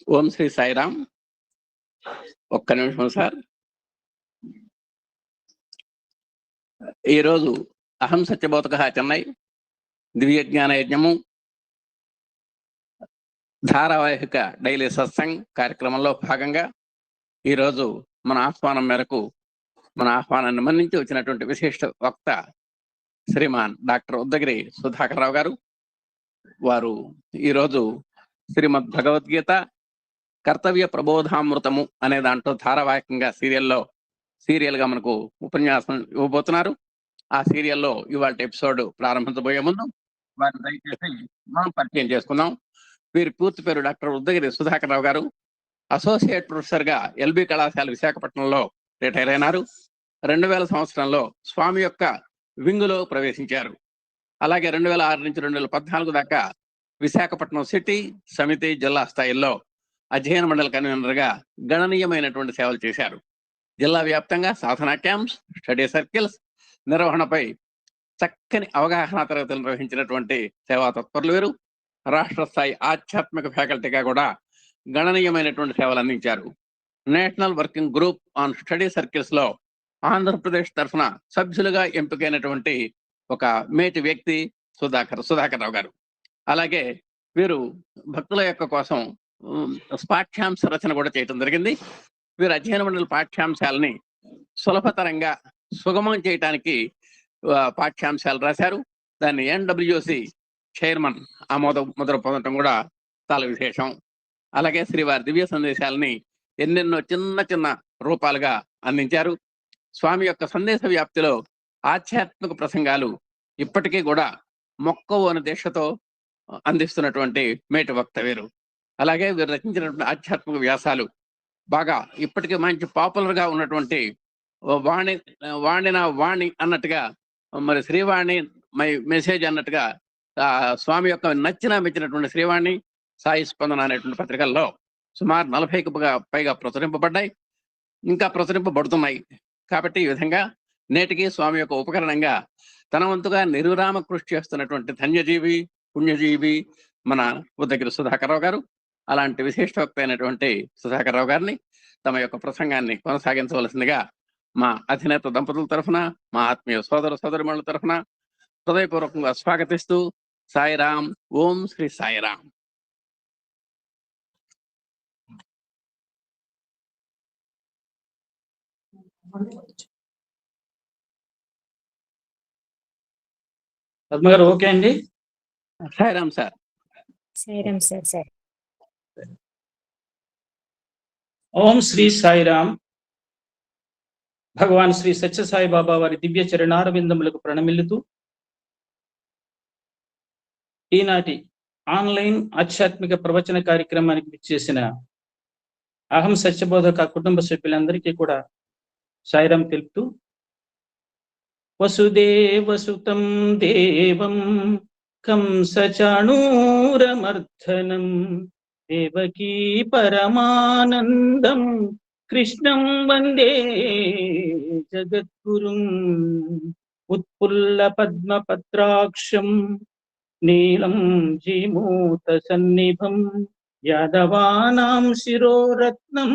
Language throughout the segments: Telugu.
ఓం శ్రీ సాయిరామ్. ఒక్క నిమిషం సార్. ఈరోజు అహం సత్యబోధక చెన్నై దివ్య జ్ఞాన యజ్ఞము ధారావాహిక డైలీ సత్సంగ్ కార్యక్రమంలో భాగంగా ఈరోజు మన ఆహ్వానం మేరకు మన ఆహ్వానాన్ని మన్నించి వచ్చినటువంటి విశిష్ట వక్త శ్రీమాన్ డాక్టర్ ఉద్దగిరి సుధాకర్ రావు గారు. వారు ఈరోజు శ్రీమద్ భగవద్గీత కర్తవ్య ప్రబోధామృతము అనే దాంట్లో ధారావాహికంగా సీరియల్గా మనకు ఉపన్యాసం ఇవ్వబోతున్నారు. ఆ సీరియల్లో ఇవాళ ఎపిసోడ్ ప్రారంభించబోయే ముందు వారిని దయచేసి మనం పరిచయం చేసుకుందాం. వీరి పూర్తి పేరు డాక్టర్ ఉద్దగిరి సుధాకర్ రావు గారు. అసోసియేట్ ప్రొఫెసర్గా ఎల్బి కళాశాల విశాఖపట్నంలో రిటైర్ అయినారు. 2000 సంవత్సరంలో స్వామి యొక్క వింగులో ప్రవేశించారు. అలాగే 2006 నుంచి 2014 దాకా విశాఖపట్నం సిటీ, సమితి, జిల్లా స్థాయిల్లో అధ్యయన మండలి కన్వీనర్గా గణనీయమైనటువంటి సేవలు చేశారు. జిల్లా వ్యాప్తంగా సాధనా క్యాంప్స్, స్టడీ సర్కిల్స్ నిర్వహణపై చక్కని అవగాహన తరగతులు నిర్వహించినటువంటి సేవా తత్పరులు వీరు. రాష్ట్ర స్థాయి ఆధ్యాత్మిక ఫ్యాకల్టీగా కూడా గణనీయమైనటువంటి సేవలు అందించారు. National working group on study circles లో ఆంధ్రప్రదేశ్ తరఫున సభ్యులుగా ఎంపికైనటువంటి ఒక మేటి వ్యక్తి సుధాకర్ రావు గారు. అలాగే వీరు భక్తుల యొక్క కోసం పాఠ్యాంశ రచన కూడా చేయటం జరిగింది. వీరు అధ్యయన మండలి పాఠ్యాంశాలని సులభతరంగా సుగమం చేయటానికి పాఠ్యాంశాలు రాశారు. దాన్ని NWC చైర్మన్ ముద్ర పొందడం కూడా చాలా విశేషం. అలాగే శ్రీవారి దివ్య సందేశాలని ఎన్నెన్నో చిన్న చిన్న రూపాలుగా అందించారు. స్వామి యొక్క సందేశ వ్యాప్తిలో ఆధ్యాత్మిక ప్రసంగాలు ఇప్పటికీ కూడా మొక్కవోని దీక్షతో అందిస్తున్నటువంటి మేటి వక్త వీరు. అలాగే వీరు రచించినటువంటి ఆధ్యాత్మిక వ్యాసాలు బాగా ఇప్పటికీ మంచి పాపులర్గా ఉన్నటువంటి వాణి అన్నట్టుగా, మరి శ్రీవాణి మై మెసేజ్ అన్నట్టుగా స్వామి యొక్క మెచ్చినటువంటి శ్రీవాణి, సాయి స్పందన అనేటువంటి పత్రికల్లో సుమారు 40కి పైగా ప్రచురింపబడ్డాయి, ఇంకా ప్రచురింపబడుతున్నాయి. కాబట్టి ఈ విధంగా నేటికి స్వామి యొక్క ఉపకరణంగా తన వంతుగా నిర్విరామ కృషి చేస్తున్నటువంటి ధన్యజీవి, పుణ్యజీవి మన ఉద్దగిరి సుధాకర్ రావు గారు. అలాంటి విశిష్టోక్త అయినటువంటి సుధాకర్ రావు గారిని తమ యొక్క ప్రసంగాన్ని కొనసాగించవలసిందిగా మా అధినేత దంపతుల తరఫున, మా ఆత్మీయ సోదరుమణుల తరఫున హృదయపూర్వకంగా స్వాగతిస్తూ సాయిరామ్. ఓం శ్రీ సాయిరామ్. పద్మ గారు ఓకే అండి? Sairam sir. Sairam sir. Sir Om Shri Sairam. Bhagavan Shri Sathya Sai Baba వారి దివ్య చరణారవిందములకు ప్రణమిల్లుతూ ఈనాటి ఆన్లైన్ ఆధ్యాత్మిక ప్రవచన కార్యక్రమానికి విచ్చేసిన అహం సత్యబోధక కుటుంబ సభ్యులందరికీ కూడా సాయిరామ్ తెలుపుతూ, వసుదేవసుతం దేవం కంసచాణూరమర్ధనం దేవకీ పరమానందం కృష్ణం వందే జగద్గురుం ఉత్పుల్ల పద్మపత్రాక్షం నీలం జీమూత సన్నిభం యాదవానాం శిరోరత్నం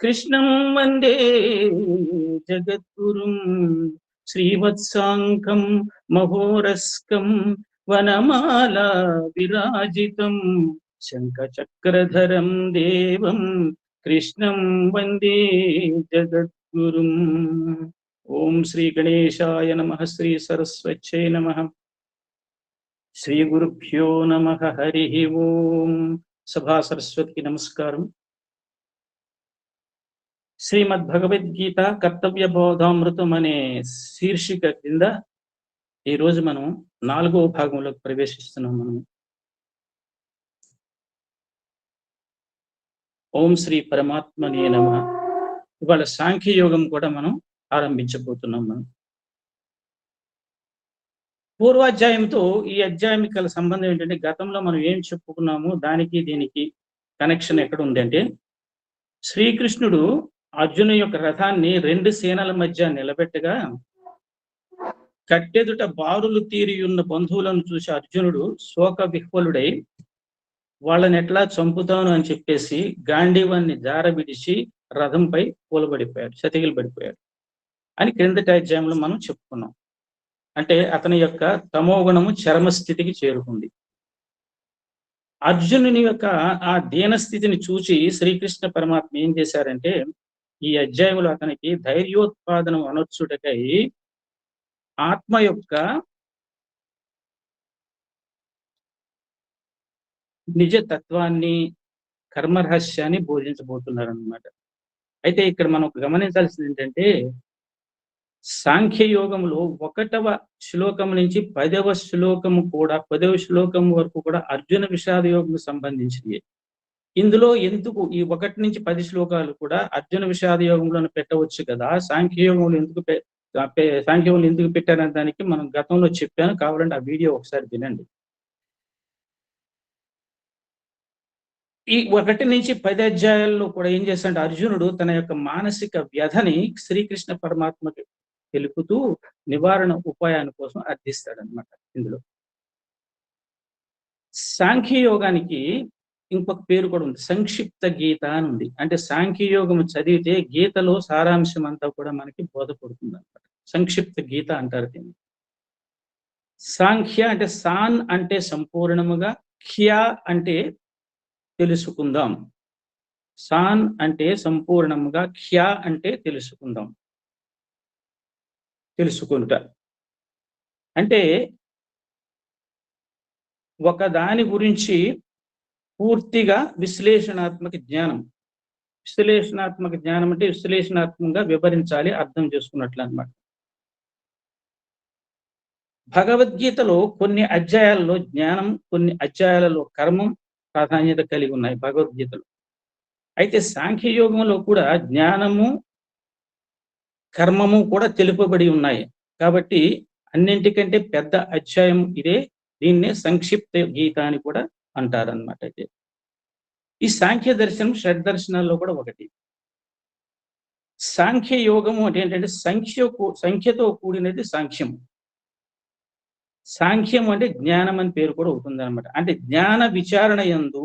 కృష్ణం వందే జగద్గురుం శ్రీవత్సాంకం మహోరస్కం వనమాల విరాజితం శంఖచక్రధరం దేవం కృష్ణం వందే జగద్గురుం. ఓం శ్రీ గణేశాయ నమః. శ్రీ సరస్వత్యై నమః. శ్రీ గురుభ్యో నమః. హరి ఓం. సభా సరస్వతికి నమస్కారం. శ్రీమద్ భగవద్గీత కర్తవ్య బోధామృతం అనే శీర్షిక కింద ఈరోజు మనం 4వ భాగంలోకి ప్రవేశిస్తున్నాం. మనం ఓం శ్రీ పరమాత్మనే నమః. ఇవాళ సాంఖ్యయోగం కూడా మనం ఆరంభించబోతున్నాం. మనం పూర్వాధ్యాయంతో ఈ అధ్యాయానికి గల సంబంధం ఏంటంటే, గతంలో మనం ఏం చెప్పుకున్నాము, దానికి దీనికి కనెక్షన్ ఎక్కడ ఉంది అంటే, శ్రీకృష్ణుడు అర్జును యొక్క రథాన్ని 2 సేనల మధ్య నిలబెట్టగా కట్టెదుట బారులు తీరి ఉన్న బంధువులను చూసి అర్జునుడు శోక విహ్వలుడై వాళ్ళని ఎట్లా చంపుతాను అని చెప్పేసి గాంధీవాన్ని జారబిడిచి రథంపై కూలబడిపోయాడు, శతికిలు పడిపోయాడు అని క్రిందటి అధ్యాయంలో మనం చెప్పుకున్నాం. అంటే అతని యొక్క తమోగుణము చరమస్థితికి చేరుకుంది. అర్జునుని యొక్క ఆ దీనస్థితిని చూసి శ్రీకృష్ణ పరమాత్మ ఏం చేశారంటే ఈ అధ్యాయంలో అతనికి ధైర్యోత్పాదనం అనొచ్చుటకై ఆత్మ యొక్క నిజ తత్వాన్ని, కర్మరహస్యాన్ని బోధించబోతున్నారు అన్నమాట. అయితే ఇక్కడ మనం గమనించాల్సింది ఏంటంటే సాంఖ్యయోగంలో 1వ శ్లోకం నుంచి 10వ శ్లోకము కూడా 10వ శ్లోకం వరకు కూడా అర్జున విషాద యోగం సంబంధించినవి. ఇందులో ఎందుకు ఈ 1 నుంచి 10 శ్లోకాలు కూడా అర్జున విషాద యోగంలోనే పెట్టవచ్చు కదా, సాంఖ్యయోగంలో సాంఖ్యయోగంలో ఎందుకు పెట్టారనే దానికి మనం గతంలో చెప్పాను. కావాలంటే ఆ వీడియో ఒకసారి వినండి. ఈ 1 నుంచి 10 అధ్యాయాల్లో కూడా ఏం చేస్తాడంటే అర్జునుడు తన యొక్క మానసిక వ్యధని శ్రీకృష్ణ పరమాత్మకి తెలుపుతూ నివారణ ఉపాయాన్ని కోసం అర్థిస్తాడనమాట. ఇందులో సాంఖ్యయోగానికి ఇంకొక పేరు కూడా ఉంది, సంక్షిప్త గీత అని ఉంది. అంటే సాంఖ్యయోగం చదివితే గీతలో సారాంశం అంతా కూడా మనకి బోధపడుతుంది అనమాట. సంక్షిప్త గీత అంటారు దీన్ని. సాంఖ్య అంటే సాన్ అంటే సంపూర్ణముగా, ఖ్య అంటే తెలుసుకుందాం. సాన్ అంటే సంపూర్ణముగా, ఖ్య అంటే తెలుసుకుందాం, తెలుసుకుంటా. అంటే ఒక దాని గురించి పూర్తిగా విశ్లేషణాత్మక జ్ఞానం. విశ్లేషణాత్మక జ్ఞానం అంటే విశ్లేషణాత్మకంగా వివరించాలి, అర్థం చేసుకున్నట్లు అన్నమాట. భగవద్గీతలో కొన్ని అధ్యాయాలలో జ్ఞానం, కొన్ని అధ్యాయాలలో కర్మం ప్రాధాన్యత కలిగి ఉన్నాయి భగవద్గీతలో. అయితే సాంఖ్యయోగంలో కూడా జ్ఞానము, కర్మము కూడా తెలుపబడి ఉన్నాయి. కాబట్టి అన్నింటికంటే పెద్ద అధ్యాయం ఇదే. దీన్నే సంక్షిప్త గీత అని కూడా అంటారనమాట. అయితే ఈ సాంఖ్య దర్శనం షడ్దర్శనాల్లో కూడా ఒకటి. సాంఖ్య యోగము అంటే ఏంటంటే సంఖ్యతో కూడినది సాంఖ్యము. సాంఖ్యం అంటే జ్ఞానం అని పేరు కూడా అవుతుంది అనమాట. అంటే జ్ఞాన విచారణ యందు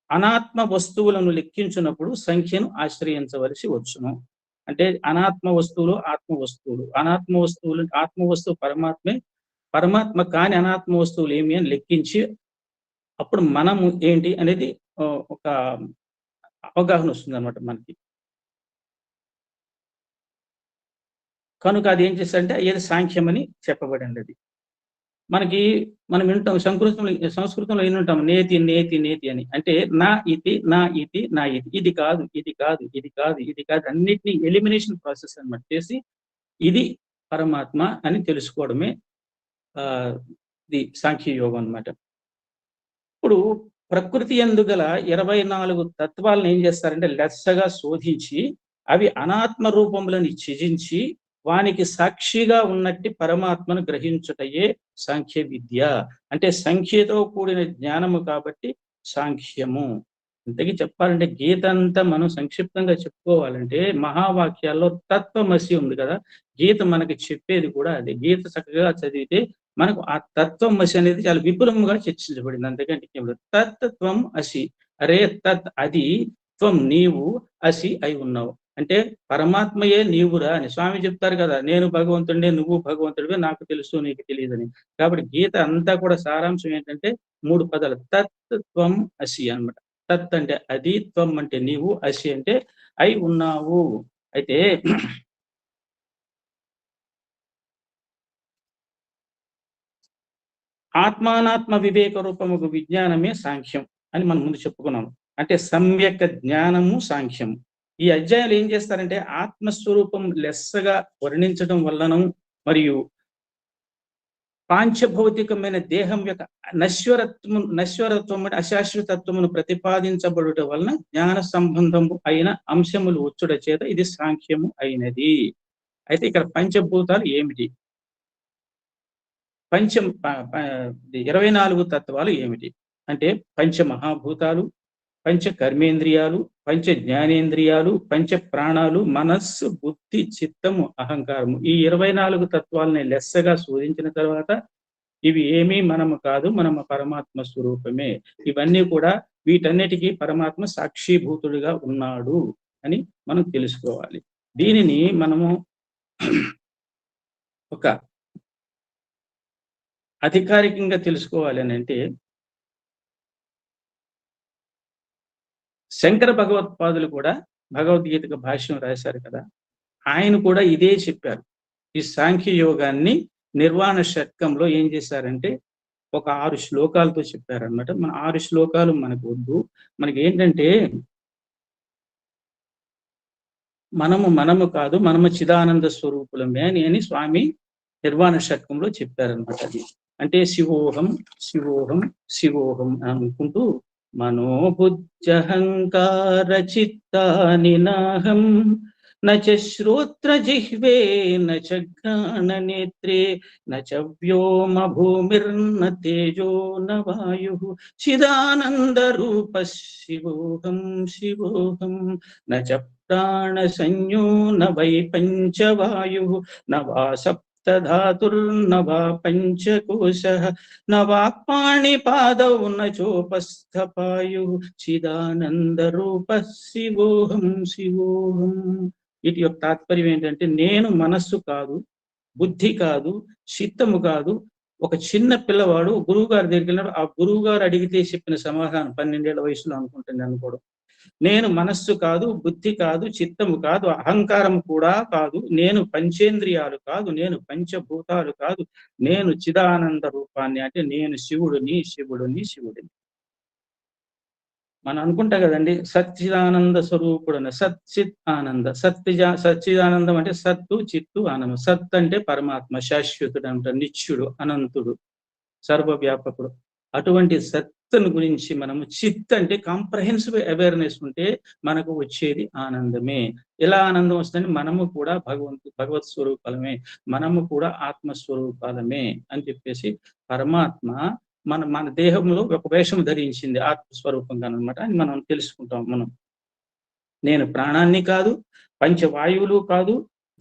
అనాత్మ వస్తువులను లెక్కించినప్పుడు సంఖ్యను ఆశ్రయించవలసి వచ్చును. అంటే అనాత్మ వస్తువులు, ఆత్మ వస్తువులు, అనాత్మ వస్తువులు, ఆత్మ వస్తువు పరమాత్మే, పరమాత్మ కాని అనాత్మ వస్తువులు ఏమి అని లెక్కించి అప్పుడు మనము ఏంటి అనేది ఒక అవగాహన వస్తుంది అనమాట మనకి. కనుక అది ఏం చేస్తారంటే ఏది సాంఖ్యం అని చెప్పబడింది. అది మనకి మనం వింటాం సంస్కృతంలో వింటాం నేతి నేతి నేతి అని. అంటే నా ఇది నా ఇది నా ఇది, ఇది కాదు ఇది కాదు ఇది కాదు ఇది కాదు, అన్నిటినీ ఎలిమినేషన్ ప్రాసెస్ అన్నమాట చేసి ఇది పరమాత్మ అని తెలుసుకోవడమే ఇది సాంఖ్యయోగం అన్నమాట. ఇప్పుడు ప్రకృతి యందు గల 24 తత్వాలను ఏం చేస్తారంటే లెస్సగా శోధించి అవి అనాత్మ రూపములను త్యజించి వానికి సాక్షిగా ఉన్నట్టి పరమాత్మను గ్రహించుటయే సాంఖ్య విద్య. అంటే సంఖ్యతో కూడిన జ్ఞానము కాబట్టి సాంఖ్యము. ఇంతకీ చెప్పాలంటే గీత అంతా మనం సంక్షిప్తంగా చెప్పుకోవాలంటే మహావాక్యాల్లో తత్వమసి ఉంది కదా, గీత మనకి చెప్పేది కూడా అదే. గీత చక్కగా చదివితే మనకు ఆ తత్వమసి అనేది చాలా విపులంగా చర్చించబడింది. అంతకంటే తత్వం అసి, అరే తత్ అది, త్వం నీవు, అసి అయి ఉన్నావు. అంటే పరమాత్మయే నీవురా అని స్వామి చెప్తారు కదా, నేను భగవంతుడే నువ్వు భగవంతుడివే, నాకు తెలుసు నీకు తెలియదని. కాబట్టి గీత అంతా కూడా సారాంశం ఏంటంటే 3 పదాలు, తత్ త్వం అసి అన్నమాట. తత్ అంటే అది, త్వం అంటే నీవు, అసి అంటే అయి ఉన్నావు. అయితే ఆత్మానాత్మ వివేక రూపముకు విజ్ఞానమే సాంఖ్యం అని మనం ముందు చెప్పుకున్నాము. అంటే సమ్యక్ జ్ఞానము సాంఖ్యము. ఈ అధ్యాయాలు ఏం చేస్తారంటే ఆత్మస్వరూపం లెస్సగా వర్ణించడం వలన మరియు పాంచభౌతికమైన దేహం యొక్క నశ్వరత్వం అశాశ్వతత్వమును ప్రతిపాదించబడుట వలన జ్ఞాన సంబంధము అయిన అంశములు వచ్చుట చేత ఇది సాంఖ్యము అయినది. అయితే ఇక్కడ పంచభూతాలు ఏమిటి, 24 తత్వాలు ఏమిటి అంటే పంచమహాభూతాలు, పంచ కర్మేంద్రియాలు, పంచ జ్ఞానేంద్రియాలు, పంచ ప్రాణాలు, మనస్సు, బుద్ధి, చిత్తము, అహంకారము. ఈ 24 తత్వాలని లెస్సగా శోధించిన తర్వాత ఇవి ఏమీ మనము కాదు, మనము పరమాత్మ స్వరూపమే. ఇవన్నీ కూడా వీటన్నిటికీ పరమాత్మ సాక్షిభూతుడిగా ఉన్నాడు అని మనం తెలుసుకోవాలి. దీనిని మనము ఒక అధికారికంగా తెలుసుకోవాలి అని అంటే శంకర భగవత్పాదులు కూడా భగవద్గీతకు భాష్యం రాశారు కదా, ఆయన కూడా ఇదే చెప్పారు. ఈ సాంఖ్య యోగాన్ని నిర్వాణ షట్కంలో ఏం చేశారంటే ఒక 6 శ్లోకాలతో చెప్పారనమాట. మన 6 శ్లోకాలు మనకు వద్దు. మనకి ఏంటంటే మనము కాదు, మనము చిదానంద స్వరూపులమే అని స్వామి నిర్వాణ షట్కంలో చెప్పారనమాట. అది అంటే శివోహం శివోహం శివోహం అనుకుంటూ మనోబుద్ధహంకార చిత్తాని నాహం నచ శ్రోత్ర జిహ్వే నచ ఘ్రాణ నేత్రే నచ వ్యోమ భూమిర్న తేజో న వాయు చిదానంద రూప శివోహం శివోహం నచ ప్రాణ సంయో న వై పంచవాయు న వా సప్తధాతుర్న వా పంచకోశః న వాక్పాణిపాదౌ న చోపస్థపాయు చిదానంద రూప శివోహం శివోహం. వీటి యొక్క తాత్పర్యం ఏంటంటే నేను మనస్సు కాదు, బుద్ధి కాదు, చిత్తము కాదు. ఒక చిన్న పిల్లవాడు గురువు గారి దగ్గరికి వెళ్ళినప్పుడు ఆ గురువు గారు అడిగితే చెప్పిన సమాధానం 12 ఏళ్ల వయసులో అనుకుంటుంది అనుకోవడం. నేను మనస్సు కాదు, బుద్ధి కాదు, చిత్తము కాదు, అహంకారం కూడా కాదు, నేను పంచేంద్రియాలు కాదు, నేను పంచభూతాలు కాదు, నేను చిదానంద రూపాన్ని, అంటే నేను శివుడిని శివుడిని శివుడిని. మనం అనుకుంటా కదండి, సచ్చిదానంద స్వరూపుడన సచ్చిత్ ఆనంద. సచ్చిదానందం అంటే సత్తు చిత్తు ఆనందం. సత్ అంటే పరమాత్మ, శాశ్వతుడు అంట, నిత్యుడు, అనంతుడు, సర్వవ్యాపకుడు. అటువంటి సత్తును గురించి మనము, చిత్ అంటే కాంప్రహెన్సివ్ అవేర్నెస్ ఉంటే మనకు వచ్చేది ఆనందమే. ఎలా ఆనందం వస్తుందని మనము కూడా భగవత్ స్వరూపాలమే, మనము కూడా ఆత్మస్వరూపాలమే అని చెప్పేసి పరమాత్మ మన దేహంలో ఒక వేషం ధరించింది ఆత్మస్వరూపంగా అనమాట అని మనం తెలుసుకుంటాం. నేను ప్రాణాన్ని కాదు, పంచవాయువులు కాదు,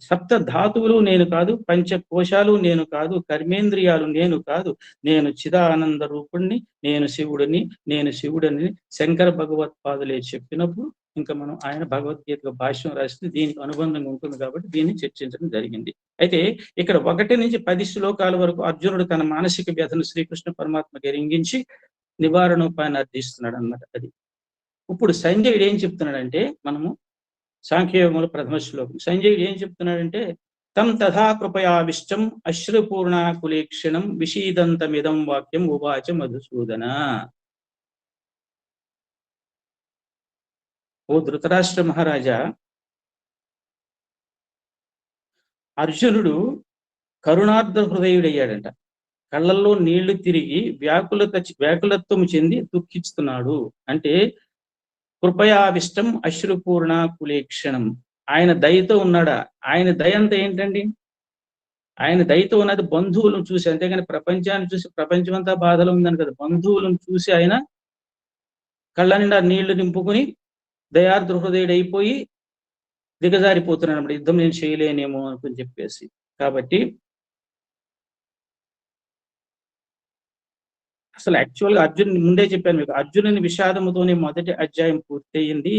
సప్త ధాతువులు నేను కాదు, పంచకోశాలు నేను కాదు, కర్మేంద్రియాలు నేను కాదు, నేను చిదానంద రూపుణ్ణి, నేను శివుడిని శంకర భగవత్పాదులే చెప్పినప్పుడు ఇంకా మనం ఆయన భగవద్గీతకు భాష్యం రాస్తే దీనికి అనుబంధంగా ఉంటుంది కాబట్టి దీన్ని చర్చించడం జరిగింది. అయితే ఇక్కడ 1 నుంచి 10 శ్లోకాల వరకు అర్జునుడు తన మానసిక వ్యధను శ్రీకృష్ణ పరమాత్మకి రింగించి నివారణోపాయాన్ని అర్థిస్తున్నాడు అన్నమాట. అది ఇప్పుడు సంజయుడు ఏం చెప్తున్నాడంటే, మనము సాంఖ్యయోగంలో ప్రథమ శ్లోకం సంజయుడు ఏం చెప్తున్నాడంటే, తం తథా కృపయావిష్టం అశ్రుపూర్ణాకులేక్షణం విషీదంతమిదం వాక్యం ఉవాచ మధుసూదన. ఓ ధృతరాష్ట్ర మహారాజా, అర్జునుడు కరుణార్ధ హృదయుడయ్యాడంట. కళ్ళల్లో నీళ్లు తిరిగి వ్యాకులత్వం చెంది దుఃఖిస్తున్నాడు. అంటే కృపయావిష్టం అశ్రుపూర్ణ కులేక్షణం. ఆయన దయతో ఉన్నాడా? ఆయన దయ అంతా ఏంటండి? ఆయన దయతో ఉన్నది బంధువులను చూసి, అంతేగాని ప్రపంచాన్ని చూసి ప్రపంచం అంతా బాధలో ఉందని కదా. బంధువులను చూసి ఆయన కళ్ళ నిండా నీళ్లు నింపుకొని దయార్ద్ర హృదయుడైపోయి దిగజారిపోతున్నాడు అన్నమాట. యుద్ధం నేను చేయలేనేమో అని చెప్పేసి. కాబట్టి అసలు యాక్చువల్గా అర్జునుని ముందే చెప్పాను మీకు, అర్జునుని విషాదముతోనే మొదటి అధ్యాయం పూర్తయింది.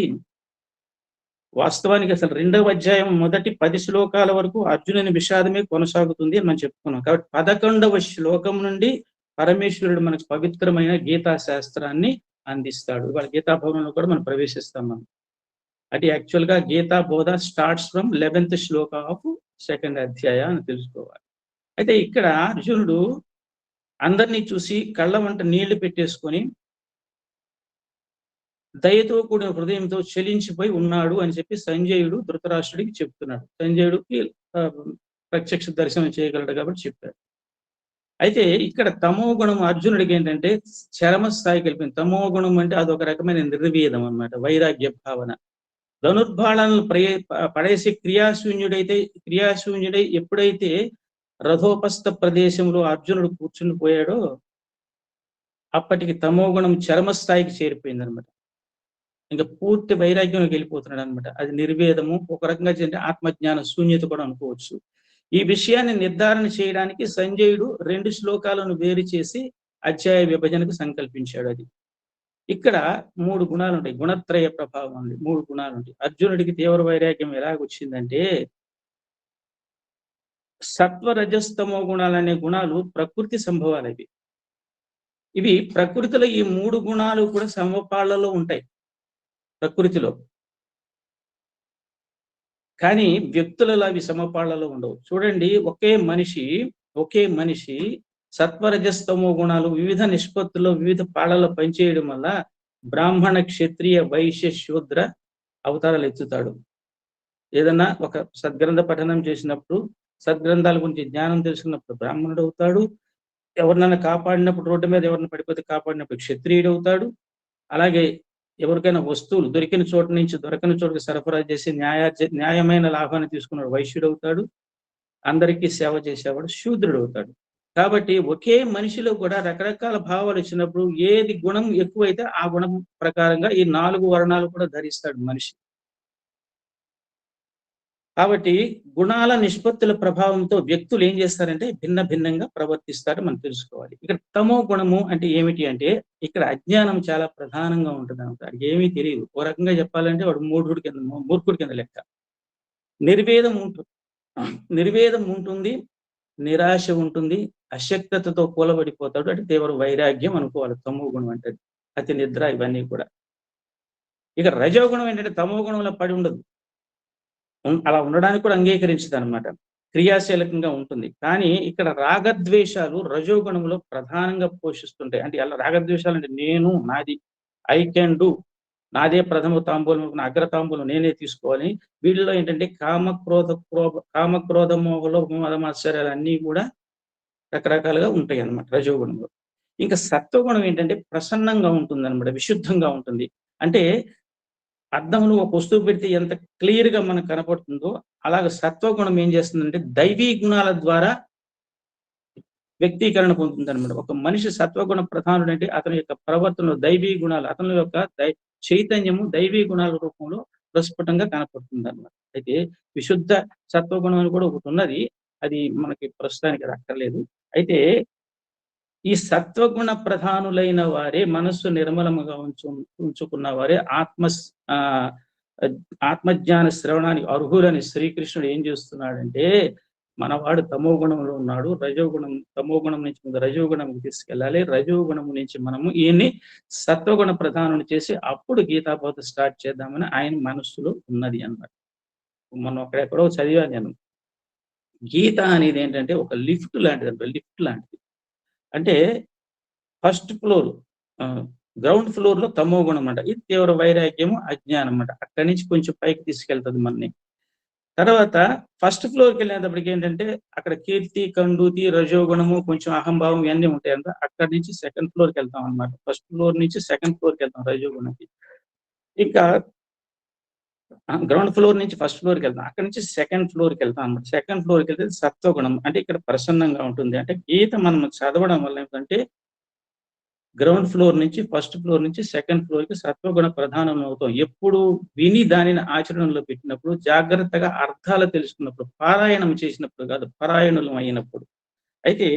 వాస్తవానికి అసలు 2వ అధ్యాయం మొదటి 10 శ్లోకాల వరకు అర్జునుని విషాదమే కొనసాగుతుంది అని మనం చెప్పుకున్నాం. కాబట్టి 11వ శ్లోకం నుండి పరమేశ్వరుడు మనకు పవిత్రమైన గీతా శాస్త్రాన్ని అందిస్తాడు. ఇవాళ గీతా భవనంలో కూడా మనం ప్రవేశిస్తాం. అంటే యాక్చువల్గా గీతా బోధ starts from 11th Shloka of 2nd అధ్యాయ అని తెలుసుకోవాలి. అయితే ఇక్కడ అర్జునుడు అందరినీ చూసి కళ్ళ వంట నీళ్లు పెట్టేసుకొని దయతో కూడిన హృదయంతో చెలించిపోయి ఉన్నాడు అని చెప్పి సంజయుడు ధృతరాష్ట్రుడికి చెప్తున్నాడు. సంజయుడికి ప్రత్యక్ష దర్శనం చేయగలడు కాబట్టి చెప్పాడు. అయితే ఇక్కడ తమో గుణం అర్జునుడికి ఏంటంటే చరమ స్థాయికి వెళ్ళిపోయింది. తమో గుణం అంటే అదొక రకమైన నిర్వేదం అన్నమాట, వైరాగ్య భావన. ధనుర్బాణాలను పడేసి క్రియాశూన్యుడై ఎప్పుడైతే రథోపస్థ ప్రదేశంలో అర్జునుడు కూర్చుని పోయాడో అప్పటికి తమో గుణం చరమస్థాయికి చేరిపోయింది అనమాట. ఇంకా పూర్తి వైరాగ్యంలోకి వెళ్ళిపోతున్నాడు అనమాట. అది నిర్వేదము, ఒక రకంగా ఆత్మజ్ఞాన శూన్యత కూడా అనుకోవచ్చు. ఈ విషయాన్ని నిర్ధారణ చేయడానికి సంజయుడు 2 శ్లోకాలను వేరు చేసి అధ్యాయ విభజనకు సంకల్పించాడు. అది ఇక్కడ 3 గుణాలు ఉంటాయి. గుణత్రయ ప్రభావం ఉంది. 3 గుణాలు ఉంటాయి. అర్జునుడికి తీవ్ర వైరాగ్యం ఎలాగొచ్చిందంటే సత్వ రజస్తమో గుణాలనే గుణాలు ప్రకృతి సంభవాలు ఇవి. ఇవి ప్రకృతిలో ఈ 3 గుణాలు కూడా సమపాళ్లలో ఉంటాయి ప్రకృతిలో. కానీ వ్యక్తులలో అవి సమపాళ్లలో ఉండవు. చూడండి, ఒకే మనిషి సత్వరజస్తమో గుణాలు వివిధ నిష్పత్తుల్లో వివిధ పాళ్లలో పనిచేయడం వల్ల బ్రాహ్మణ, క్షత్రియ, వైశ్య, శూద్ర అవతారాలు ఎత్తుతాడు. ఏదన్నా ఒక సద్గ్రంథ పఠనం చేసినప్పుడు, సద్గ్రంథాల గురించి జ్ఞానం తెలుసుకున్నప్పుడు బ్రాహ్మణుడు అవుతాడు. ఎవరినైనా కాపాడినప్పుడు, రోడ్డు మీద ఎవరిని పడిపోతే కాపాడినప్పుడు క్షత్రియుడు అవుతాడు. అలాగే ఎవరికైనా వస్తువులు దొరికిన చోట నుంచి దొరకని చోటుకి సరఫరా చేసి న్యాయమైన లాభాన్ని తీసుకున్నాడు వైశ్యుడు అవుతాడు. అందరికీ సేవ చేసేవాడు శూద్రుడు అవుతాడు. కాబట్టి ఒకే మనిషిలో కూడా రకరకాల భావాలు వచ్చినప్పుడు ఏది గుణం ఎక్కువైతే ఆ గుణం ప్రకారంగా ఈ 4 వర్ణాలు కూడా ధరిస్తాడు మనిషి. కాబట్టి గుణాల నిష్పత్తుల ప్రభావంతో వ్యక్తులు ఏం చేస్తారంటే భిన్నంగా ప్రవర్తిస్తారు మనం తెలుసుకోవాలి. ఇక్కడ తమో గుణము అంటే ఏమిటి అంటే ఇక్కడ అజ్ఞానం చాలా ప్రధానంగా ఉంటుంది అనమాట. ఏమీ తెలియదు. ఓ రకంగా చెప్పాలంటే వాడు మూర్ఖుడి కింద లెక్క. నిర్వేదం ఉంటుంది, నిరాశ ఉంటుంది, అశక్తతతో కూలబడిపోతాడు. అంటే తీవ్ర వైరాగ్యం అనుకోవాలి తమో గుణం అంటే. అతి నిద్ర, ఇవన్నీ కూడా. ఇక రజోగుణం ఏంటంటే తమో గుణంలో పడి ఉండదు. అలా ఉండడానికి కూడా అంగీకరించదు అనమాట. క్రియాశీలకంగా ఉంటుంది. కానీ ఇక్కడ రాగద్వేషాలు రజోగుణంలో ప్రధానంగా పోషిస్తుంటాయి. అంటే అలా రాగద్వేషాలు అంటే నేను, నాది, ఐ కెన్ డూ, నాదే ప్రథమ తాంబూలం, అగ్ర తాంబూలం నేనే తీసుకోవాలి. వీళ్ళలో ఏంటంటే కామక్రోధ మోహలో మదమాశ్చర్యాలు అన్నీ కూడా రకరకాలుగా ఉంటాయి అన్నమాట రజోగుణంలో. ఇంకా సత్వగుణం ఏంటంటే ప్రసన్నంగా ఉంటుంది అనమాట, విశుద్ధంగా ఉంటుంది. అంటే అద్దంలో ఒక వస్తువు పెడితే ఎంత క్లియర్ గా మనకు కనపడుతుందో అలాగే సత్వగుణం ఏం చేస్తుందంటే దైవీ గుణాల ద్వారా వ్యక్తీకరణ పొందుతుంది అనమాట. ఒక మనిషి సత్వగుణ ప్రధానుడు అంటే అతని యొక్క ప్రవర్తనలో దైవీ గుణాలు, అతని యొక్క చైతన్యము దైవీ గుణాల రూపంలో ప్రస్ఫుటంగా కనపడుతుంది అనమాట. అయితే విశుద్ధ సత్వగుణం అని కూడా ఒకటి ఉన్నది. అది మనకి ప్రస్తుతానికి అక్కర్లేదు. అయితే ఈ సత్వగుణ ప్రధానులైన వారే, మనస్సు నిర్మలముగా ఉంచుకున్న వారే ఆత్మజ్ఞాన శ్రవణానికి అర్హులని శ్రీకృష్ణుడు ఏం చేస్తున్నాడంటే, మనవాడు తమో గుణంలో ఉన్నాడు, తమో గుణం నుంచి రజోగుణంకి తీసుకెళ్ళాలి. రజోగుణం నుంచి మనము ఈయన్ని సత్వగుణ ప్రధానం చేసి అప్పుడు గీతాబోధ స్టార్ట్ చేద్దామని ఆయన మనస్సులో ఉన్నది అన్నమాట. మనం అక్కడెక్కడో చదివాను నేను. గీత అనేది ఏంటంటే ఒక లిఫ్ట్ లాంటిది. అంటే ఫస్ట్ ఫ్లోర్, గ్రౌండ్ ఫ్లోర్ లో తమో గుణం అన్నమాట. ఇది తీవ్ర వైరాగ్యము, అజ్ఞానం అన్నమాట. అక్కడి నుంచి కొంచెం పైకి తీసుకెళ్తుంది మనని. తర్వాత ఫస్ట్ ఫ్లోర్కి వెళ్ళేటప్పటికి ఏంటంటే అక్కడ కీర్తి, కండూతి, రజోగుణము, కొంచెం అహంభావం ఇవన్నీ ఉంటాయి అంట. అక్కడి నుంచి సెకండ్ ఫ్లోర్కి వెళ్తాం అనమాట. ఫస్ట్ ఫ్లోర్ నుంచి సెకండ్ ఫ్లోర్కి వెళ్తాం రజోగుణంకి. ఇంకా గ్రౌండ్ ఫ్లోర్ నుంచి ఫస్ట్ ఫ్లోర్కి వెళ్తాం, అక్కడ నుంచి సెకండ్ ఫ్లోర్కి వెళ్తాం అనమాట. సెకండ్ ఫ్లోర్కి వెళ్తే సత్వగుణం అంటే ఇక్కడ ప్రసన్నంగా ఉంటుంది. అంటే గీత మనం చదవడం వల్ల ఏంటంటే గ్రౌండ్ ఫ్లోర్ నుంచి ఫస్ట్ ఫ్లోర్ నుంచి సెకండ్ ఫ్లోర్ కి సత్వగుణ ప్రధానం అవుతాం. ఎప్పుడు విని దానిని ఆచరణలో పెట్టినప్పుడు, జాగ్రత్తగా అర్థాలు తెలుసుకున్నప్పుడు, పారాయణం చేసినప్పుడు కాదు, పారాయణులం అయినప్పుడు. అయితే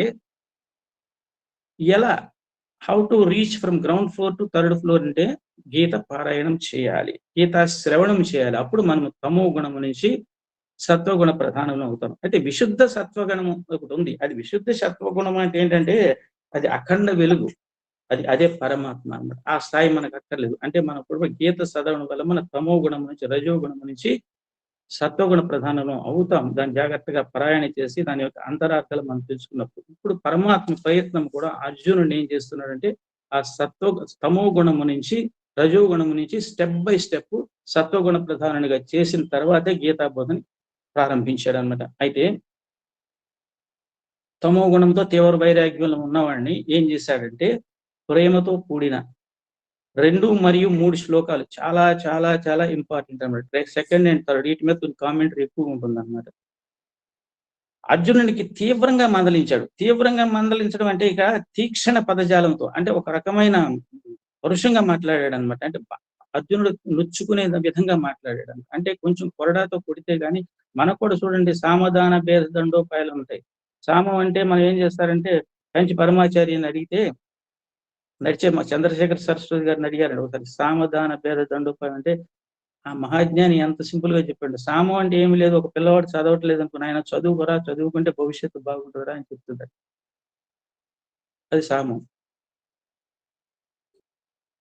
ఎలా how to reach from ground floor to third floor అంటే గీత పారాయణం చేయాలి, గీత శ్రవణం చేయాలి. అప్పుడు మనం తమో గుణము నుంచి సత్వగుణ ప్రధానం అవుతాం. అయితే విశుద్ధ సత్వగుణము ఒకటి ఉంది. అది విశుద్ధ సత్వగుణం అంటే ఏంటంటే అది అఖండ వెలుగు, అదే పరమాత్మ అన్నమాట. ఆ స్థాయి మనకు అక్కర్లేదు. అంటే మన పూర్వ గీత చదవడం వల్ల మన తమో గుణం నుంచి రజోగుణం నుంచి సత్వగుణ ప్రధానం అవుతాం. దాన్ని జాగ్రత్తగా పారాయణ చేసి దాని యొక్క అంతరార్థాలు మనం తెలుసుకున్నప్పుడు ఇప్పుడు పరమాత్మ ప్రయత్నం కూడా అర్జునుడు ఏం చేస్తున్నాడంటే ఆ తమో గుణము నుంచి రజోగుణము నుంచి స్టెప్ బై స్టెప్ సత్వగుణ ప్రధానంగా చేసిన తర్వాతే గీతాబోధని ప్రారంభించాడు అనమాట. అయితే తమో గుణంతో తీవ్ర వైరాగ్యంలో ఉన్నవాడిని ఏం చేశాడంటే ప్రేమతో కూడిన 2 మరియు 3 శ్లోకాలు చాలా చాలా చాలా ఇంపార్టెంట్ అన్నమాట. సెకండ్ అండ్ థర్డ్ వీటి మీద కామెంటరీ ఎక్కువ ఉంటుంది అన్నమాట. అర్జునునికి తీవ్రంగా మందలించాడు. తీవ్రంగా మందలించడం అంటే ఇక తీక్షణ పదజాలంతో, అంటే ఒక రకమైన పరుషంగా మాట్లాడాడు అనమాట. అంటే అర్జునుడు నొచ్చుకునే విధంగా మాట్లాడాడు. అంటే కొంచెం కొరడాతో కొడితే గాని మనకు కూడా చూడండి సామధాన భేద దండోపాయాలు ఉంటాయి. సామం అంటే మనం ఏం చేస్తారంటే కంచి పరమాచార్యని అడిగితే నడిచే మా చంద్రశేఖర్ సరస్వతి గారిని అడిగారండి ఒకసారి, సామధాన భేద దండోపాయం అంటే ఆ మహాజ్ఞాని ఎంత సింపుల్ గా చెప్పండి. సామం అంటే ఏమి లేదు, ఒక పిల్లవాడు చదవట్లేదు అనుకుని ఆయన చదువుకురా, చదువుకుంటే భవిష్యత్తు బాగుంటుందిరా అని చెప్తుంటారు. అది సామం.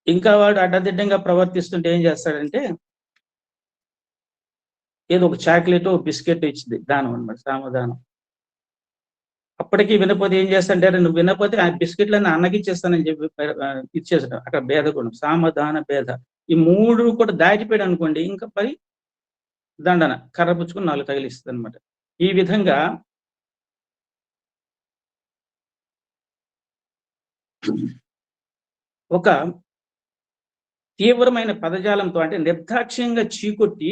ఇంకా వాడు అడ్డదిడ్డంగా ప్రవర్తిస్తుంటే ఏం చేస్తాడంటే ఏదో ఒక చాక్లెట్ బిస్కెట్ ఇచ్చింది దానం అనమాట సామధానం. అప్పటికి వినపోతే ఏం చేస్తాంటారు, నువ్వు వినపోతే ఆ బిస్కెట్లన్నీ అన్నకి ఇచ్చేస్తానని చెప్పి ఇచ్చేసాడు. అక్కడ భేద గుణం, సామధాన భేద. ఈ 3 కూడా దాటిపోయాడు అనుకోండి, ఇంకా పై దండన కర్ర పుచ్చుకుని 4 తగిలిస్తుంది అనమాట. ఈ విధంగా ఒక తీవ్రమైన పదజాలంతో అంటే నిర్దాక్ష్యంగా చీకొట్టి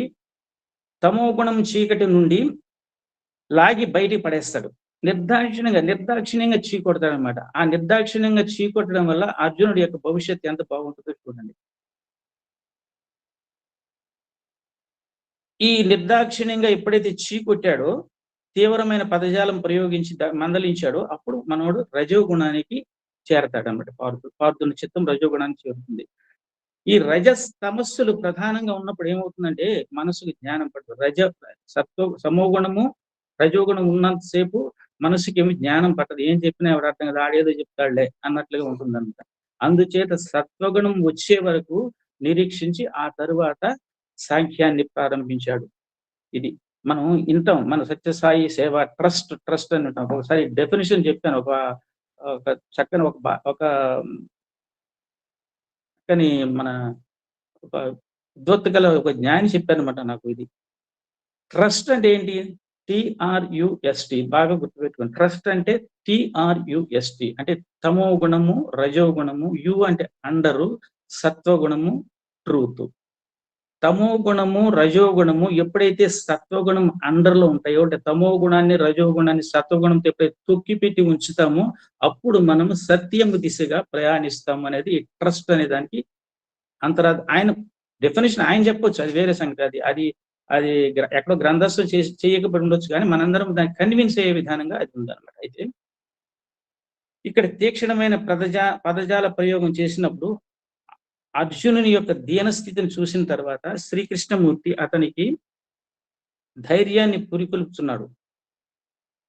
తమో గుణం చీకటి నుండి లాగి బయటికి పడేస్తాడు. నిర్దాక్షిణ్యంగా చీకొడతాడు అనమాట. ఆ నిర్దాక్షిణ్యంగా చీకొట్టడం వల్ల అర్జునుడి యొక్క భవిష్యత్తు ఎంత బాగుంటుందో చూడండి. ఈ నిర్దాక్షిణ్యంగా ఎప్పుడైతే చీకొట్టాడో, తీవ్రమైన పదజాలం ప్రయోగించి మందలించాడో, అప్పుడు మనోడు రజోగుణానికి చేరతాడు అనమాట. పార్థుని చిత్తం రజోగుణానికి చేరుతుంది. ఈ రజస్ తమస్సులు ప్రధానంగా ఉన్నప్పుడు ఏమవుతుందంటే మనసుకి జ్ఞానం పడుతుంది. సమోగుణము రజోగుణం ఉన్నంతసేపు మనసుకి ఏమి జ్ఞానం పట్టదు. ఏం చెప్పినా ఎవరు అర్థం కదా, ఆడేదో చెప్తాడులే అన్నట్లుగా ఉంటుందన్నమాట. అందుచేత సత్వగుణం వచ్చే వరకు నిరీక్షించి ఆ తరువాత సాంఖ్యాన్ని ప్రారంభించాడు. ఇది మనం ఇంటాం, మన సత్యసాయి సేవ ట్రస్ట్ అని ఉంటాం. ఒకసారి డెఫినేషన్ చెప్పాను, ఒక చక్కని ఒక కానీ మన ఒక ఉద్వత్తగల ఒక జ్ఞాని చెప్పారనమాట నాకు. ఇది ట్రస్ట్ అంటే ఏంటి? TRUST, బాగా గుర్తుపెట్టుకోండి. ట్రస్ట్ అంటే TRUST అంటే తమో గుణము రజో గుణము, యు అంటే అండరు, సత్వగుణము ట్రూత్. తమో గుణము రజో గుణము ఎప్పుడైతే సత్వగుణం అండర్లో ఉంటాయో, అంటే తమో గుణాన్ని రజో గుణాన్ని సత్వగుణంతో ఎప్పుడైతే తొక్కిపెట్టి ఉంచుతామో అప్పుడు మనం సత్యము దిశగా ప్రయాణిస్తాము అనేది ట్రస్ట్ అనే దానికి ఆయన డెఫినేషన్ ఆయన చెప్పొచ్చు, అది వేరే సంగతి. అది అది ఎక్కడో గ్రంథస్థం చేయకపోయి ఉండొచ్చు, కానీ మనందరం దాన్ని కన్విన్స్ అయ్యే విధానంగా అది ఉందన్నమాట. అయితే ఇక్కడ తీక్షణమైన పదజాల ప్రయోగం చేసినప్పుడు అర్జునుని యొక్క దీనస్థితిని చూసిన తర్వాత శ్రీకృష్ణమూర్తి అతనికి ధైర్యాన్ని పురికొల్పుతున్నాడు.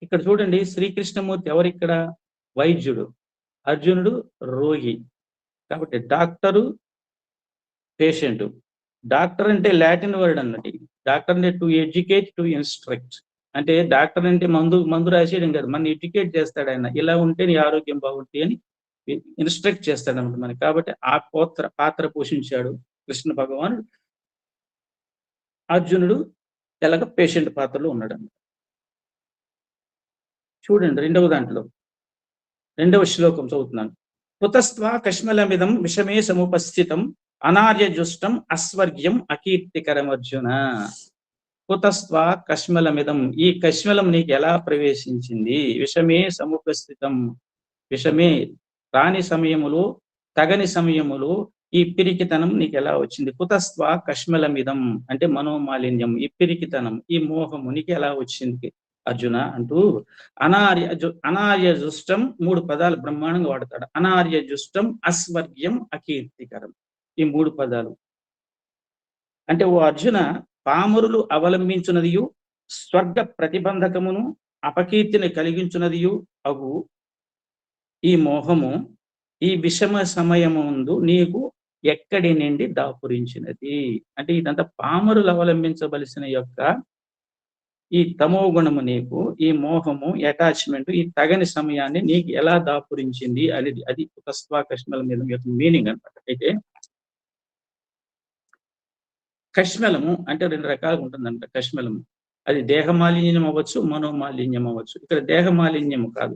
ఇక్కడ చూడండి, శ్రీకృష్ణమూర్తి ఎవరిక్కడ? వైద్యుడు, అర్జునుడు రోగి. కాబట్టి డాక్టరు, పేషెంట్. డాక్టర్ అంటే లాటిన్ వర్డ్ అన్నది. డాక్టర్ అంటే టు ఎడ్యుకేట్, టు ఇన్స్ట్రక్ట్. అంటే డాక్టర్ అంటే మందు రాసేయడం కాదు, మన ఎడ్యుకేట్ చేస్తాడు ఆయన. ఇలా ఉంటే నీ ఆరోగ్యం బాగుంటుంది అని ఇన్స్ట్రక్ట్ చేస్తాడు అనమాట మనకి. కాబట్టి ఆ పాత్ర పోషించాడు కృష్ణ భగవానుడు. అర్జునుడు ఎలాగ పేషెంట్ పాత్రలో ఉన్నాడు అన్నమాట. చూడండి రెండవ శ్లోకం చదువుతున్నాను. కుతస్త్వా కష్మలమిదం విషమే సముపస్థితం అనార్యజుష్టం అస్వర్గ్యం అకీర్తికరం అర్జున. కుతస్త్వా కష్మలమిదం, ఈ కష్మలం నీకు ఎలా ప్రవేశించింది? విషమే సముపస్థితం, విషమే రాని సమయములు తగని సమయములు ఈ పిరికితనం నీకు ఎలా వచ్చింది? కుతస్త్వా కష్మలమిదం అంటే మనోమాలిన్యం, ఈ పిరికితనం, ఈ మోహము నీకు ఎలా వచ్చింది అర్జున అంటూ అనార్యజుష్టం 3 పదాలు బ్రహ్మాండంగా వాడతాడు. అనార్యజుష్టం, అస్వర్గ్యం, అకీర్తికరం, ఈ 3 పదాలు. అంటే ఓ అర్జున, పామరులు అవలంబించున్నదియు స్వర్గ ప్రతిబంధకమును అపకీర్తిని కలిగించున్నదియు అగు ఈ మోహము ఈ విషమ సమయముందు నీకు ఎక్కడి నుండి దాపురించినది? అంటే ఇదంతా పామరులు అవలంబించవలసిన యొక్క ఈ తమో గుణము నీకు, ఈ మోహము, అటాచ్మెంట్, ఈ తగని సమయాన్ని నీకు ఎలా దాపురించింది అనేది అది కుతస్త్వా కష్మల మీద యొక్క మీనింగ్ అనమాట. అయితే కష్మలము అంటే 2 రకాలుగా ఉంటుందంట. కష్మలము అది దేహమాలిన్యం అవ్వచ్చు, మనోమాలిన్యం అవ్వచ్చు. ఇక్కడ దేహమాలిన్యము కాదు,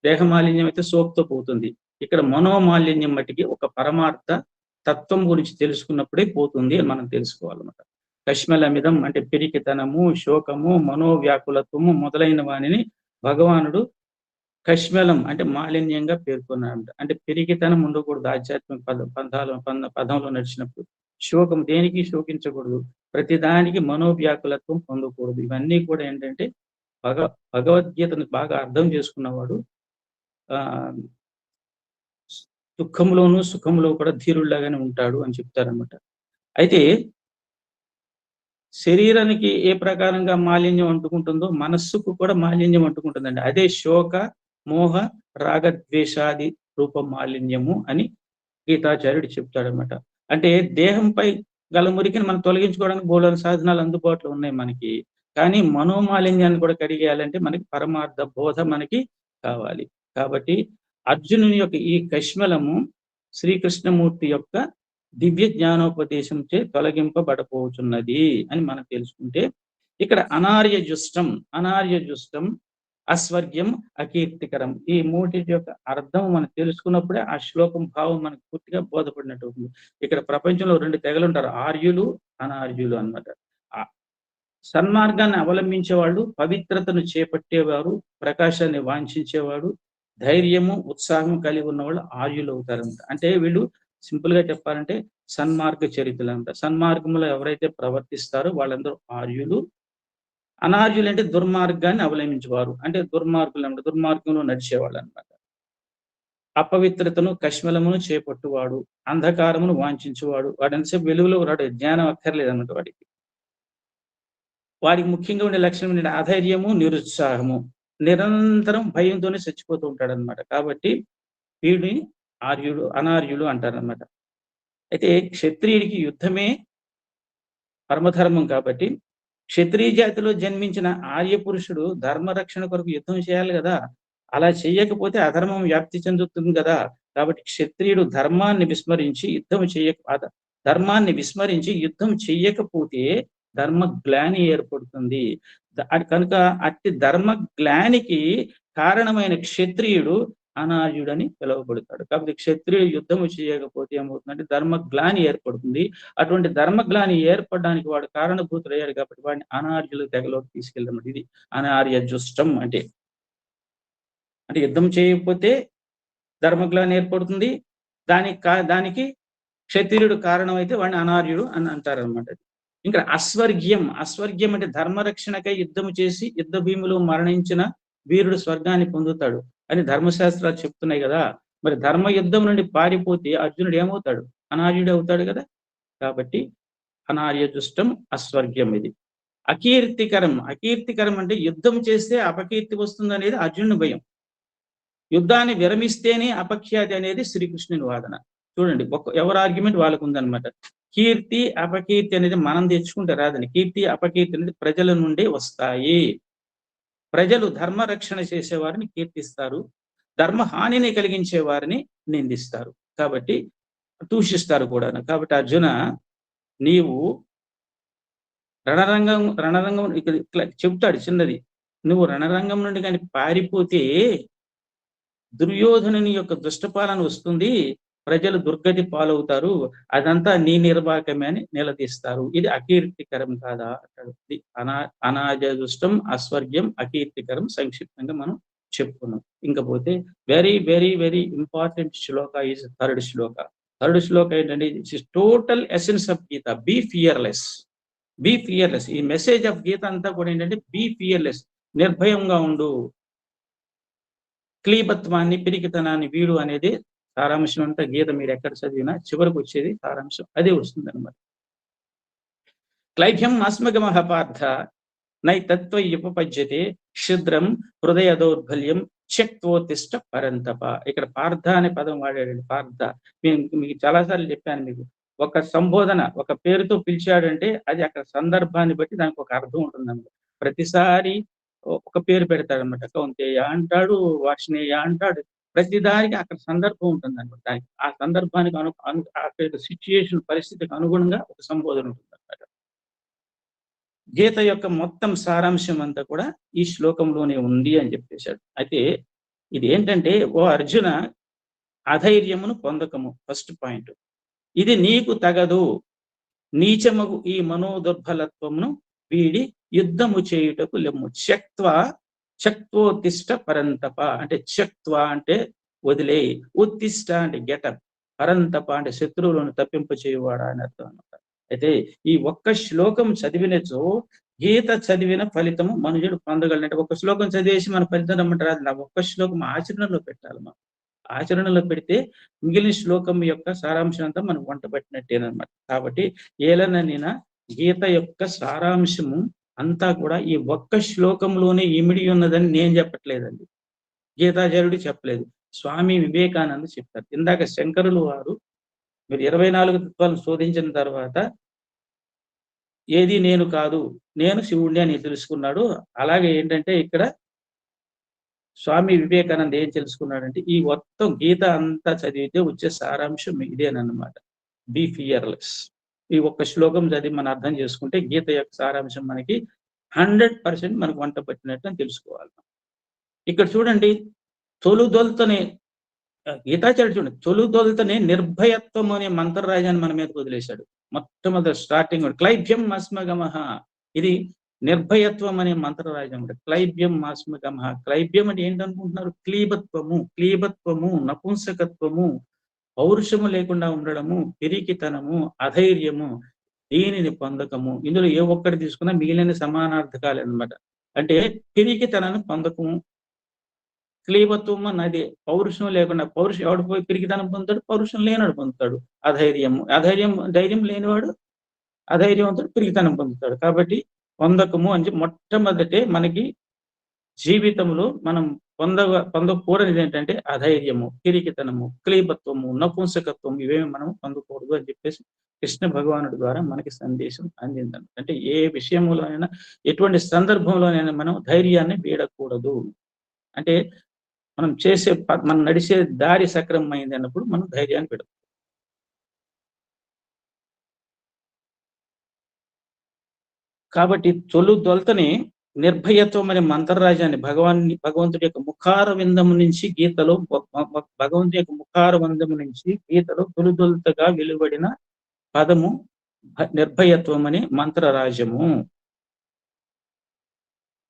దేహమాలిన్యం అయితే సోప్తో పోతుంది. ఇక్కడ మనోమాలిన్యం మట్టికి ఒక పరమార్థ తత్వం గురించి తెలుసుకున్నప్పుడే పోతుంది అని మనం తెలుసుకోవాలన్నమాట. కష్మలమిదం అంటే పిరికితనము, శోకము, మనోవ్యాకులత్వము మొదలైన వానిని భగవానుడు కష్మలం అంటే మాలిన్యంగా పేర్కొన్నాడు. అంటే పిరికితనం ఉండకూడదు ఆధ్యాత్మిక పదంలో నడిచినప్పుడు. శోకం, దేనికి శోకించకూడదు, ప్రతిదానికి మనోవ్యాకులత్వం పొందకూడదు. ఇవన్నీ కూడా ఏంటంటే భగవద్గీతను బాగా అర్థం చేసుకున్నవాడు దుఃఖంలోను సుఖంలో కూడా ధీరుల్లాగానే ఉంటాడు అని చెప్తారనమాట. అయితే శరీరానికి ఏ ప్రకారంగా మాలిన్యం అంటుకుంటుందో మనస్సుకు కూడా మాలిన్యం అంటుకుంటుందండి. అదే శోక, మోహ, రాగద్వేషాది రూప మాలిన్యము అని గీతాచార్యుడు చెప్తాడనమాట. అంటే దేహంపై గల మురికిని మనం తొలగించుకోవడానికి బోలెడు సాధనాలు అందుబాటులో ఉన్నాయి మనకి. కానీ మనోమాలిన్యాన్ని కూడా కడిగేయాలంటే మనకి పరమార్థ బోధ మనకి కావాలి. కాబట్టి అర్జునుని యొక్క ఈ కష్మలము శ్రీకృష్ణమూర్తి యొక్క దివ్య జ్ఞానోపదేశంచే తొలగింపబడపోతున్నది అని మనం తెలుసుకుంటే, ఇక్కడ అనార్య జుష్టం, అస్వర్గ్యం, అకీర్తికరం ఈ మూడింటి యొక్క అర్థం మనం తెలుసుకున్నప్పుడే ఆ శ్లోకం భావం మనకు పూర్తిగా బోధపడినట్టు అవుతుంది. ఇక్కడ ప్రపంచంలో 2 తెగలు ఉంటారు, ఆర్యులు, అనార్యులు అన్నమాట. సన్మార్గాన్ని అవలంబించేవాళ్ళు, పవిత్రతను చేపట్టేవారు, ప్రకాశాన్ని వాంఛించేవాడు, ధైర్యము, ఉత్సాహం కలిగి ఉన్నవాళ్ళు ఆర్యులు అవుతారంట. అంటే వీళ్ళు సింపుల్ గా చెప్పాలంటే సన్మార్గ చరిత్రలు అంట. సన్మార్గంలో ఎవరైతే ప్రవర్తిస్తారో వాళ్ళందరూ ఆర్యులు. అనార్యులు అంటే దుర్మార్గాన్ని అవలంబించేవారు, అంటే దుర్మార్గులు అంటే దుర్మార్గంలో నడిచేవాళ్ళు అనమాట. అపవిత్రతను కష్మలమును చేపట్టువాడు, అంధకారమును వాంఛించేవాడు. వాడు ఎంతసేపు వెలుగులో రాడు, జ్ఞానం అక్కర్లేదన్నమాట వాడికి. వాడికి ముఖ్యంగా ఉండే లక్షణం ఏంటంటే అధైర్యము, నిరుత్సాహము, నిరంతరం భయంతోనే చచ్చిపోతూ ఉంటాడు అనమాట. కాబట్టి వీడిని అనార్యులు అంటారనమాట. అయితే క్షత్రియుడికి యుద్ధమే పరమధర్మం కాబట్టి క్షత్రియ జాతిలో జన్మించిన ఆర్య పురుషుడు ధర్మరక్షణ కొరకు యుద్ధం చేయాలి కదా. అలా చేయకపోతే అధర్మం వ్యాప్తి చెందుతుంది కదా. కాబట్టి క్షత్రియుడు ధర్మాన్ని విస్మరించి యుద్ధం చెయ్యకపోతే ధర్మ గ్లాని ఏర్పడుతుంది. కనుక అట్టి ధర్మ గ్లానికి కారణమైన క్షత్రియుడు అనార్యుడని పిలువబడతాడు. కాబట్టి క్షత్రియుడు యుద్ధము చేయకపోతే ఏమవుతుందంటే ధర్మగ్లాని ఏర్పడుతుంది. అటువంటి ధర్మగ్లాని ఏర్పడడానికి వాడు కారణభూతుడయ్యాడు కాబట్టి వాడిని అనార్యుల తెగలోకి తీసుకెళ్ళడం. ఇది అనార్య జుష్టం అంటే యుద్ధం చేయకపోతే ధర్మగ్లాని ఏర్పడుతుంది. దానికి క్షత్రియుడు కారణం అయితే వాడిని అనార్యుడు అని అంటారనమాట. ఇంకా అస్వర్గ్యం అంటే ధర్మరక్షణకై యుద్ధము చేసి యుద్ధ భూమిలో మరణించిన వీరుడు స్వర్గాన్ని పొందుతాడు అని ధర్మశాస్త్రాలు చెప్తున్నాయి కదా. మరి ధర్మ యుద్ధం నుండి పారిపోతే అర్జునుడు ఏమవుతాడు? అనార్యుడు అవుతాడు కదా. కాబట్టి అనార్య జుష్టం, అస్వర్గ్యం. ఇది అకీర్తికరం అంటే యుద్ధం చేస్తే అపకీర్తి వస్తుంది అనేది అర్జునుడి భయం. యుద్ధాన్ని విరమిస్తేనే అపఖ్యాతి అనేది శ్రీకృష్ణుని వాదన. చూడండి, ఎవరి ఆర్గ్యుమెంట్ వాళ్ళకు ఉందన్నమాట. కీర్తి అపకీర్తి అనేది మనం తెచ్చుకుంటే రాదని. కీర్తి అపకీర్తి అనేది ప్రజల నుండే వస్తాయి. ప్రజలు ధర్మరక్షణ చేసేవారిని కీర్తిస్తారు, ధర్మహానిని కలిగించే వారిని నిందిస్తారు, కాబట్టి దూషిస్తారు కూడా. కాబట్టి అర్జున, నీవు రణరంగం ఇక్కడ చెప్తాడు చిన్నది, నువ్వు రణరంగం నుండి కానీ పారిపోతే దుర్యోధనుని యొక్క దుష్టపాలన వస్తుంది, ప్రజలు దుర్గతి పాలవుతారు, అదంతా నీ నిర్వాహకమే అని నిలదీస్తారు. ఇది అకీర్తికరం కాదా అంటాడు. అనాజదుష్టం, అస్వర్గ్యం, అకీర్తికరం సంక్షిప్తంగా మనం చెప్పుకున్నాం. ఇంకపోతే very very very important shloka is third shloka ఏంటంటే total essence of Gita. Be fearless. ఈ మెసేజ్ ఆఫ్ గీత అంతా కూడా ఏంటంటే బీ ఫియర్లెస్, నిర్భయంగా ఉండు, క్లీబత్వాన్ని పిరికితనాన్ని వీడు అనేది సారాంశం అంతా. గీత మీరు ఎక్కడ చదివినా చివరికి వచ్చేది సారాంశం అదే వస్తుంది అనమాట. క్లైభ్యం అస్మగమః పార్థ నైతత్వయుపపజ్యతే క్షుద్రం హృదయ దౌర్బల్యం త్యక్తోత్తిష్ట పరంతప. ఇక్కడ పార్థ అనే పదం వాడాడండి. పార్థ మీకు చాలాసార్లు చెప్పాను. మీకు ఒక సంబోధన ఒక పేరుతో పిలిచాడంటే అది అక్కడ సందర్భాన్ని బట్టి దానికి ఒక అర్థం ఉంటుందన్నమాట. ప్రతిసారి ఒక పేరు పెడతాడనమాట. కౌంతేయ అంటాడు, వార్ష్ణేయ అంటాడు. ప్రతిదానికి అక్కడ సందర్భం ఉంటుంది అనమాట. దానికి ఆ సందర్భానికి అక్కడ సిచ్యుయేషన్ పరిస్థితికి అనుగుణంగా ఒక సంబోధన ఉంటుంది అనమాట. గీత యొక్క మొత్తం సారాంశం అంతా కూడా ఈ శ్లోకంలోనే ఉంది అని చెప్పేశాడు. అయితే ఇది ఏంటంటే, ఓ అర్జున, అధైర్యమును పొందకము. ఫస్ట్ పాయింట్ ఇది. నీకు తగదు, నీచమగు ఈ మనోదుర్బలత్వమును వీడి యుద్ధము చేయుటకు లెమ్ము. త్యక్తోత్తిష్ట పరంతప అంటే త్యక్త్వ అంటే వదిలే, ఉత్తిష్ట అంటే గెటప్, పరంతప అంటే శత్రువులను తప్పింప చేయువాడా అని అర్థం అన్నమాట. అయితే ఈ ఒక్క శ్లోకం చదివినచో గీత చదివిన ఫలితము మనుషుడు పొందగలంటే, ఒక శ్లోకం చదివేసి మన ఫలితం రమ్మంటే రాదు. నా ఒక్క శ్లోకం ఆచరణలో పెట్టాలి. మనం ఆచరణలో పెడితే మిగిలిన శ్లోకం యొక్క సారాంశం అంతా మనం వంట పట్టినట్టేనమాట. కాబట్టి ఏలనైనా గీత యొక్క సారాంశము అంతా కూడా ఈ ఒక్క శ్లోకంలోనే ఇమిడి ఉన్నదని నేను చెప్పట్లేదండి, గీతాచార్యుడు చెప్పలేదు, స్వామి వివేకానంద చెప్తారు. ఇందాక శంకరులు వారు మీరు 24 తత్వాలను శోధించిన తర్వాత ఏది నేను కాదు, నేను శివుణ్ణి అని తెలుసుకున్నాడు. అలాగే ఏంటంటే ఇక్కడ స్వామి వివేకానంద ఏం తెలుసుకున్నాడంటే ఈ మొత్తం గీత అంతా చదివితే వచ్చే సారాంశం ఇదేనమాట. Be fearless. ఈ ఒక్క శ్లోకం చదివి మనం అర్థం చేసుకుంటే గీత యొక్క సారాంశం మనకి 100% మనకు వంట పట్టినట్టు అని తెలుసుకోవాలి. ఇక్కడ చూడండి, తొలుదొల్తనే గీతాచార్యుడు చూడండి, తొలుదొల్తనే నిర్భయత్వం అనే మంత్రరాజాన్ని మన మీదకి వదిలేశాడు. మొట్టమొదటి స్టార్టింగ్ క్లైభ్యం అస్మగమః, ఇది నిర్భయత్వం అనే మంత్రరాజం. క్లైభ్యం మాస్మగమః. క్లైభ్యం అంటే ఏంటనుకుంటున్నారు? క్లీబత్వము, నపుంసకత్వము, పౌరుషము లేకుండా ఉండడము, పిరికితనము, అధైర్యము, దీనిని పొందకము. ఇందులో ఏ ఒక్కటి తీసుకున్నా మిగిలిన సమానార్థకాలు అన్నమాట. అంటే పిరికితనాన్ని పొందకము, క్లీబత్వం అన్నది పౌరుషం లేకుండా, పౌరుషం ఎవడు పోయి పిరికితనం పొందుతాడు? పౌరుషం లేనివాడు పొందుతాడు. ధైర్యం లేనివాడు అధైర్యవంతుడు పిరికితనం పొందుతాడు. కాబట్టి పొందకము అని మొట్టమొదటే మనకి జీవితంలో మనం పొందకూడనిది ఏంటంటే అధైర్యము, పిరికితనము, క్లీబత్వము, నపుంసకత్వం, ఇవేమి మనం పొందకూడదు అని చెప్పేసి కృష్ణ భగవానుడి ద్వారా మనకి సందేశం అందిందండి. అంటే ఏ విషయంలోనైనా, ఎటువంటి సందర్భంలోనైనా మనం ధైర్యాన్ని వీడకూడదు. అంటే మనం నడిచే దారి సక్రమమైంది అన్నప్పుడు మనం ధైర్యాన్ని పెడతాం. కాబట్టి తొలుదొల్తని నిర్భయత్వం అనే మంత్రరాజాన్ని భగవంతుడి యొక్క ముఖార విందము నుంచి గీతలో, భగవంతుడి యొక్క ముఖార విందము నుంచి గీతలో తొలుదొల్తగా వెలువడిన పదము నిర్భయత్వం అనే మంత్రరాజము.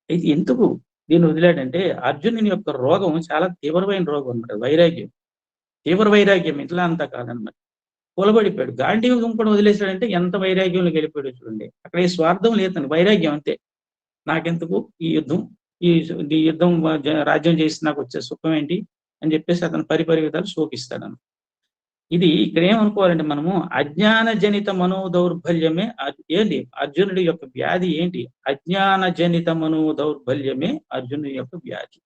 ఇది ఎందుకు దీన్ని వదిలాడంటే అర్జునుని యొక్క రోగం చాలా తీవ్రమైన రోగం అన్నమాట. వైరాగ్యం, తీవ్ర వైరాగ్యం. ఇట్లా అంతా కాదన్నమాట. కూలబడిపోయాడు. గాంధీవం కూడా వదిలేశాడంటే ఎంత వైరాగ్యంలో వెళ్ళిపోయాడు చూడండి. అక్కడ ఏ స్వార్థం లేదండి, వైరాగ్యం అంతే. నాకెందుకు ఈ యుద్ధం, రాజ్యం చేసి నాకు వచ్చే సుఖం ఏంటి అని చెప్పేసి అతను పరిపరి విధాలు శోకిస్తాడను. ఇది ఇక్కడ ఏమనుకోవాలంటే మనము అజ్ఞాన జనిత మనోదౌర్బల్యమే ఏంటి అర్జునుడి యొక్క వ్యాధి ఏంటి? అజ్ఞాన జనిత మనోదౌర్బల్యమే అర్జునుడి యొక్క వ్యాధి.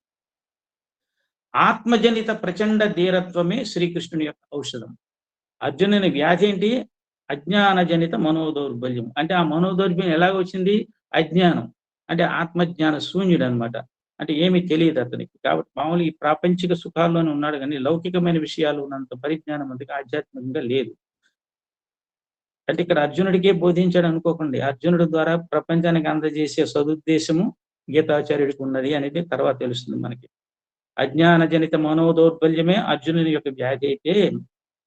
ఆత్మజనిత ప్రచండ ధీరత్వమే శ్రీకృష్ణుని యొక్క ఔషధం. అర్జునుని వ్యాధి ఏంటి? అజ్ఞాన జనిత మనోదౌర్బల్యం. అంటే ఆ మనోదౌర్బల్యం ఎలాగ వచ్చింది? అజ్ఞానం అంటే ఆత్మజ్ఞాన శూన్యుడు అనమాట. అంటే ఏమీ తెలియదు అతనికి. కాబట్టి మామూలు ఈ ప్రాపంచిక సుఖాల్లోనే ఉన్నాడు, కానీ లౌకికమైన విషయాలు ఉన్నంత పరిజ్ఞానం అందుకు ఆధ్యాత్మికంగా లేదు. అంటే ఇక్కడ అర్జునుడికే బోధించాడు అనుకోకండి. అర్జునుడి ద్వారా ప్రపంచానికి అందజేసే సదుద్దేశము గీతాచార్యుడికి ఉన్నది అనేది తర్వాత తెలుస్తుంది మనకి. అజ్ఞాన జనిత మనోదౌర్బల్యమే అర్జునుని యొక్క వ్యాధి అయితే,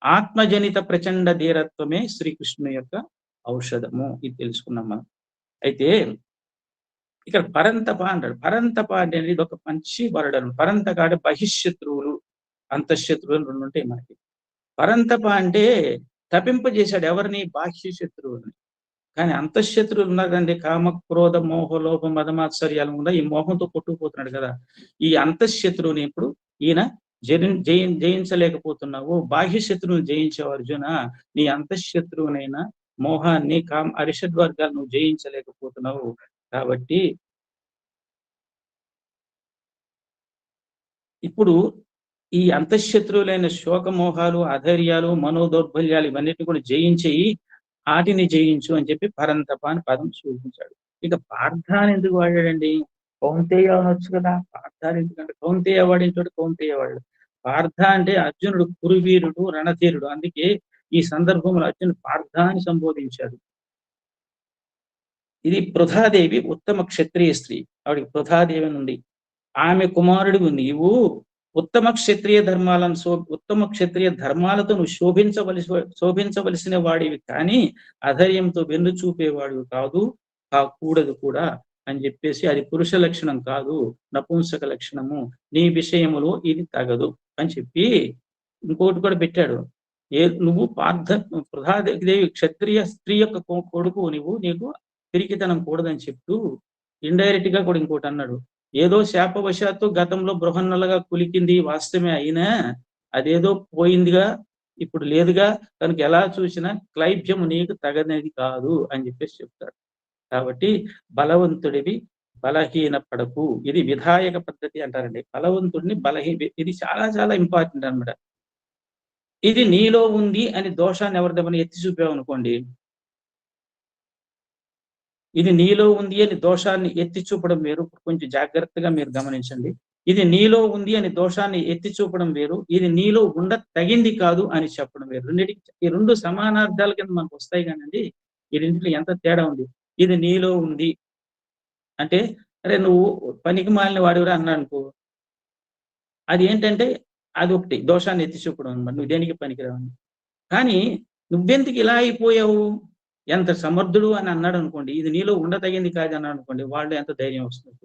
ఆత్మజనిత ప్రచండ ధీరత్వమే శ్రీకృష్ణుని యొక్క ఔషధము. ఇది తెలుసుకున్నాం మనం. అయితే ఇక్కడ పరంతప అంటాడు. పరంతప అనేది ఒక మంచి వరడను. పరంతక అంటే బహిశత్రువులు, అంతఃశత్రువులు రెండు ఉంటాయి మనకి. పరంతప అంటే తపింపజేశాడు ఎవరిని? బాహ్య శత్రువుని. కానీ అంతఃశత్రువులు ఉన్నారండి. కామ, క్రోధ, మోహ, లోభ, మదమాత్సర్యాలు ఉందా? ఈ మోహంతో కొట్టుకుపోతున్నాడు కదా. ఈ అంతఃశత్రువుని ఇప్పుడు ఈయన జయించలేకపోతున్నావు. బాహ్య శత్రువుని జయించావు అర్జున. నీ అంతఃశత్రువునైనా మోహాన్ని, అరిషడ్ వర్గాలు నువ్వు జయించలేకపోతున్నావు. కాబట్టి ఇప్పుడు ఈ అంతఃశత్రువులైన శోకమోహాలు, అధైర్యాలు, మనోదౌర్బల్యాలు ఇవన్నిటిని కూడా జయించి ఆటిని జయించు అని చెప్పి పరంతప అని పదం సూచించాడు. ఇక పార్థాన్ని ఎందుకు వాడాడండి? కౌంతేయ అనొచ్చు కదా. పార్థాన్ని ఎందుకంటే కౌంతేయ వాడిన చోట కౌంతేయ వాడాడు. పార్థ అంటే అర్జునుడు కురువీరుడు, రణధీరుడు. అందుకే ఈ సందర్భంలో అర్జునుడు పార్థ అని సంబోధించాడు. ఇది పృథాదేవి ఉత్తమ క్షత్రియ స్త్రీ. ఆవిడికి పృథాదేవి అని ఉంది. ఆమె కుమారుడు నీవు ఉత్తమ క్షత్రియ ధర్మాలతో నువ్వు శోభించవలసిన వాడివి, కానీ అధైర్యంతో వెన్ను చూపేవాడివి కాకూడదు కూడా అని చెప్పేసి, అది పురుష లక్షణం కాదు, నపుంసక లక్షణము. నీ విషయములో ఇది తగదు అని చెప్పి ఇంకోటి కూడా పెట్టాడు. నువ్వు పృథాదేవి క్షత్రియ స్త్రీ యొక్క కొడుకు, నీకు పిరికితనం కూడదని చెప్తూ ఇండైరెక్ట్ గా కూడా ఇంకోటి అన్నాడు. ఏదో శాపవశాత్తు గతంలో బృహన్నలుగా కులికింది వాస్తవమే అయినా అదేదో పోయిందిగా, ఇప్పుడు లేదుగా, కనుక ఎలా చూసినా క్లైబ్యము నీకు తగనిది కాదు అని చెప్పేసి చెప్తాడు. కాబట్టి బలవంతుడివి బలహీన పడకు, ఇది విధాయక పద్ధతి అంటారండి. బలవంతుడిని ఇది చాలా చాలా ఇంపార్టెంట్ అన్నమాట. ఇది నీలో ఉంది అని దోషాన్ని ఎవరిదమని ఎత్తి చూపామనుకోండి, ఇది నీలో ఉంది అని దోషాన్ని ఎత్తి చూపడం వేరు. కొంచెం జాగ్రత్తగా మీరు గమనించండి. ఇది నీలో ఉంది అని దోషాన్ని ఎత్తి చూపడం వేరు, ఇది నీలో ఉండ తగింది కాదు అని చెప్పడం వేరు. ఈ రెండు సమానార్థాల కింద మనకు వస్తాయి కానండి, ఈ రెండింటిలో ఎంత తేడా ఉంది. ఇది నీలో ఉంది అంటే, అరే నువ్వు పనికి మాలిన వాడివిరా అన్నాడు అనుకో, అది ఏంటంటే అది ఒకటి దోషాన్ని ఎత్తి చూపడం అనమాట. నువ్వు దేనికి పనికిరావని. కానీ నువ్వెందుకు ఇలా అయిపోయావు, ఎంత సమర్థుడు అని అన్నాడు అనుకోండి, ఇది నీలో ఉండతగింది కాదు అన్నాడు అనుకోండి, వాళ్ళు ఎంత ధైర్యం వస్తుంది.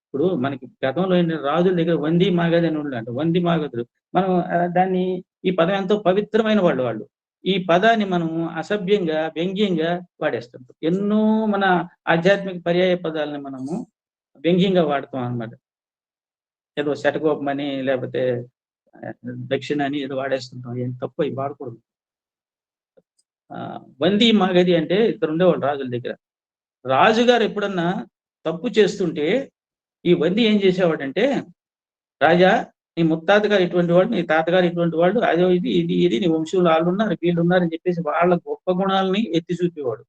ఇప్పుడు మనకి గతంలో ఏంటంటే రాజుల దగ్గర వంది మాగది అని ఉండంట. వంది మాగదులు మనం దాన్ని, ఈ పదం ఎంతో పవిత్రమైన వాళ్ళు. ఈ పదాన్ని మనం అసభ్యంగా వ్యంగ్యంగా వాడేస్తుంటాం. ఎన్నో మన ఆధ్యాత్మిక పర్యాయ పదాలని మనము వ్యంగ్యంగా వాడతాం అన్నమాట. ఏదో శటకోపం అని, లేకపోతే దక్షిణ అని ఏదో వాడేస్తుంటాం. ఏం తప్పు, అవి వాడకూడదు. వంది మాగది అంటే ఇద్దరు ఉండేవాళ్ళు రాజుల దగ్గర. రాజుగారు ఎప్పుడన్నా తప్పు చేస్తుంటే ఈ వంది ఏం చేసేవాడంటే, రాజా నీ ముత్తాత గారు ఇటువంటి వాడు, నీ తాతగారు ఇటువంటి వాళ్ళు, అదో ఇది నీ వంశంలో వాళ్ళు ఉన్నారు, వీళ్ళు ఉన్నారని చెప్పేసి వాళ్ళ గొప్ప గుణాలని ఎత్తి చూపేవాడు.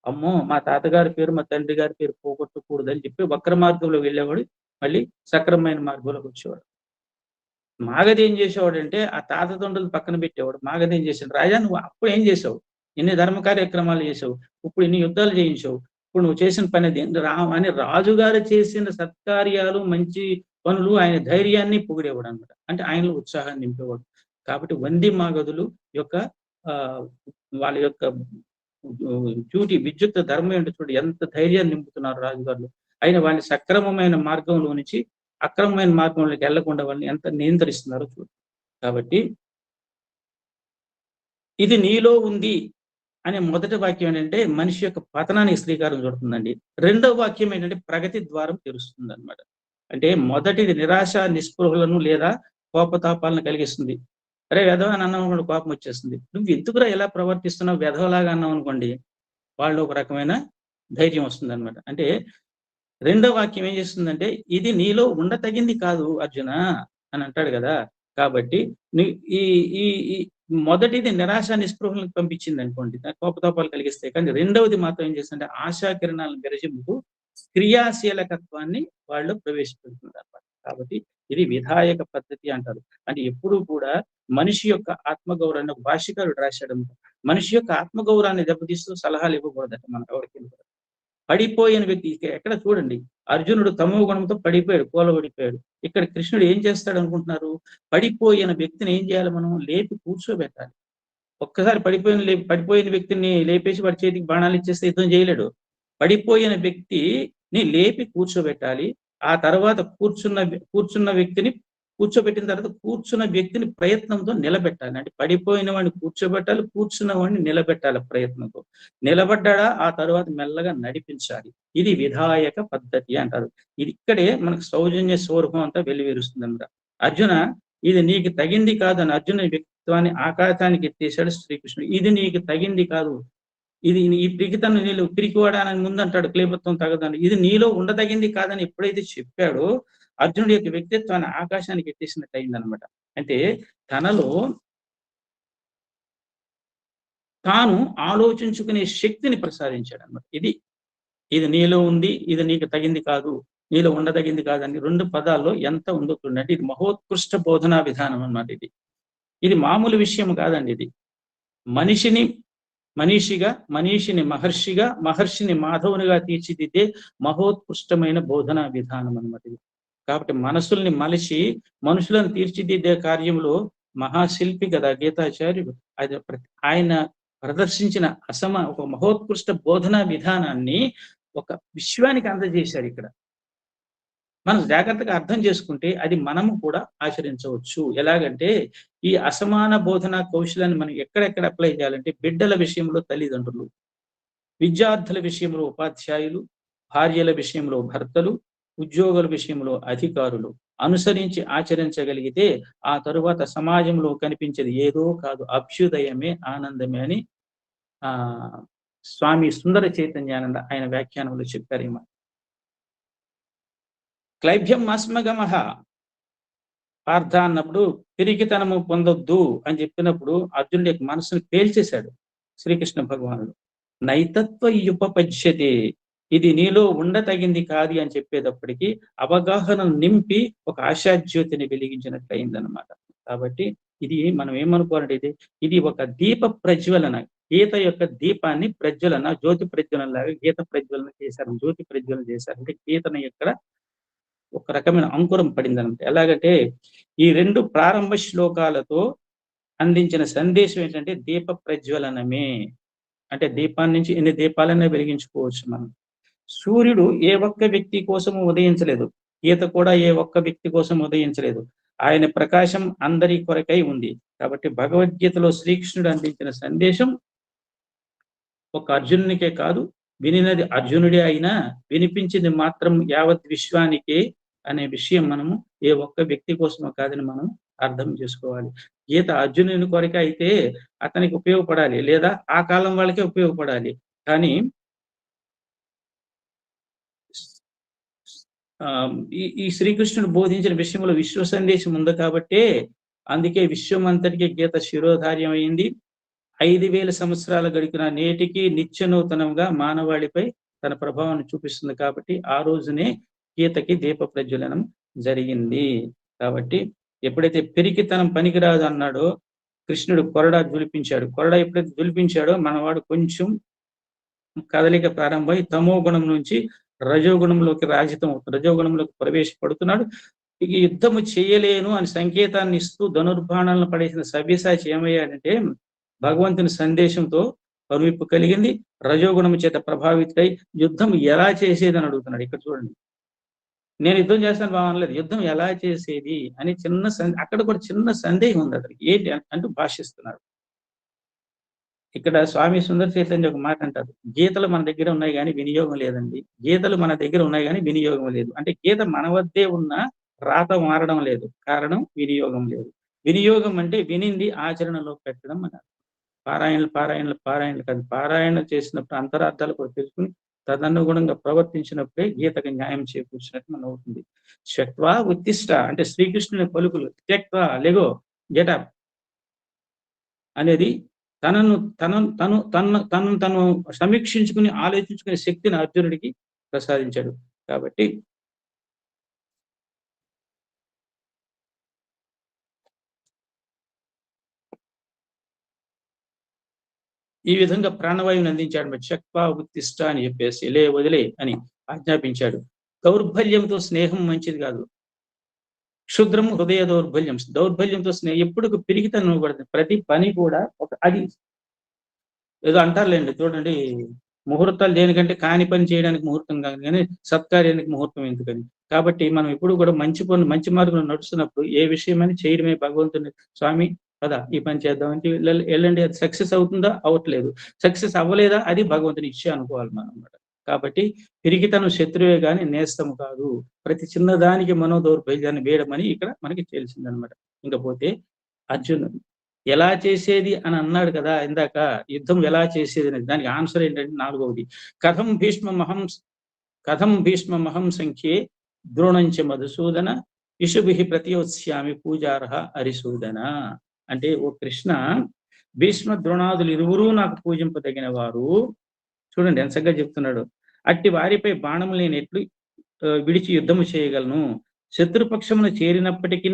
అమ్మో మా తాతగారి పేరు మా తండ్రి గారి పేరు పోగొట్టకూడదు అని చెప్పి వక్ర మార్గంలో వెళ్ళేవాడు, మళ్ళీ సక్రమమైన మార్గంలోకి వచ్చేవాడు. మాగధి ఏం చేసేవాడంటే ఆ తాత తండ్రులు పక్కన పెట్టేవాడు. మాగధి ఏం చేశాడు, రాజా నువ్వు అప్పుడు ఏం చేసావు, ఇన్ని ధర్మ కార్యక్రమాలు చేసావు, ఇప్పుడు ఇన్ని యుద్ధాలు చేయించావు, ఇప్పుడు నువ్వు చేసిన పని అది అని రాజుగారు చేసిన సత్కార్యాలు మంచి పనులు ఆయన ధైర్యాన్ని పొగిడేవాడు అనమాట. అంటే ఆయనలో ఉత్సాహాన్ని నింపేవాడు. కాబట్టి వంది మాగధులు యొక్క వాళ్ళ యొక్క డ్యూటీ విద్యుత్ ధర్మం ఏంటో చూడు, ఎంత ధైర్యాన్ని నింపుతున్నారు రాజుగారులు. అయిన వాళ్ళని సక్రమమైన మార్గంలో నుంచి అక్రమమైన మార్గంలోకి వెళ్లకుండా వాళ్ళని ఎంత నియంత్రిస్తున్నారో చూడు. కాబట్టి ఇది నీలో ఉంది అనే మొదటి వాక్యం ఏంటంటే మనిషి యొక్క పతనానికి శ్రీకారం చుడుతుందండి. రెండవ వాక్యం ఏంటంటే ప్రగతి ద్వారం తెరుస్తుంది అనమాట. అంటే మొదటిది నిరాశ నిస్పృహలను లేదా కోపతాపాలను కలిగిస్తుంది. అరే వెధవ అని అన్నాం అనుకోండి, కోపం వచ్చేస్తుంది. నువ్వు ఎందుకురా ఎలా ప్రవర్తిస్తున్నావు, వెధవలాగా అన్నావు అనుకోండి, వాళ్ళు ఒక రకమైన ధైర్యం వస్తుంది అనమాట. అంటే రెండో వాక్యం ఏం చేస్తుందంటే, ఇది నీలో ఉండతగింది కాదు అర్జున అని అంటాడు కదా. కాబట్టి ఈ ఈ ఈ మొదటిది నిరాశ నిస్పృహలకు పంపించింది అనుకోండి, కోపతాపాలు కలిగిస్తాయి. కానీ రెండవది మాత్రం ఏం చేస్తుందంటే ఆశాకిరణాలను విరజింపు క్రియాశీలకత్వాన్ని వాళ్ళు ప్రవేశపెడుతుంది అనమాట. కాబట్టి ఇది విధాయక పద్ధతి అంటారు. అంటే ఎప్పుడూ కూడా మనిషి యొక్క ఆత్మగౌరవాన్ని భాష్యకారుడు రాశాడు. మనిషి యొక్క ఆత్మగౌరవాన్ని దెబ్బతీస్తూ సలహాలు ఇవ్వకూడదట మనం ఎవరికి. పడిపోయిన వ్యక్తి ఎక్కడ చూడండి, అర్జునుడు తమో గుణంతో పడిపోయాడు, కూలబడిపోయాడు. ఇక్కడ కృష్ణుడు ఏం చేస్తాడు అనుకుంటున్నారు, పడిపోయిన వ్యక్తిని ఏం చేయాలి, మనం లేపి కూర్చోబెట్టాలి. ఒక్కసారి పడిపోయిన వ్యక్తిని లేపేసి వాడి చేతికి బాణాలు ఇచ్చేస్తే యుద్ధం చేయలేడు. పడిపోయిన వ్యక్తిని లేపి కూర్చోబెట్టాలి. ఆ తర్వాత కూర్చున్న వ్యక్తిని కూర్చోబెట్టిన తర్వాత కూర్చున్న వ్యక్తిని ప్రయత్నంతో నిలబెట్టాలి. అంటే పడిపోయిన వాడిని కూర్చోబెట్టాలి, కూర్చున్న వాడిని నిలబెట్టాలి ప్రయత్నంతో. నిలబడ్డా ఆ తర్వాత మెల్లగా నడిపించాలి. ఇది విధాయక పద్ధతి అంటారు. ఇది ఇక్కడే మనకు సౌజన్య స్వరూపం అంతా వెలివేరుస్తుంది అన్నమాట. అర్జున ఇది నీకు తగింది కాదు అని అర్జున వ్యక్తిత్వాన్ని ఆకాశానికి ఎత్తేసాడు శ్రీకృష్ణుడు. ఇది నీకు తగింది కాదు, ఇది ఈ పిరికితను నీళ్ళు పిరికివాడానని ముందు అంటాడు, క్లేబత్వం తగదని. ఇది నీలో ఉండదగింది కాదని ఎప్పుడైతే చెప్పాడో అర్జునుడి యొక్క వ్యక్తిత్వాన్ని ఆకాశానికి ఎత్తేసినట్టు అయిందనమాట. అంటే తనలో తాను ఆలోచించుకునే శక్తిని ప్రసాదించాడు అనమాట. ఇది నీలో ఉంది, ఇది నీకు తగింది కాదు, నీలో ఉండదగింది కాదని రెండు పదాల్లో ఎంత ఉందో చూడండి. ఇది మహోత్కృష్ట బోధనా విధానం అన్నమాట. ఇది మామూలు విషయం కాదండి. ఇది మనిషిని మనీషిగా, మనీషిని మహర్షిగా, మహర్షిని మాధవునిగా తీర్చిదిద్దే మహోత్కృష్టమైన బోధనా విధానం అన్నమాట ఇది. కాబట్టి మనసుల్ని మలిచి మనుషులను తీర్చిదిద్దే కార్యంలో మహాశిల్పి కదా గీతాచార్యుడు. ఆయన ప్రదర్శించిన ఒక మహోత్కృష్ట బోధనా విధానాన్ని ఒక విశ్వానికి అందజేశాడు. ఇక్కడ మనం జాగ్రత్తగా అర్థం చేసుకుంటే అది మనము కూడా ఆచరించవచ్చు. ఎలాగంటే ఈ అసమాన బోధనా కౌశలాన్ని మనం ఎక్కడెక్కడ అప్లై చేయాలంటే బిడ్డల విషయంలో తల్లిదండ్రులు, విద్యార్థుల విషయంలో ఉపాధ్యాయులు, భార్యల విషయంలో భర్తలు, ఉద్యోగుల విషయంలో అధికారులు, అనుసరించి ఆచరించగలిగితే ఆ తరువాత సమాజంలో కనిపించేది ఏదో కాదు, అభ్యుదయమే, ఆనందమే అని ఆ స్వామి సుందర చైతన్యానంద ఆయన వ్యాఖ్యానంలో చెప్పారు. ఈ మాట క్లైభ్యం అస్మగమః పార్థ అన్నప్పుడు పిరికితనము పొందొద్దు అని చెప్పినప్పుడు అర్జునుడి యొక్క మనసును పేల్చేశాడు శ్రీకృష్ణ భగవానుడు. నైతత్వ యుపపజ్యతే, ఇది నీలో ఉండతగింది కాదు అని చెప్పేటప్పటికీ అవగాహన నింపి ఒక ఆశాజ్యోతిని వెలిగించినట్లు అయిందనమాట. కాబట్టి ఇది మనం ఏమనుకోవాలంటే ఇది ఒక దీప ప్రజ్వలన, గీత యొక్క దీపాన్ని ప్రజ్వలన, జ్యోతి ప్రజ్వలన లాగా గీత ప్రజ్వలన చేశారు, జ్యోతి ప్రజ్వలన చేశారు. అంటే గీతను ఇక్కడ ఒక రకమైన అంకురం పడింది అనమాట. ఎలాగంటే ఈ 2 ప్రారంభ శ్లోకాలతో అందించిన సందేశం ఏంటంటే దీప ప్రజ్వలనమే. అంటే దీపాన్ని నుంచి ఎన్ని దీపాలనే వెలిగించుకోవచ్చు మనం. సూర్యుడు ఏ ఒక్క వ్యక్తి కోసము ఉదయించలేదు, గీత కూడా ఏ ఒక్క వ్యక్తి కోసం ఉదయించలేదు. ఆయన ప్రకాశం అందరి కొరకై ఉంది. కాబట్టి భగవద్గీతలో శ్రీకృష్ణుడు అందించిన సందేశం ఒక అర్జునునికే కాదు, వినినది అర్జునుడే అయినా వినిపించింది మాత్రం యావత్ విశ్వానికే అనే విషయం మనము ఏ ఒక్క వ్యక్తి కోసమో కాదని మనం అర్థం చేసుకోవాలి. గీత అర్జునుని కొరక అయితే అతనికి ఉపయోగపడాలి, లేదా ఆ కాలం వాళ్ళకే ఉపయోగపడాలి. కానీ ఈ శ్రీకృష్ణుడు బోధించిన విషయంలో విశ్వ సందేశం ఉంది కాబట్టే అందుకే విశ్వం అంతటికీ గీత శిరోధార్యం అయింది. 5000 సంవత్సరాలు గడిపిన నేటికి నిత్య నూతనంగా మానవాళిపై తన ప్రభావాన్ని చూపిస్తుంది. కాబట్టి ఆ రోజునే గీతకి దీప ప్రజ్వలనం జరిగింది. కాబట్టి ఎప్పుడైతే పెరికితనం పనికిరాదు అన్నాడో కృష్ణుడు కొరడా జ్వలిపించాడు. కొరడా ఎప్పుడైతే జ్వలిపించాడో మనవాడు కొంచెం కదలిక ప్రారంభమై తమో గుణం నుంచి రజోగుణంలోకి రాజితం అవుతుంది, రజోగుణంలోకి ప్రవేశపడుతున్నాడు. ఇక యుద్ధము చేయలేను అని సంకేతాన్ని ఇస్తూ ధనుర్బాణాలను పడేసిన సవ్యసాచి ఏమయ్యాడంటే భగవంతుని సందేశంతో కనువిప్పు కలిగింది, రజోగుణం చేత ప్రభావితుడై యుద్ధం ఎలా చేసేది అని అడుగుతున్నాడు. ఇక్కడ చూడండి, నేను యుద్ధం చేస్తాను బాగనలేదు, యుద్ధం ఎలా చేసేది అని అక్కడ కూడా చిన్న సందేహం ఉంది అతనికి. ఏంటి అంటూ భాషిస్తున్నాడు. ఇక్కడ స్వామి సుందర చైతన్య ఒక మాట అంటారు, గీతలు మన దగ్గర ఉన్నాయి కానీ వినియోగం లేదండి. గీతలు మన దగ్గర ఉన్నాయి కానీ వినియోగం లేదు. అంటే గీత మన వద్దే ఉన్న రాత మారడం లేదు, కారణం వినియోగం లేదు. వినియోగం అంటే వినింది ఆచరణలో పెట్టడం అన్నారు. పారాయణలు కాదు, పారాయణ చేసినప్పుడు అంతరార్థాలు కూడా తెలుసుకుని తదనుగుణంగా ప్రవర్తించినప్పుడే గీతకు న్యాయం చేకూర్చినట్టు మనం అవుతుంది. త్యక్త్వా ఉత్తిష్ట అంటే శ్రీకృష్ణుని పలుకులు, త్యక్త్వా లెగో గెటప్ అనేది తను సమీక్షించుకుని ఆలోచించుకునే శక్తిని అర్జునుడికి ప్రసాదించాడు. కాబట్టి ఈ విధంగా ప్రాణవాయువుని అందించాడు. త్యక్త్వా ఉత్తిష్ట అని చెప్పేసి వదిలే అని ఆజ్ఞాపించాడు. దౌర్బల్యంతో స్నేహం మంచిది కాదు. క్షుద్రం హృదయ దౌర్బల్యం, దౌర్బల్యంతో స్నేహం ఎప్పుడు పిరికితనం పడుతుంది. ప్రతి పని కూడా అది ఏదో అంటారులేండి, చూడండి ముహూర్తాలు దేనికంటే కాని పని చేయడానికి ముహూర్తం కాదు కానీ సత్కార్యానికి ముహూర్తం ఎందుకని. కాబట్టి మనం ఎప్పుడు కూడా మంచి మార్గంలో నడుస్తున్నప్పుడు ఏ విషయమని చేయడమే భగవంతుని స్వామి కదా ఈ పని చేద్దామంటే వెళ్ళండి, అది సక్సెస్ అవుతుందా అవట్లేదు, సక్సెస్ అవ్వలేదా అది భగవంతుని ఇచ్చే అనుకోవాలి మనం అన్నమాట. కాబట్టి పిరికితనం శత్రువే కానీ నేస్తము కాదు. ప్రతి చిన్నదానికి మనోదౌర్బల్యాన్ని వేయడమని ఇక్కడ మనకి తెలిసిందనమాట. ఇంకపోతే అర్జునుడు ఎలా చేసేది అని అన్నాడు కదా ఇందాక, యుద్ధం ఎలా చేసేది అనేది దానికి ఆన్సర్ ఏంటంటే 4వది కథం భీష్మమహం సంఖ్యే ద్రోణంచ మధుసూదన ఇషుభిః ప్రతియోత్స్యామి పూజార్హ హరిసూదన. అంటే ఓ కృష్ణ, భీష్మ ద్రోణాదులు ఇరువురు నాకు పూజింపదగిన వారు. చూడండి ఎంత చక్కగా చెప్తున్నాడు. అట్టి వారిపై బాణం లేనట్లు విడిచి యుద్ధము చేయగలను. శత్రుపక్షమును చేరినప్పటికీ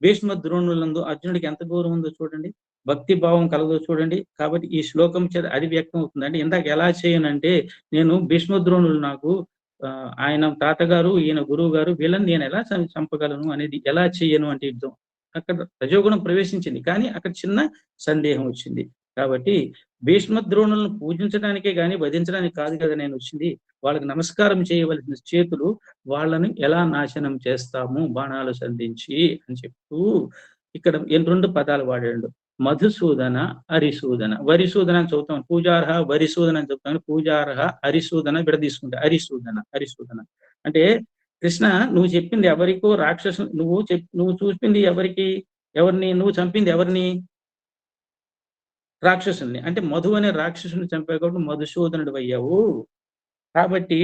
భీష్మ ద్రోణులందు అర్జునుడికి ఎంత గౌరవం ఉందో చూడండి, భక్తి భావం కలదో చూడండి. కాబట్టి ఈ శ్లోకం చేత అది వ్యక్తం అవుతుంది. అంటే ఇందాక ఎలా చేయనంటే నేను భీష్మ ద్రోణులు నాకు ఆయన తాతగారు, ఈయన గురువు గారు, వీళ్ళని నేను ఎలా చంపగలను అనేది ఎలా చేయను అంటే యుద్ధం అక్కడ రజోగుణం ప్రవేశించింది, కానీ అక్కడ చిన్న సందేహం వచ్చింది. కాబట్టి భీష్మ ద్రోణులను పూజించడానికే కానీ వధించడానికి కాదు కదా నేను వచ్చింది, వాళ్ళకి నమస్కారం చేయవలసిన చేతులు వాళ్ళని ఎలా నాశనం చేస్తాము బాణాలు సంధించి అని చెప్తూ ఇక్కడ 2 పదాలు వాడాడు, మధుసూదన హరిసూదన. వరిసూదన అని చదువుతాం, పూజార్హ వరిసూదన అని చెప్తాను, పూజార్హ హరిసూదన విడదీసుకుంటే హరిసూదన అంటే కృష్ణ, నువ్వు చెప్పింది ఎవరికో రాక్షసు, నువ్వు చూపింది ఎవరికి, ఎవరిని నువ్వు చంపింది ఎవరిని? రాక్షసుల్ని. అంటే మధు అనే రాక్షసుని చంపావు కాబట్టి మధుసూదనుడు అయ్యావు. కాబట్టి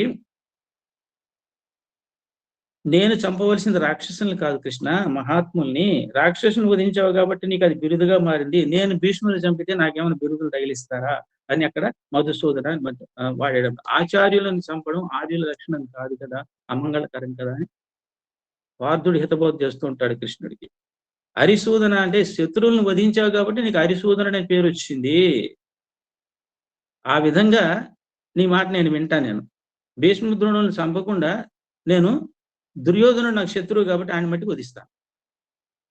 నేను చంపవలసింది రాక్షసుల్ని కాదు కృష్ణ, మహాత్ముల్ని. రాక్షసుని వధించావు కాబట్టి నీకు అది బిరుదుగా మారింది. నేను భీష్ముని చంపితే నాకేమైనా బిరుదులు తగిలిస్తారా అని అక్కడ మధుసూదన వాడాడు. ఆచార్యులను చంపడం ఆర్యుల లక్షణం కాదు కదా, అమంగళకరం కదా అని పార్థుడు హితబోధ చేస్తూ ఉంటాడు కృష్ణుడికి. హరిసూదన అంటే శత్రువులను వధించావు కాబట్టి నీకు హరిసూదన అనే పేరు వచ్చింది. ఆ విధంగా నీ మాట నేను వింటా. నేను భీష్మద్రోణులను చంపకుండా నేను దుర్యోధనుడు నాకు శత్రువు కాబట్టి ఆయన మట్టి వధిస్తాను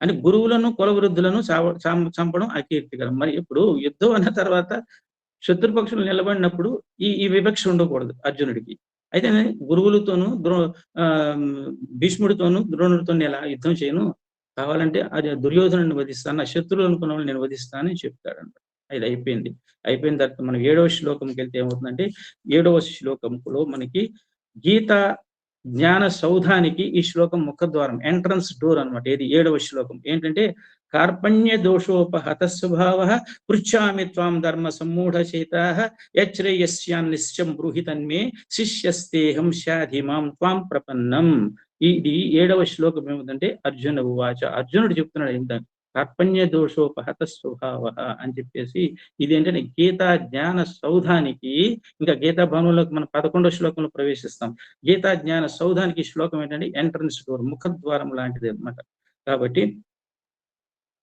అని గురువులను కులవృద్ధులను చంపడం అకీర్తికరం. మరి ఇప్పుడు యుద్ధం అన్న తర్వాత శత్రుపక్షులు నిలబడినప్పుడు ఈ వివక్ష ఉండకూడదు అర్జునుడికి. అయితే గురువులతోనూ భీష్ముడితోనూ ద్రోణుడితోనూ ఎలా యుద్ధం చేయను, కావాలంటే అది దుర్యోధనుడిని వధిస్తాను, నా శత్రువులు అనుకున్న వాళ్ళు నేను వధిస్తానని చెప్తాడు అనమాట. అది అయిపోయింది. అయిపోయిన తర్వాత మనం 7వ శ్లోకంకి వెళ్తే ఏమవుతుందంటే 7వ శ్లోకంలో మనకి గీత జ్ఞాన సౌధానికి ఈ శ్లోకం ముఖద్వారం, ఎంట్రన్స్ డోర్ అనమాట. ఇది 7వ శ్లోకం ఏంటంటే కార్పణ్య దోషోపహత స్వభావ పృచ్ఛామి త్వాం ధర్మ సమ్మూఢచేతా యశ్రేయస్యాన్ నిశ్చం బ్రూహి తన్మే శిష్యస్తేహం శాధిమాం త్వాం ప్రపన్నం. ఇది 7వ శ్లోకం ఏమిటంటే అర్జున ఉవాచ, అర్జునుడు చెప్తున్నాడు ఏంటంటే కార్పణ్య దోషోపహత స్వభావ అని చెప్పేసి ఇది ఏంటంటే గీతా జ్ఞాన సౌధానికి, ఇంకా గీతా భవనంలోకి మనం 11వ శ్లోకంలో ప్రవేశిస్తాం. గీతా జ్ఞాన సౌధానికి శ్లోకం ఏంటంటే ఎంట్రన్స్ డోర్, ముఖద్వారం లాంటిది అనమాట. కాబట్టి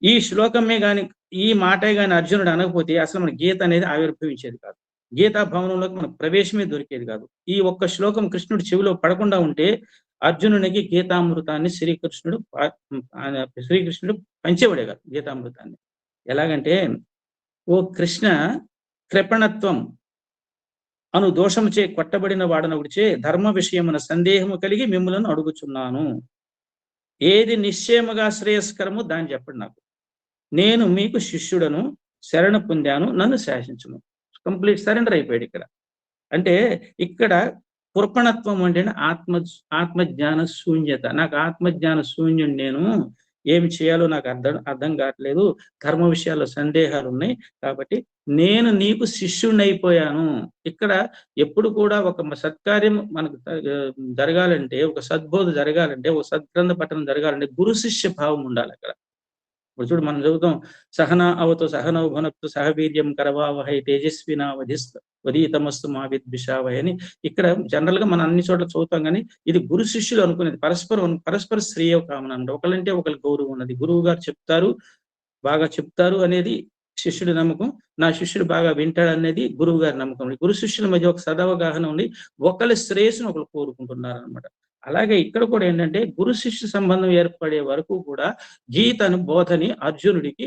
ఈ శ్లోకమే గాని, ఈ మాటే గాని అర్జునుడు అనకపోతే అసలు మన గీత అనేది ఆవిర్భవించేది కాదు, గీతా భవనంలోకి మన ప్రవేశమే దొరికేది కాదు. ఈ ఒక్క శ్లోకం కృష్ణుడి చెవిలో పడకుండా ఉంటే అర్జునునికి గీతామృతాన్ని శ్రీకృష్ణుడు పంచేవాడే కాదు. గీతామృతాన్ని ఎలాగంటే, ఓ కృష్ణ, కృపణత్వం అను దోషముచే కొట్టబడిన వాడనొకడిచే ధర్మ విషయమున సందేహము కలిగి మిమ్ములను అడుగుచున్నాను. ఏది నిశ్చయముగా శ్రేయస్కరము దాన్ని చెప్పండి నాకు. నేను మీకు శిష్యుడను, శరణ పొందాను, నన్ను శాసించును. కంప్లీట్ సరెండర్ అయిపోయాడు ఇక్కడ. అంటే ఇక్కడ కృపణత్వం అంటే ఆత్మజ్ఞాన శూన్యత. నాకు ఆత్మజ్ఞాన శూన్యుడు, నేను ఏమి చేయాలో నాకు అర్థం కావట్లేదు, ధర్మ విషయాల్లో సందేహాలు ఉన్నాయి, కాబట్టి నేను నీకు శిష్యుడిని అయిపోయాను. ఇక్కడ ఎప్పుడు కూడా ఒక సత్కార్యం మనకు జరగాలంటే, ఒక సద్బోధ జరగాలంటే, ఒక సద్గ్రంథ పఠనం జరగాలంటే గురు శిష్య భావం ఉండాలి అక్కడ. ఇప్పుడు చూడు, మనం చదువుతాం సహనా అవతు సహనౌ భునక్తు సహవీర్యం కరవావహై తేజస్వినా వదీతమస్తు మా విద్విషావహై అని ఇక్కడ జనరల్ గా మనం అన్ని చోట్ల చదువుతాం. కానీ ఇది గురు శిష్యులు అనుకునేది పరస్పర శ్రేయ కామన. ఒకళ్ళంటే ఒకరికి గౌరవం ఉన్నది. గురువు గారు చెప్తారు, బాగా చెప్తారు అనేది శిష్యుడి నమ్మకం, నా శిష్యుడు బాగా వింటాడు అనేది గురువు గారి నమ్మకం. గురు శిష్యుల మధ్య ఒక సదవగాహన ఉండి ఒకళ్ళ శ్రేయస్సును ఒకరు కోరుకుంటున్నారు అనమాట. అలాగే ఇక్కడ కూడా ఏంటంటే గురు శిష్య సంబంధం ఏర్పడే వరకు కూడా గీతను బోధని అర్జునుడికి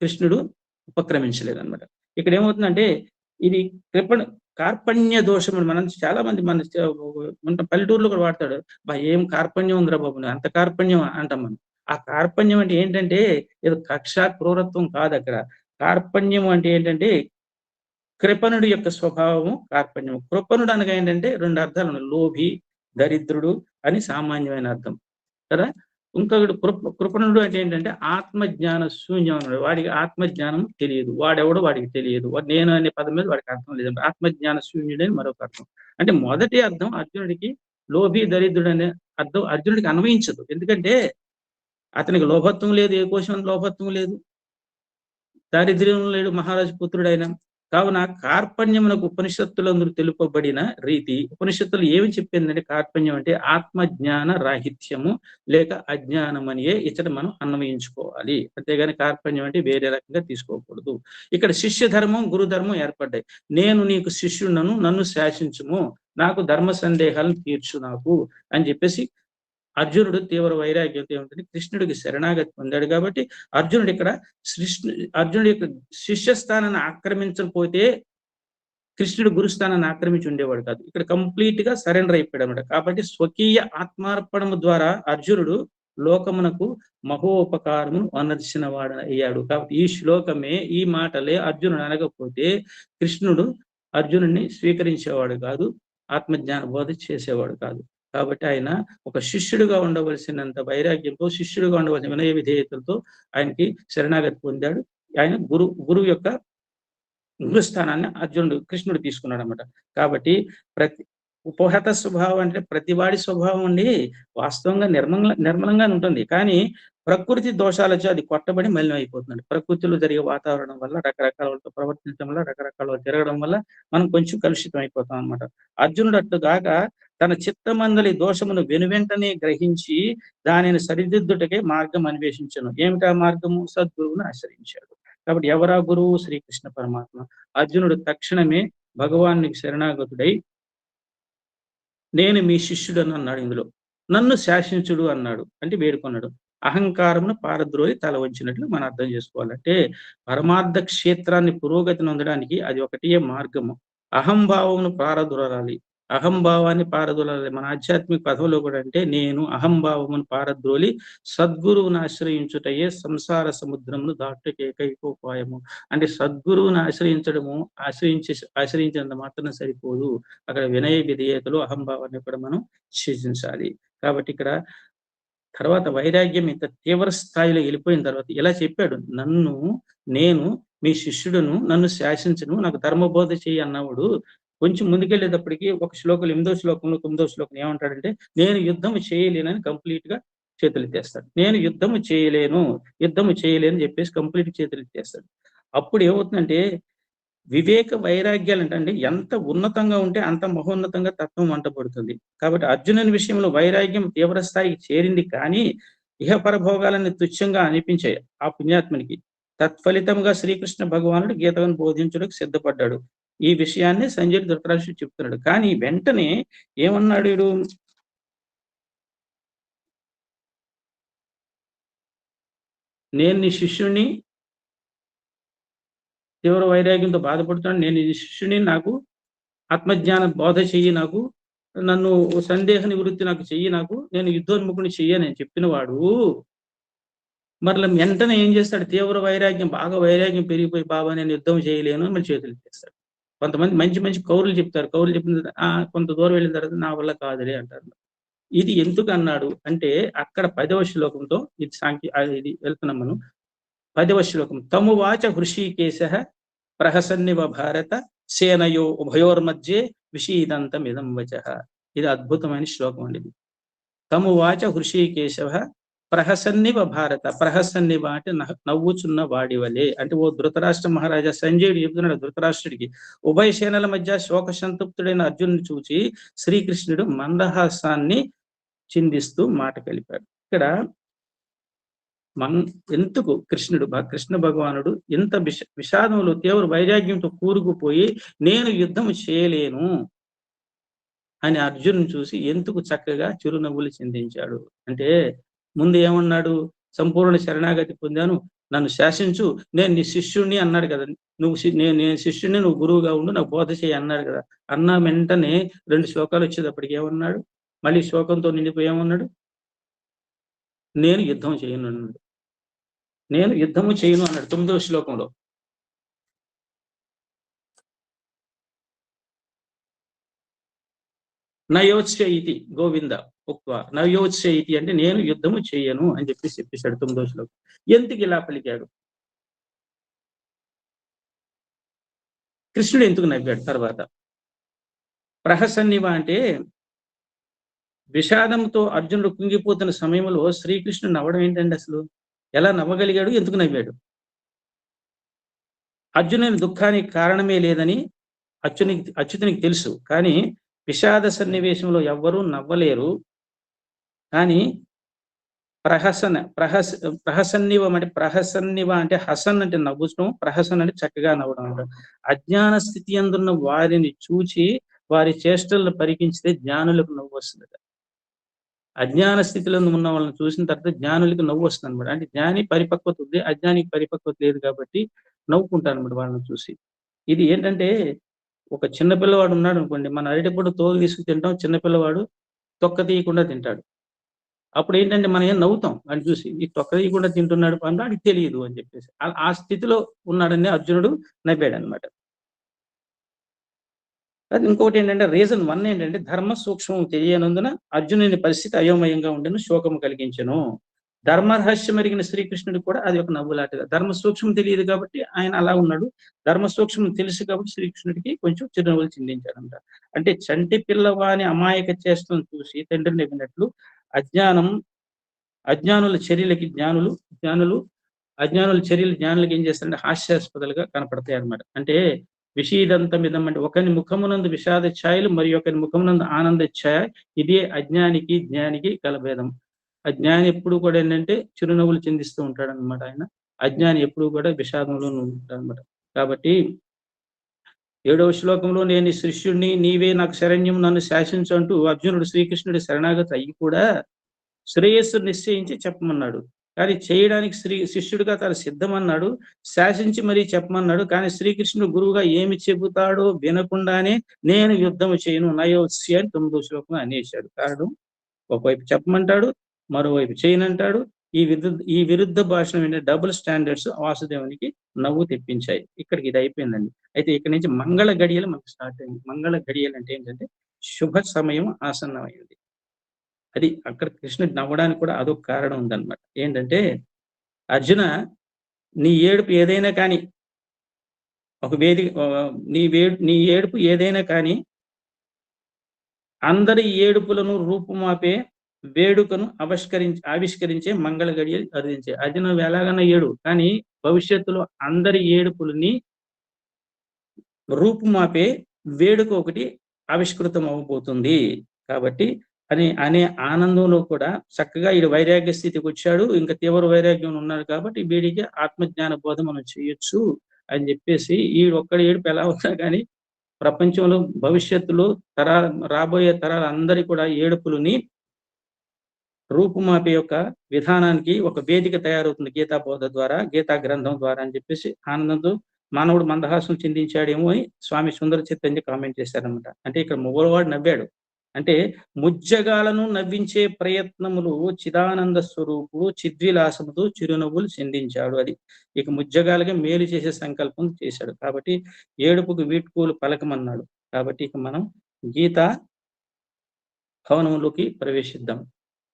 కృష్ణుడు ఉపక్రమించలేదన్నమాట. ఇక్కడ ఏమవుతుందంటే ఇది కార్పణ్య దోషం అని మనం చాలా మంది మన పల్లెటూరులో కూడా వాడతాడు. ఏం కార్పణ్యం ఉందిరా బాబు, అంత కార్పణ్యం అంటాం మనం. ఆ కార్పణ్యం అంటే ఏంటంటే ఏదో కక్ష క్రూరత్వం కాదు. అక్కడ కార్పణ్యం అంటే ఏంటంటే కృపణుడి యొక్క స్వభావము కార్పణ్యం. కృపణుడు అనగా ఏంటంటే 2 అర్థాలు ఉన్నాయి, లోభి, దరిద్రుడు అని సామాన్యమైన అర్థం కదా. ఇంకొకటి కృపణుడు అంటే ఏంటంటే ఆత్మజ్ఞాన శూన్యం అన్నాడు. వాడికి ఆత్మజ్ఞానం తెలియదు, వాడెవడో వాడికి తెలియదు, నేను అనే పదం మీద వాడికి అర్థం లేదు. ఆత్మజ్ఞాన శూన్యుడు అని మరొక అర్థం. అంటే మొదటి అర్థం అర్జునుడికి లోభి దరిద్రుడు అనే అర్థం అర్జునుడికి అన్వయించదు. ఎందుకంటే అతనికి లోభత్వం లేదు, ఏ కోశం లోభత్వం లేదు, దారిద్ర్యం లేడు, మహారాజు పుత్రుడైన. కావున కార్పణ్యమునకు ఉపనిషత్తులందరూ తెలుపబడిన రీతి, ఉపనిషత్తులు ఏమి చెప్పిందంటే కార్పణ్యం అంటే ఆత్మజ్ఞాన రాహిత్యము లేక అజ్ఞానం అనియే ఇచ్చట మనం అన్వయించుకోవాలి. అంతేగాని కార్పణ్యం అంటే వేరే రకంగా తీసుకోకూడదు. ఇక్కడ శిష్య ధర్మం గురుధర్మం ఏర్పడ్డాయి. నేను నీకు శిష్యుడను, నన్ను శాసించుము, నాకు ధర్మ సందేహాలను తీర్చు నాకు అని చెప్పేసి అర్జునుడు తీవ్ర వైరాగ్యంతో ఏమిటంటే కృష్ణుడికి శరణాగతి పొందాడు. కాబట్టి అర్జునుడు ఇక్కడ అర్జునుడి యొక్క శిష్యస్థానాన్ని ఆక్రమించకపోతే కృష్ణుడు గురుస్థానాన్ని ఆక్రమించి ఉండేవాడు కాదు. ఇక్కడ కంప్లీట్ గా సరెండర్ అయిపోయాడు అనమాట. కాబట్టి స్వకీయ ఆత్మార్పణము ద్వారా అర్జునుడు లోకమునకు మహోపకారమును అనర్చిన వాడు అయ్యాడు. కాబట్టి ఈ శ్లోకమే, ఈ మాటలే అర్జునుడు అనకపోతే కృష్ణుడు అర్జునుడిని స్వీకరించేవాడు కాదు, ఆత్మజ్ఞాన బోధ చేసేవాడు కాదు. కాబట్టి ఆయన ఒక శిష్యుడిగా ఉండవలసినంత వైరాగ్యంతో, శిష్యుడిగా ఉండవలసిన వినయ విధేయతలతో ఆయనకి శరణాగతి పొందాడు. ఆయన గురువు యొక్క గురుస్థానాన్ని కృష్ణుడు తీసుకున్నాడు అనమాట. కాబట్టి ప్రతి ఉపహత స్వభావం అంటే ప్రతివాడి స్వభావం అండి వాస్తవంగా నిర్మలంగానే ఉంటుంది. కానీ ప్రకృతి దోషాలు వచ్చి అది కొట్టబడి మలినం అయిపోతుంది. ప్రకృతిలో జరిగే వాతావరణం వల్ల రకరకాల వాళ్ళతో ప్రవర్తించడం వల్ల, రకరకాల వాళ్ళు తిరగడం వల్ల మనం కొంచెం కలుషితం అయిపోతాం అనమాట. అర్జునుడు అట్టుగాక తన చిత్తమందలి దోషమును వెనువెంటనే గ్రహించి దానిని సరిదిద్దుటకే మార్గం అన్వేషించను. ఏమిటా మార్గము? సద్గురువును ఆశ్రయించాడు. కాబట్టి ఎవరా గురువు? శ్రీకృష్ణ పరమాత్మ. అర్జునుడు తక్షణమే భగవానునికి శరణాగతుడై నేను మీ శిష్యుడని అన్నాడు. ఇందులో నన్ను శాసించుడు అన్నాడు, అంటే వేడుకొన్నాడు. అహంకారమును పారద్రోలి తల వంచినట్లు మనం అర్థం చేసుకోవాలంటే పరమార్థ క్షేత్రాన్ని పురోగతి నొందడానికి అది ఒకటే మార్గము. అహంభావమును పారద్రోలాలి. అహంభావాన్ని పారద్రోలాలి. మన ఆధ్యాత్మిక పదవిలో కూడా అంటే నేను అహంభావమును పారద్రోలి సద్గురువును ఆశ్రయించుటయే సంసార సముద్రమును దాటుటకు ఏకైకోపాయము. అంటే సద్గురువును ఆశ్రయించినంత మాత్రం సరిపోదు. అక్కడ వినయ విధేయతలు అహంభావాన్ని కూడా మనం సృజించాలి. కాబట్టి ఇక్కడ తర్వాత వైరాగ్యం ఇంత తీవ్ర స్థాయిలో వెళ్ళిపోయిన తర్వాత ఇలా చెప్పాడు, నేను మీ శిష్యుడును, నన్ను శాసించను, నాకు ధర్మబోధ చేయి అన్నవాడు కొంచెం ముందుకెళ్ళేటప్పటికి ఒక శ్లోకం 8వ శ్లోకంలో 9వ శ్లోకం ఏమంటాడంటే నేను యుద్ధము చేయలేనని కంప్లీట్ గా చేతులు ఎత్తేస్తాడు. నేను యుద్ధము చేయలేను చెప్పేసి కంప్లీట్ చేతులు ఎత్తేస్తాడు. అప్పుడు ఏమవుతుందంటే వివేక వైరాగ్యాలు అంటే ఎంత ఉన్నతంగా ఉంటే అంత మహోన్నతంగా తత్వం వంటపడుతుంది. కాబట్టి అర్జునుని విషయంలో వైరాగ్యం తీవ్ర స్థాయికి చేరింది, కానీ ఇహపరభోగాలని తుచ్చంగా అనిపించాయి ఆ పుణ్యాత్మునికి. తత్ఫలితంగా శ్రీకృష్ణ భగవానుడు గీతను బోధించడానికి సిద్ధపడ్డాడు. ఈ విషయాన్ని సంజయుడు ధృతరాష్ట్రుడు చెప్తున్నాడు. కానీ వెంటనే ఏమన్నాడు వీడు? నేను నీ శిష్యుణ్ణి, తీవ్ర వైరాగ్యంతో బాధపడుతున్నాను, నేను నీ శిష్యుని, నాకు ఆత్మజ్ఞాన బోధ చెయ్యి, నాకు నన్ను సందేహ నివృత్తి నాకు చెయ్యి, నాకు నేను యుద్ధోన్ముఖుని చెయ్యని చెప్పిన వాడు మరల వెంటనే ఏం చేస్తాడు? తీవ్ర వైరాగ్యం, బాగా వైరాగ్యం పెరిగిపోయి బాబా నేను యుద్ధం చేయలేను మళ్ళీ చేతులు ఎత్తేస్తాడు. కొంతమంది మంచి మంచి కౌరులు చెప్తారు. కౌరులు చెప్పిన కొంత దూరం వెళ్ళిన తర్వాత నా వల్ల కాదులే అంటారు. ఇది ఎందుకు అన్నాడు అంటే అక్కడ 10వ శ్లోకంతో ఇది వెళ్తున్నాం మనం. 10వ శ్లోకం తమువాచ హృషీకేశః ప్రహసన్నివ భారత సేనయో ఉభయోర్మధ్యే విషీదంతమిదం వచః. ఇది అద్భుతమైన శ్లోకం అండి. తమువాచ హృషీకేశః ప్రహసన్నివ భారత. ప్రహసన్నివ అంటే నవ్వుచున్న వాడివలే. అంటే ఓ ధృతరాష్ట్ర మహారాజా, సంజయుడు చెబుతున్నాడు ధృతరాష్ట్రుడికి, ఉభయ సేనల మధ్య శోక సంతృప్తుడైన అర్జునుని చూచి శ్రీకృష్ణుడు మందహాసాన్ని చిందిస్తూ మాట కలిపాడు. ఇక్కడ ఎందుకు కృష్ణ భగవానుడు ఇంత విషాదంలో తీవ్ర వైరాగ్యంతో కూరుకుపోయి నేను యుద్ధం చేయలేను అని అర్జునుని చూసి ఎందుకు చక్కగా చిరునవ్వులు చిందించాడు అంటే, ముందు ఏమన్నాడు? సంపూర్ణ శరణాగతి పొందాను, నన్ను శాసించు, నేను నీ శిష్యుణ్ణి అన్నాడు కదా. నేను శిష్యుణ్ణి, నువ్వు గురువుగా ఉండు, నాకు బోధ చేయి అన్నాడు కదా. అన్న వెంటనే 2 శ్లోకాలు వచ్చేటప్పటికి ఏమన్నాడు? మళ్ళీ శోకంతో నిండిపోయి ఏమన్నాడు? నేను యుద్ధం చేయను అన్నాడు. నేను యుద్ధము చేయను అన్నాడు 9వ శ్లోకంలో. నయోత్స్య ఇతి గోవింద ఉక్వ. నయోత్స్య ఇతి అంటే నేను యుద్ధము చేయను అని చెప్పేశాడు 9వ శ్లోకం. ఎందుకు ఇలా పలికాడు? కృష్ణుడు ఎందుకు నవ్వాడు? తర్వాత ప్రహసన్నివ అంటే విషాదంతో అర్జునుడు కుంగిపోతున్న సమయంలో శ్రీకృష్ణుడు నవ్వడం ఏంటండి? అసలు ఎలా నవ్వగలిగాడు? ఎందుకు నవ్వాడు? అర్జునుని దుఃఖానికి కారణమే లేదని అచ్యుతునికి తెలుసు, కానీ విషాద సన్నివేశంలో ఎవ్వరూ నవ్వలేరు. కానీ ప్రహసన్నివ అంటే హసన్ అంటే నవ్వుచడం, ప్రహసన్ అంటే చక్కగా నవ్వడం అంటారు. అజ్ఞాన స్థితి అందున్న వారిని చూచి వారి చేష్టలను పరికించితే జ్ఞానులకు నవ్వు వస్తుంది. అజ్ఞాన స్థితిలో ఉన్న వాళ్ళని చూసిన తర్వాత జ్ఞానులకి నవ్వు వస్తుంది అనమాట. అంటే జ్ఞాని పరిపక్వత ఉంది, అజ్ఞానికి పరిపక్వత లేదు కాబట్టి నవ్వుకుంటారు అనమాట వాళ్ళని చూసి. ఇది ఏంటంటే ఒక చిన్నపిల్లవాడు ఉన్నాడు అనుకోండి, మన అరటిపూట తోలు తీసుకు తింటాం, చిన్నపిల్లవాడు తొక్క తీయకుండా తింటాడు. అప్పుడు ఏంటంటే మనం ఏం నవ్వుతాం అని చూసి, ఈ తొక్క తీయకుండా తింటున్నాడు అంటే వాడికి తెలియదు అని చెప్పేసి ఆ స్థితిలో ఉన్నాడని అర్జునుడు నవ్వాడు అనమాట. అది ఇంకోటి ఏంటంటే రీజన్ 1 ఏంటంటే ధర్మ సూక్ష్మం తెలియనందున అర్జునుని పరిస్థితి అయోమయంగా ఉండెను, శోకము కలిగించెను. ధర్మ రహస్యం ఎరిగిన శ్రీకృష్ణుడికి కూడా అది ఒక నవ్వులాటగా. ధర్మ సూక్ష్మం తెలియదు కాబట్టి ఆయన అలా ఉన్నాడు. ధర్మ సూక్ష్మం తెలుసు కాబట్టి శ్రీకృష్ణుడికి కొంచెం చిరునవ్వులు చిందించాడంట. అంటే చంటి పిల్లవాని అమాయక చేష్టలను చూసి తండ్రి నవ్వినట్లు అజ్ఞానుల చర్యలకి జ్ఞానులు అజ్ఞానుల చర్యలు జ్ఞానులకి ఏం చేస్తారంటే హాస్యాస్పదాలుగా కనపడతాయి అన్నమాట. అంటే విషీదంతమిదం అంటే ఒకరి ముఖమునందు విషాద ఛాయలు మరి ఒకరి ముఖమునందు ఆనంద ఛాయ, ఇదే అజ్ఞానికి జ్ఞానికి గల భేదం. అజ్ఞాని ఎప్పుడు కూడా ఏంటంటే చిరునవ్వులు చిందిస్తూ ఉంటాడు అనమాట. ఆయన అజ్ఞాని ఎప్పుడు కూడా విషాదంలో ఉంటాడు అనమాట. కాబట్టి 7వ శ్లోకంలో నేను ఈ శిష్యుడిని, నీవే నాకు శరణ్యం, నన్ను శాసించు అంటూ అర్జునుడు శ్రీకృష్ణుడి శరణాగతి అయ్యి కూడా శ్రేయస్సు నిశ్చయించి చెప్పమన్నాడు. కానీ చేయడానికి శిష్యుడిగా తాను సిద్ధమన్నాడు, శాసించి మరీ చెప్పమన్నాడు. కానీ శ్రీకృష్ణుడు గురువుగా ఏమి చెబుతాడో వినకుండానే నేను యుద్ధము చేయను నయోత్స్య అని 9వ శ్లోకం అనేశాడు. కారణం ఒకవైపు చెప్పమంటాడు, మరోవైపు చేయనంటాడు. ఈ విరుద్ధ భాషను వినే డబుల్ స్టాండర్డ్స్ వాసుదేవునికి నవ్వు తెప్పించాయి. ఇక్కడికి ఇది అయిపోయిందండి. అయితే ఇక్కడి నుంచి మంగళ గడియలు మనకు స్టార్ట్ అయింది. మంగళ గడియలు అంటే ఏంటంటే శుభ సమయం ఆసన్నమైంది. అది అక్కడ కృష్ణుడు నవ్వడానికి కూడా అదొక కారణం ఉందన్నమాట. ఏంటంటే అర్జున, నీ ఏడుపు ఏదైనా కానీ ఒక నీ ఏడుపు ఏదైనా కానీ అందరి ఏడుపులను రూపుమాపే వేడుకను ఆవిష్కరించే మంగళ గడియలు అర్జించే. అర్జున ఎలాగన్నా ఏడు, కానీ భవిష్యత్తులో అందరి ఏడుపులని రూపుమాపే వేడుక ఒకటి ఆవిష్కృతం అవ్వబోతుంది. కాబట్టి అనే ఆనందంలో కూడా చక్కగా ఈ వైరాగ్య స్థితికి వచ్చాడు. ఇంకా తీవ్ర వైరాగ్యం ఉన్నాడు కాబట్టి వీడికి ఆత్మజ్ఞాన బోధ మనం చేయొచ్చు అని చెప్పేసి ఈ ఒక్కడి ఏడుపు ఎలా ఉన్నా కానీ ప్రపంచంలో భవిష్యత్తులో రాబోయే తరాల అందరి కూడా ఏడుపులని రూపుమాపే యొక్క విధానానికి ఒక వేదిక తయారవుతుంది గీతా బోధ ద్వారా, గీతా గ్రంథం ద్వారా అని చెప్పేసి ఆనందంతో మానవుడు మందహాసం చిందించాడేమో అని స్వామి సుందర చిత్తంజి కామెంట్ చేశారనమాట. అంటే ఇక్కడ మొగలవాడు నవ్వాడు అంటే ముజ్జగాలను నవ్వించే ప్రయత్నములు చిదానంద స్వరూపుడు చిద్విలాసముతో చిరునవ్వులు చిందించాడు. అది ఇక ముజ్జగాలుగా మేలు చేసే సంకల్పం చేశాడు. కాబట్టి ఏడుపుకు వీడ్కోలు పలకమన్నాడు. కాబట్టి ఇక మనం గీతా భవనంలోకి ప్రవేశిద్దాం.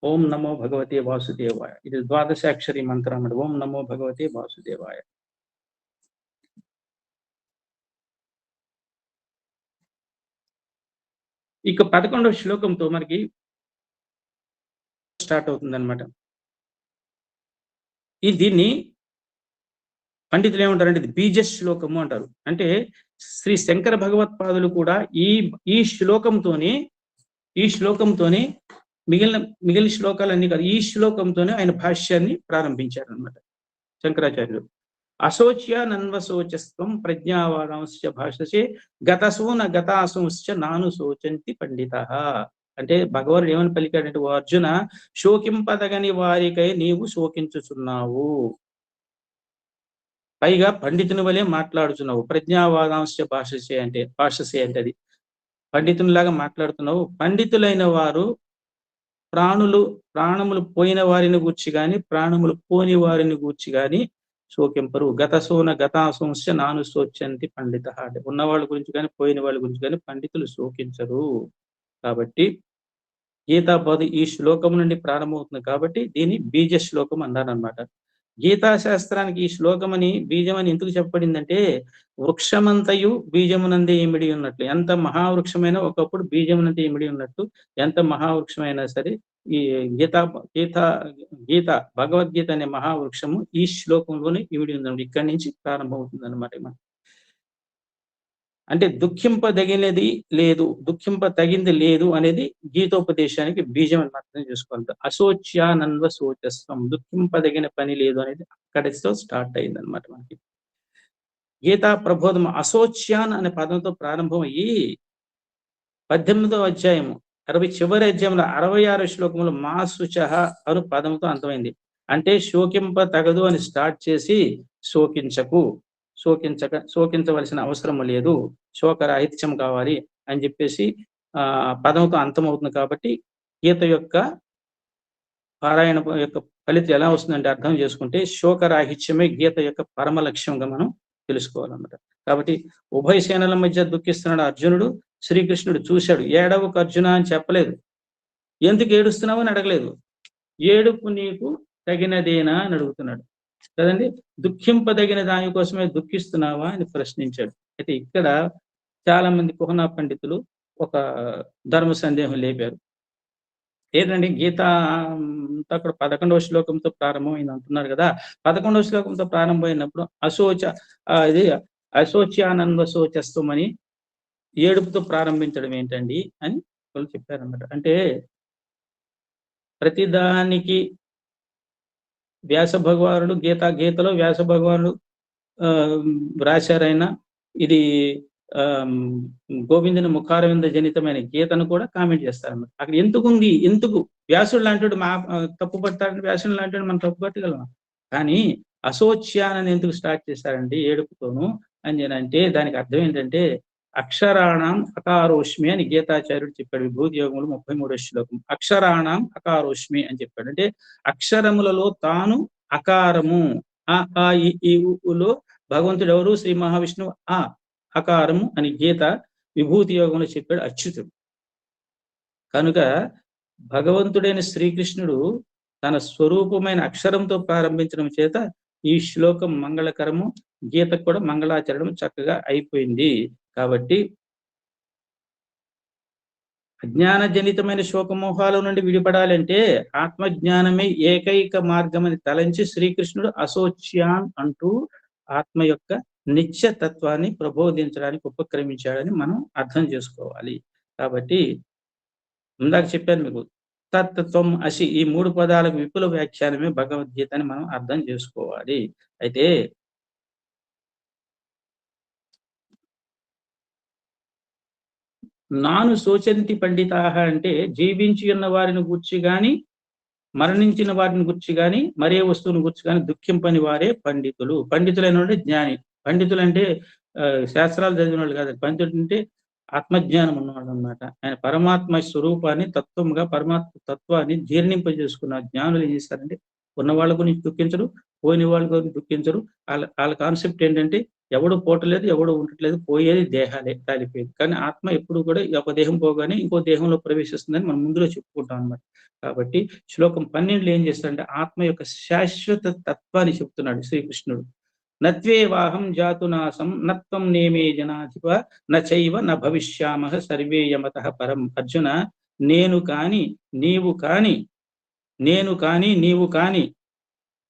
ఓం నమో భగవతే వాసుదేవాయ. ఇది ద్వాదశాక్షరి మంత్రం అన్నమాట. ఓం నమో భగవతే వాసుదేవాయ. ఇక 11వ శ్లోకంతో మనకి స్టార్ట్ అవుతుంది అనమాట. దీన్ని పండితులు ఏమంటారంటే ఇది బీజ శ్లోకము అంటారు. అంటే శ్రీ శంకర భగవత్పాదులు కూడా ఈ శ్లోకంతోనే మిగిలిన శ్లోకాలన్నీ కాదు, ఈ శ్లోకంతోనే ఆయన భాష్యాన్ని ప్రారంభించారు అనమాట శంకరాచార్యులు. అశోచ్యానన్వశోచస్వం ప్రజ్ఞావాదాంశ భాషసే గతసూన గతాసంశ్చ నాను శోచంతి పండిత. అంటే భగవానుడు ఏమని పలికాడంటే, ఓ అర్జున, శోకింపదగని వారికై నీవు శోకించుచున్నావు, పైగా పండితుని వలె మాట్లాడుతున్నావు. ప్రజ్ఞావాదాంశ భాషసే అంటే అది పండితునిలాగా మాట్లాడుతున్నావు. పండితులైన వారు ప్రాణములు పోయిన వారిని గూర్చి గాని ప్రాణములు పోని వారిని గూర్చి గాని శోకింపరు. గతాసంశ నాను శోచంతి పండిత. అంటే ఉన్నవాళ్ళ గురించి కానీ పోయిన వాళ్ళ గురించి కానీ పండితులు శోకించరు. కాబట్టి గీతా బోధ ఈ శ్లోకం నుండి ప్రారంభమవుతుంది. కాబట్టి దీన్ని బీజ శ్లోకం అన్నారనమాట. గీతా శాస్త్రానికి ఈ శ్లోకం అని బీజం అని ఎందుకు చెప్పబడిందంటే, వృక్షమంతయు బీజమునందే ఇమిడి ఉన్నట్లు. ఎంత మహావృక్షమైనా ఒకప్పుడు బీజమునందే ఇమిడి ఉన్నట్టు, ఎంత మహావృక్షమైనా సరే ఈ గీత భగవద్గీత అనే మహావృక్షము ఈ శ్లోకంలోనే ఇమిడి ఉందండి. ఇక్కడి నుంచి ప్రారంభమవుతుంది అనమాట. అంటే దుఃఖింపదగింది లేదు అనేది గీతోపదేశానికి బీజం అని అర్థం చేసుకోవాలి. అశోచ్యానన్వ శోచస్వం, దుఃఖింపదగిన పని లేదు అనేది అక్కడితో స్టార్ట్ అయింది అనమాట. మనకి గీతా ప్రబోధం అశోచ్యాన్ అనే పదంతో ప్రారంభం అయ్యి 18వ అధ్యాయము చివరి అధ్యాయంలో 66వ శ్లోకంలో మా శుచః అను పదంతో అంతమైంది. అంటే శోకింప తగదు అని స్టార్ట్ చేసి శోకించవలసిన అవసరం లేదు, శోకరాహిత్యం కావాలి అని చెప్పేసి పదంతో అంతమవుతుంది. కాబట్టి గీత యొక్క పారాయణ యొక్క ఫలితం ఎలా వస్తుందంటే అర్థం చేసుకుంటే శోకరాహిత్యమే గీత యొక్క పరమ లక్ష్యంగా మనం తెలుసుకోవాలన్నమాట. కాబట్టి ఉభయ సేనల మధ్య దుఃఖిస్తున్నాడు అర్జునుడు. శ్రీకృష్ణుడు చూశాడు. ఏడవకు అర్జున అని చెప్పలేదు. ఎందుకు ఏడుస్తున్నావు అని అడగలేదు. ఏడుపు నీకు తగినదేనా అని అడుగుతున్నాడు కదండి. దుఃఖింపదగిన దానికోసమే దుఃఖిస్తున్నావా అని ప్రశ్నించాడు. అయితే ఇక్కడ చాలా మంది కుహనా పండితులు ఒక ధర్మ సందేహం లేపారు. ఏంటంటే గీత అంతా కూడా 11వ శ్లోకంతో ప్రారంభమైంది అంటున్నారు కదా. 11వ శ్లోకంతో ప్రారంభమైనప్పుడు ఇది అశోచ్యానంద శోచస్వం అని ఏడుపుతో ప్రారంభించడం ఏంటండి అని వాళ్ళు చెప్పారన్నమాట. అంటే ప్రతిదానికి వ్యాస భగవానుడు గీతలో వ్యాస భగవానుడు రాశారైనా ఇది గోవిందుని ముఖారవింద జనితమైన గీతను కూడా కామెంట్ చేస్తారన్నమాట. అక్కడ ఎందుకు వ్యాసుడు లాంటి తప్పు పడతాడని వ్యాసుడు లాంటి మనం తప్పు పట్టగలం. కానీ అశోచ్యానని ఎందుకు స్టార్ట్ చేశారండి ఏడుపుతోను అని అంటే దానికి అర్థం ఏంటంటే అక్షరాణం అకారోష్మి అని గీతాచార్యుడు చెప్పాడు. విభూతి యోగంలో 33వ శ్లోకం. అక్షరాణం అకారోష్మి అని చెప్పాడు. అంటే అక్షరములలో తాను అకారము. లో భగవంతుడు ఎవరు? శ్రీ మహావిష్ణువు అకారము అని గీత విభూతి యోగంలో చెప్పాడు అచ్యుతుడు. కనుక భగవంతుడైన శ్రీకృష్ణుడు తన స్వరూపమైన అక్షరంతో ప్రారంభించడం చేత ఈ శ్లోకం మంగళకరము, గీతకు కూడా మంగళాచరణం చక్కగా అయిపోయింది. కాబట్టి అజ్ఞానజనితమైన శోకమోహాల నుండి విడిపడాలంటే ఆత్మజ్ఞానమే ఏకైక మార్గమని తలంచి శ్రీకృష్ణుడు అశోచ్యాన్ అంటూ ఆత్మ యొక్క నిత్యతత్వాన్ని ప్రబోధించడానికి ఉపక్రమించాడని మనం అర్థం చేసుకోవాలి. కాబట్టి ఇందాక చెప్పాను మీకు తత్వం అసి ఈ 3 పదాలకు విపుల వ్యాఖ్యానమే భగవద్గీత అని మనం అర్థం చేసుకోవాలి. అయితే నాను శోచంతి పండితాహ అంటే జీవించి ఉన్న వారిని గూర్చి గాని మరణించిన వారిని గురించి కానీ మరే వస్తువుని గురించి కానీ దుఃఖింపని వారే పండితులు. పండితులైన జ్ఞాని. పండితులు అంటే శాస్త్రాలు చదివిన వాళ్ళు కాదు. పండితుడు అంటే ఆత్మజ్ఞానం ఉన్నవాడు అనమాట. ఆయన పరమాత్మ స్వరూపాన్ని తత్వంగా పరమాత్మ తత్వాన్ని జీర్ణింపజేసుకున్న జ్ఞానులు ఏం చేస్తారంటే ఉన్న వాళ్ళ గురించి దుఃఖించరు, పోయిన వాళ్ళ గురించి దుఃఖించరు. వాళ్ళ కాన్సెప్ట్ ఏంటంటే ఎవడు పోవట్లేదు, ఎవడు ఉండట్లేదు, పోయేది దేహాలే, కాలిపోయేది. కానీ ఆత్మ ఎప్పుడు కూడా ఒక దేహం పోగానే ఇంకో దేహంలో ప్రవేశిస్తుందని మనం ముందులో చెప్పుకుంటాం అనమాట. కాబట్టి శ్లోకం 12 ఏం చేస్తాడంటే ఆత్మ యొక్క శాశ్వత తత్వాన్ని చెప్తున్నాడు శ్రీకృష్ణుడు. నత్వేవాహం జాతునాసం నత్వం నేమే జనాధిప నచైవ న భవిష్యామః సర్వే యమతః పరం. అర్జున, నేను కాని నీవు కాని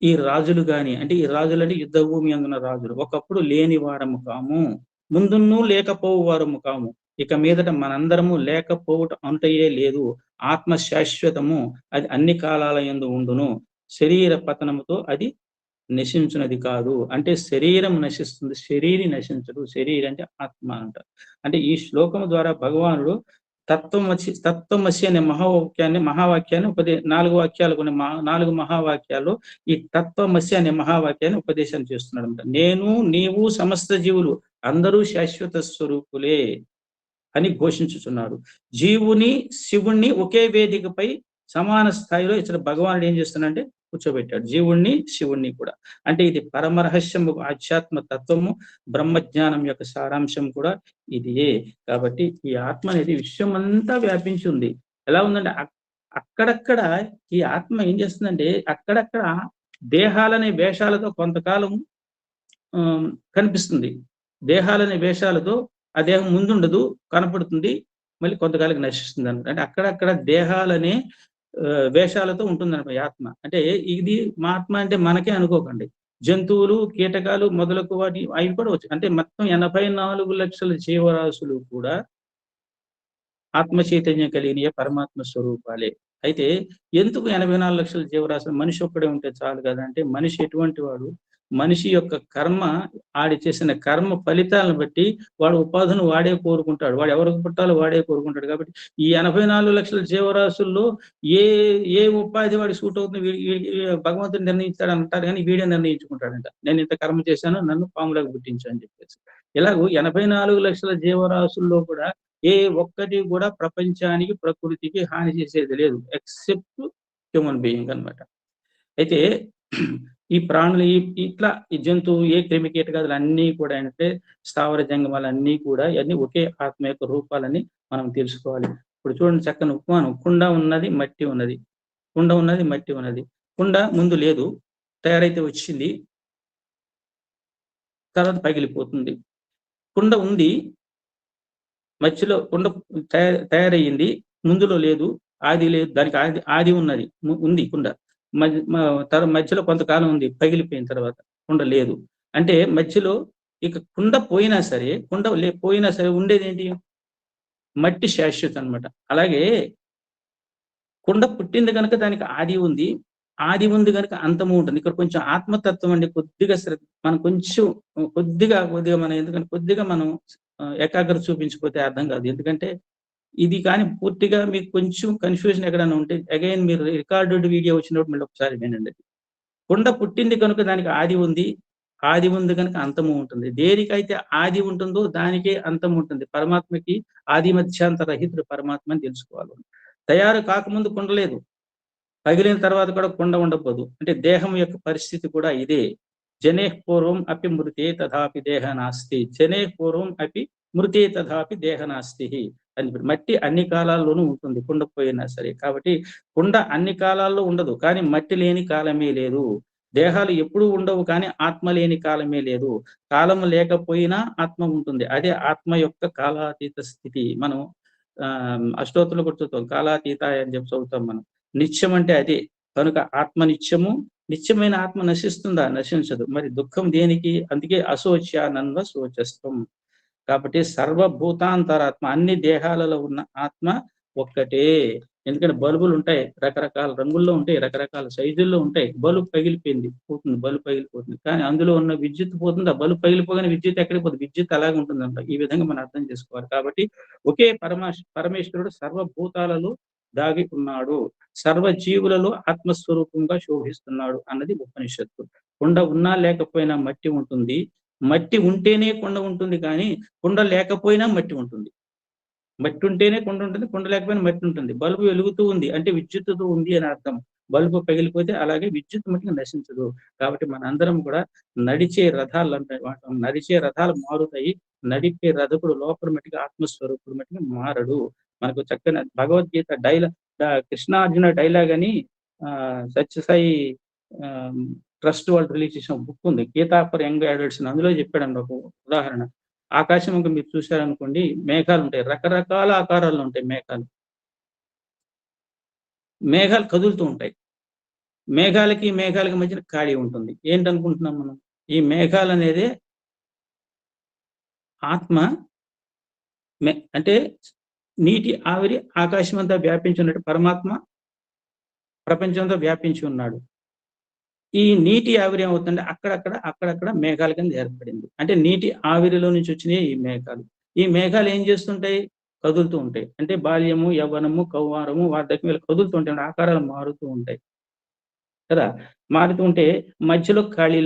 ఈ రాజులు గాని, అంటే ఈ రాజులు అంటే యుద్ధ భూమి అందున్న రాజులు, ఒకప్పుడు లేని వారము కాము, ముందున్నూ లేకపోవు వారము కాము, ఇక మీదట మనందరము లేకపోవటం అంతయే లేదు. ఆత్మ శాశ్వతము, అది అన్ని కాలాల యందు ఉండును. శరీర పతనముతో అది నశించున్నది కాదు. అంటే శరీరం నశిస్తుంది, శరీరి నశించడు. శరీరం అంటే ఆత్మ అంటారు. అంటే ఈ శ్లోకం ద్వారా భగవానుడు తత్వమసి అనే మహావాక్యాన్ని 4 వాక్యాలు కొన్ని 4 మహావాక్యాలు ఈ తత్వమసి అనే మహావాక్యాన్ని ఉపదేశం చేస్తున్నాడు అనమాట. నేను, నీవు, సమస్త జీవులు అందరూ శాశ్వత స్వరూపులే అని ఘోషించుచున్నారు. జీవుని శివుణ్ణి ఒకే వేదికపై సమాన స్థాయిలో ఇతర భగవానుడు ఏం చేస్తున్నాడంటే కూర్చోబెట్టాడు, జీవుణ్ణి శివుణ్ణి కూడా. అంటే ఇది పరమరహస్యము, ఆధ్యాత్మ తత్వము, బ్రహ్మజ్ఞానం యొక్క సారాంశం కూడా ఇదియే. కాబట్టి ఈ ఆత్మ అనేది విశ్వమంతా వ్యాపించి ఉంది. ఎలా ఉందంటే అక్కడక్కడ ఈ ఆత్మ ఏం చేస్తుందంటే అక్కడక్కడ దేహాలనే వేషాలతో కొంతకాలం కనిపిస్తుంది. దేహాలనే వేషాలతో ఆ దేహం ముందుండదు, కనపడుతుంది, మళ్ళీ కొంతకాలం నశిస్తుంది అనమాట. అంటే అక్కడక్కడ దేహాలనే వేషాలతో ఉంటుందన్నమాట ఆత్మ. అంటే ఇది మా ఆత్మ అంటే మనకే అనుకోకండి, జంతువులు, కీటకాలు మొదలకు వాటి అవి కూడా వచ్చు. అంటే మొత్తం 84 లక్షల జీవరాశులు కూడా ఆత్మ చైతన్యం కలిగిన పరమాత్మ స్వరూపాలే. అయితే ఎందుకు 84 లక్షల జీవరాశులు? మనిషి ఒక్కడే ఉంటే చాలు కదా. అంటే మనిషి ఎటువంటి వాడు? మనిషి యొక్క కర్మ, ఆడి చేసిన కర్మ ఫలితాలను బట్టి వాడు ఉపాధిని వాడే కోరుకుంటాడు, వాడు ఎవరికి పుట్టాలో వాడే కోరుకుంటాడు. కాబట్టి ఈ 84 లక్షల జీవరాశుల్లో ఏ ఉపాధి వాడి సూట్ అవుతుంది భగవంతుడు నిర్ణయించాడు అంటారు, కానీ వీడే నిర్ణయించుకుంటాడంట. నేను ఇంత కర్మ చేశాను, నన్ను పాములకు పుట్టించు అని చెప్పేసి. ఇలాగూ 84 లక్షల జీవరాశుల్లో కూడా ఏ ఒక్కటి కూడా ప్రపంచానికి, ప్రకృతికి హాని చేసేది లేదు, ఎక్సెప్ట్ హ్యూమన్ బీయింగ్ అన్నమాట. అయితే ఈ ప్రాణులు ఇట్లా ఈ జంతువు ఏ క్రిమి కీటకాదులు అన్నీ కూడా అంటే స్థావర జంగమాలు అన్నీ కూడా ఇవన్నీ ఒకే ఆత్మ యొక్క రూపాలని మనం తెలుసుకోవాలి. ఇప్పుడు చూడండి చక్కని ఉపమానం, కుండ ఉన్నది మట్టి ఉన్నది, కుండ ఉన్నది మట్టి ఉన్నది. కుండ ముందు లేదు, తయారైతే వచ్చింది, తర్వాత పగిలిపోతుంది. కుండ ఉంది, మధ్యలో కుండ తయారయ్యింది, ముందులో లేదు, ఆది లేదు, దానికి ఆది ఉన్నది, ఉంది కుండ, మధ్యలో కొంతకాలం ఉంది, పగిలిపోయిన తర్వాత కుండ లేదు. అంటే మధ్యలో ఇక కుండ పోయినా సరే, పోయినా సరే ఉండేది ఏంటి? మట్టి శాశ్వతం అనమాట. అలాగే కుండ పుట్టింది కనుక దానికి ఆది ఉంది, ఆది ఉంది కనుక అంతము ఉంటుంది. ఇక్కడ కొంచెం ఆత్మతత్వం అండి కొద్దిగా మనం కొంచెం కొద్దిగా మనం ఎందుకంటే కొద్దిగా మనం ఏకాగ్రత చూపించకపోతే అర్థం కాదు. ఎందుకంటే ఇది కానీ పూర్తిగా మీకు కొంచెం కన్ఫ్యూజన్ ఎక్కడైనా ఉంటే అగైన్ మీరు రికార్డెడ్ వీడియో వచ్చినప్పుడు మళ్ళీ ఒకసారి వినండి. కుండ పుట్టింది కనుక దానికి ఆది ఉంది, ఆది ఉంది కనుక అంతము ఉంటుంది. దేనికైతే ఆది ఉంటుందో దానికే అంతం ఉంటుంది. పరమాత్మకి ఆది మధ్యాంత రహితుడు పరమాత్మ అని తెలుసుకోవాలి. తయారు కాకముందు కుండ లేదు, పగిలిన తర్వాత కూడా కుండ ఉండకపోదు. అంటే దేహం యొక్క పరిస్థితి కూడా ఇదే. జనే పూర్వం అపి మృతే తథాపి దేహ నాస్తి, జనే పూర్వం అపి మృతే తథాపి దేహ నాస్తి అని. మట్టి అన్ని కాలాల్లోనూ ఉంటుంది, కుండ పోయినా సరే. కాబట్టి కుండ అన్ని కాలాల్లో ఉండదు, కానీ మట్టి లేని కాలమే లేదు. దేహాలు ఎప్పుడూ ఉండవు, కానీ ఆత్మ లేని కాలమే లేదు. కాలం లేకపోయినా ఆత్మ ఉంటుంది, అదే ఆత్మ యొక్క కాలాతీత స్థితి. మనం అష్టోత్తరంలో కూడా చదువుతాం, కాలాతీత అని చెప్పి చదువుతాం మనం. నిత్యం అంటే అదే. కనుక ఆత్మ నిత్యము, నిత్యమైన ఆత్మ నశిస్తుందా? నశించదు. మరి దుఃఖం దేనికి? అందుకే అశోచ్యానంద శోచస్వం. కాబట్టి సర్వభూతాంతరాత్మ, అన్ని దేహాలలో ఉన్న ఆత్మ ఒక్కటే. ఎందుకంటే బల్బులు ఉంటాయి, రకరకాల రంగుల్లో ఉంటాయి, రకరకాల సైజుల్లో ఉంటాయి. బల్బు పగిలిపోయింది, పోతుంది, బల్బు పగిలిపోతుంది, కానీ అందులో ఉన్న విద్యుత్ పోతుంది. ఆ బల్బు పగిలిపోగానే విద్యుత్ ఎక్కడికి పోతుంది? విద్యుత్ అలాగే ఉంటుందంట. ఈ విధంగా మనం అర్థం చేసుకోవాలి. కాబట్టి ఒకే పరమేశ్వరుడు సర్వభూతాలలో దాగి ఉన్నాడు, సర్వ జీవులలో ఆత్మస్వరూపంగా శోభిస్తున్నాడు అన్నది ఉపనిషత్తు. కుండ ఉన్నా లేకపోయినా మట్టి ఉంటుంది, మట్టి ఉంటేనే కుండ ఉంటుంది, కానీ కుండ లేకపోయినా మట్టి ఉంటుంది. మట్టి ఉంటేనే కుండ ఉంటుంది, కుండ లేకపోయినా మట్టి ఉంటుంది. బల్బు వెలుగుతూ ఉంది అంటే విద్యుత్తుతో ఉంది అని అర్థం. బల్బు పగిలిపోతే అలాగే విద్యుత్ మట్టికి నశించదు. కాబట్టి మనందరం కూడా నడిచే రథాలు అంటే, నడిచే రథాలు మారుతాయి, నడిపే రథకుడు లోపల మట్టికి ఆత్మస్వరూపుడు మట్టికి మారడు. మనకు చక్కని భగవద్గీత కృష్ణార్జున డైలాగ్ అని సత్యసాయి ట్రస్ట్ వాళ్ళు రిలీజ్ చేసిన బుక్ ఉంది, గీతా ఫర్ యంగ్ అడల్ట్స్. అందులో చెప్పాడండి ఒక ఉదాహరణ. ఆకాశం ఇంకా మీరు చూశారనుకోండి, మేఘాలు ఉంటాయి, రకరకాల ఆకారాల్లో ఉంటాయి మేఘాలు. మేఘాలు కదులుతూ ఉంటాయి, మేఘాలకి మధ్యన ఖాళీ ఉంటుంది. ఏంటనుకుంటున్నాం మనం? ఈ మేఘాలు అనేది ఆత్మ, అంటే నీటి ఆవిరి ఆకాశం అంతా వ్యాపించి ఉన్నట్టు పరమాత్మ ప్రపంచంతో వ్యాపించి ఉన్నాడు. ఈ నీటి ఆవిరి ఏమవుతుందంటే అక్కడక్కడ మేఘాల కింద ఏర్పడింది. అంటే నీటి ఆవిరిలో నుంచి వచ్చినాయి ఈ మేఘాలు. ఈ మేఘాలు ఏం చేస్తుంటాయి? కదులుతూ ఉంటాయి. అంటే బాల్యము, యవ్వనము, కౌమారము, వార్ధక్యం వీళ్ళు కదులుతూ ఉంటాయి, ఆకారాలు మారుతూ ఉంటాయి కదా. మారుతూ ఉంటే మధ్యలో ఖాళీ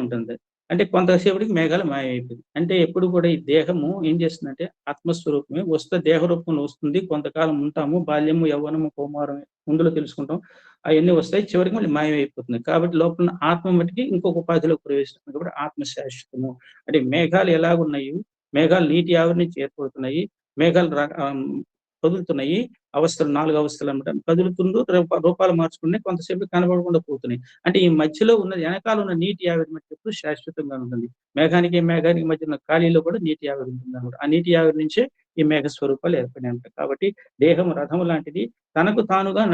ఉంటుంది. అంటే కొంతసేపటికి మేఘాలు మాయమైపోయింది. అంటే ఎప్పుడు కూడా ఈ దేహము ఏం చేస్తుందంటే ఆత్మస్వరూపమే దేహ రూపంలో వస్తుంది, కొంతకాలం ఉంటాము, బాల్యము, యవ్వనము, కౌమారం ముందులో తెలుసుకుంటాం, అవన్నీ వస్తాయి, చివరికి మళ్ళీ మాయమైపోతుంది. కాబట్టి లోపల ఆత్మ మట్టికి ఇంకొక ఉపాధిలోకి ప్రవేశిస్తుంది. కాబట్టి ఆత్మ శాశ్వతము. అంటే మేఘాలు ఎలాగున్నాయి? మేఘాలు నీటి ఆవిరి నుంచి ఏర్పడుతున్నాయి, మేఘాలు కదులుతున్నాయి. అవస్థలు 4 అవస్థలు అనమాట. కదులుతుంటూ రూపాలు మార్చుకుని కొంతసేపు కనబడకుండా పోతున్నాయి. అంటే ఈ మధ్యలో ఉన్న వెనకాల ఉన్న నీటి ఆవిరి మట్టి ఎప్పుడు శాశ్వతంగా ఉంటుంది. మేఘానికి మధ్య ఉన్న ఖాళీలో కూడా నీటి ఆవిరి ఉంటుంది అనమాట. ఆ నీటి ఆవిరి నుంచే ఈ మేఘ స్వరూపాలు ఏర్పడి ఉంటాయి. కాబట్టి దేహం రథం లాంటిది, తనకు తానుగా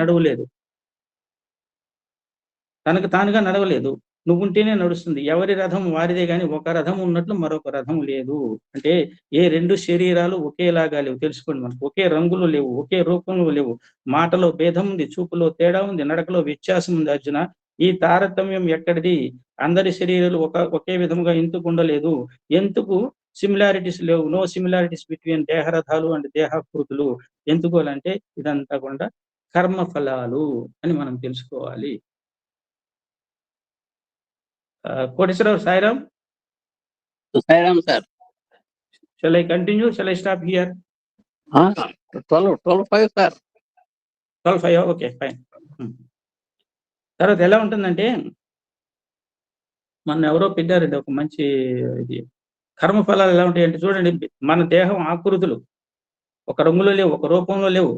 నడవలేదు, నువ్వుంటేనే నడుస్తుంది. ఎవరి రథం వారిదే, కానీ ఒక రథం ఉన్నట్లు మరొక రథం లేదు. అంటే ఏ 2 శరీరాలు ఒకేలాగా లేవు. తెలుసుకోండి, మనకు ఒకే రంగులు లేవు, ఒకే రూపంలో లేవు. మాటలో భేదం ఉంది, చూపులో తేడా ఉంది, నడకలో వ్యత్యాసం ఉంది. అర్జున, ఈ తారతమ్యం ఎక్కడిది? అందరి శరీరాలు ఒకే విధముగా ఎందుకు ఉండలేదు? ఎందుకు సిమిలారిటీస్ లేవు? నో సిమిలారిటీస్ బిట్వీన్ దేహరథాలు అండ్ దేహాకృతులు. ఎందుకు అంటే ఇదంతా కూడా కర్మ ఫలాలు అని మనం తెలుసుకోవాలి. Koteswara Rao, Sairam. Sairam sir. Shall I continue? Shall I stop here? 12:5 sir. 12:05. Okay, fine. తర్వాత ఎలా ఉంటుందంటే మన ఎవరో పెట్టారండి ఒక మంచి ఇది. కర్మఫలాలు ఎలా ఉంటాయంటే చూడండి, మన దేహం ఆకృతులు ఒక రంగులో లేవు, ఒక రూపంలో లేవు.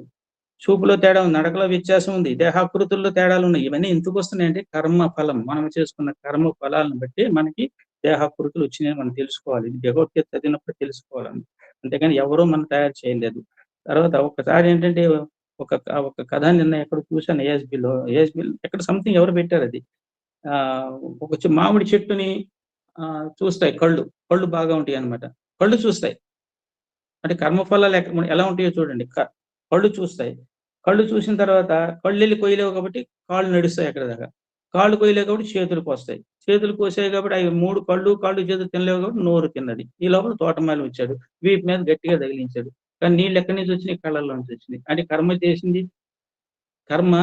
చూపులో తేడా ఉంది, నడకలో వ్యత్యాసం ఉంది, దేహాకృతుల్లో తేడాలు ఉన్నాయి. ఇవన్నీ ఎందుకు వస్తున్నాయంటే కర్మ ఫలం. మనం చేసుకున్న కర్మ ఫలాలను బట్టి మనకి దేహాకృతులు వచ్చినాయని మనం తెలుసుకోవాలి. ఇది భగవద్గీత చదివినప్పుడు తెలుసుకోవాలండి. అంతేగాని ఎవరో మనం తయారు చేయలేదు. తర్వాత ఒకసారి ఏంటంటే ఒక కథ నిన్న ఎక్కడో చూసాను ఏఎస్‌బీలో ఎక్కడ సంథింగ్ ఎవరో పెట్టారది. ఒక మామిడి చెట్టుని చూస్తాయి కళ్ళు. కళ్ళు బాగా ఉంటాయన్నమాట. కళ్ళు చూస్తాయి. అంటే కర్మఫలాలు ఎలా ఉంటాయో చూడండి. కళ్ళు చూస్తాయి. కళ్ళు చూసిన తర్వాత కళ్ళెళ్ళి కొయ్యలేవు కాబట్టి కాళ్ళు నడుస్తాయి అక్కడి దాకా. కాళ్ళు కొయ్యలేవు కాబట్టి చేతులు కోస్తాయి. చేతులు కోసాయి కాబట్టి అవి 3 కాళ్ళు, చేతులు తినలేవు కాబట్టి నోరు తిన్నది. ఈ లోపల తోటమాలి వచ్చాడు. వీపు మీద గట్టిగా తగిలించాడు. కానీ నీళ్ళు ఎక్కడి నుంచి వచ్చినాయి? కళ్ళల్లో నుంచి వచ్చినాయి. అంటే కర్మ చేసింది, కర్మ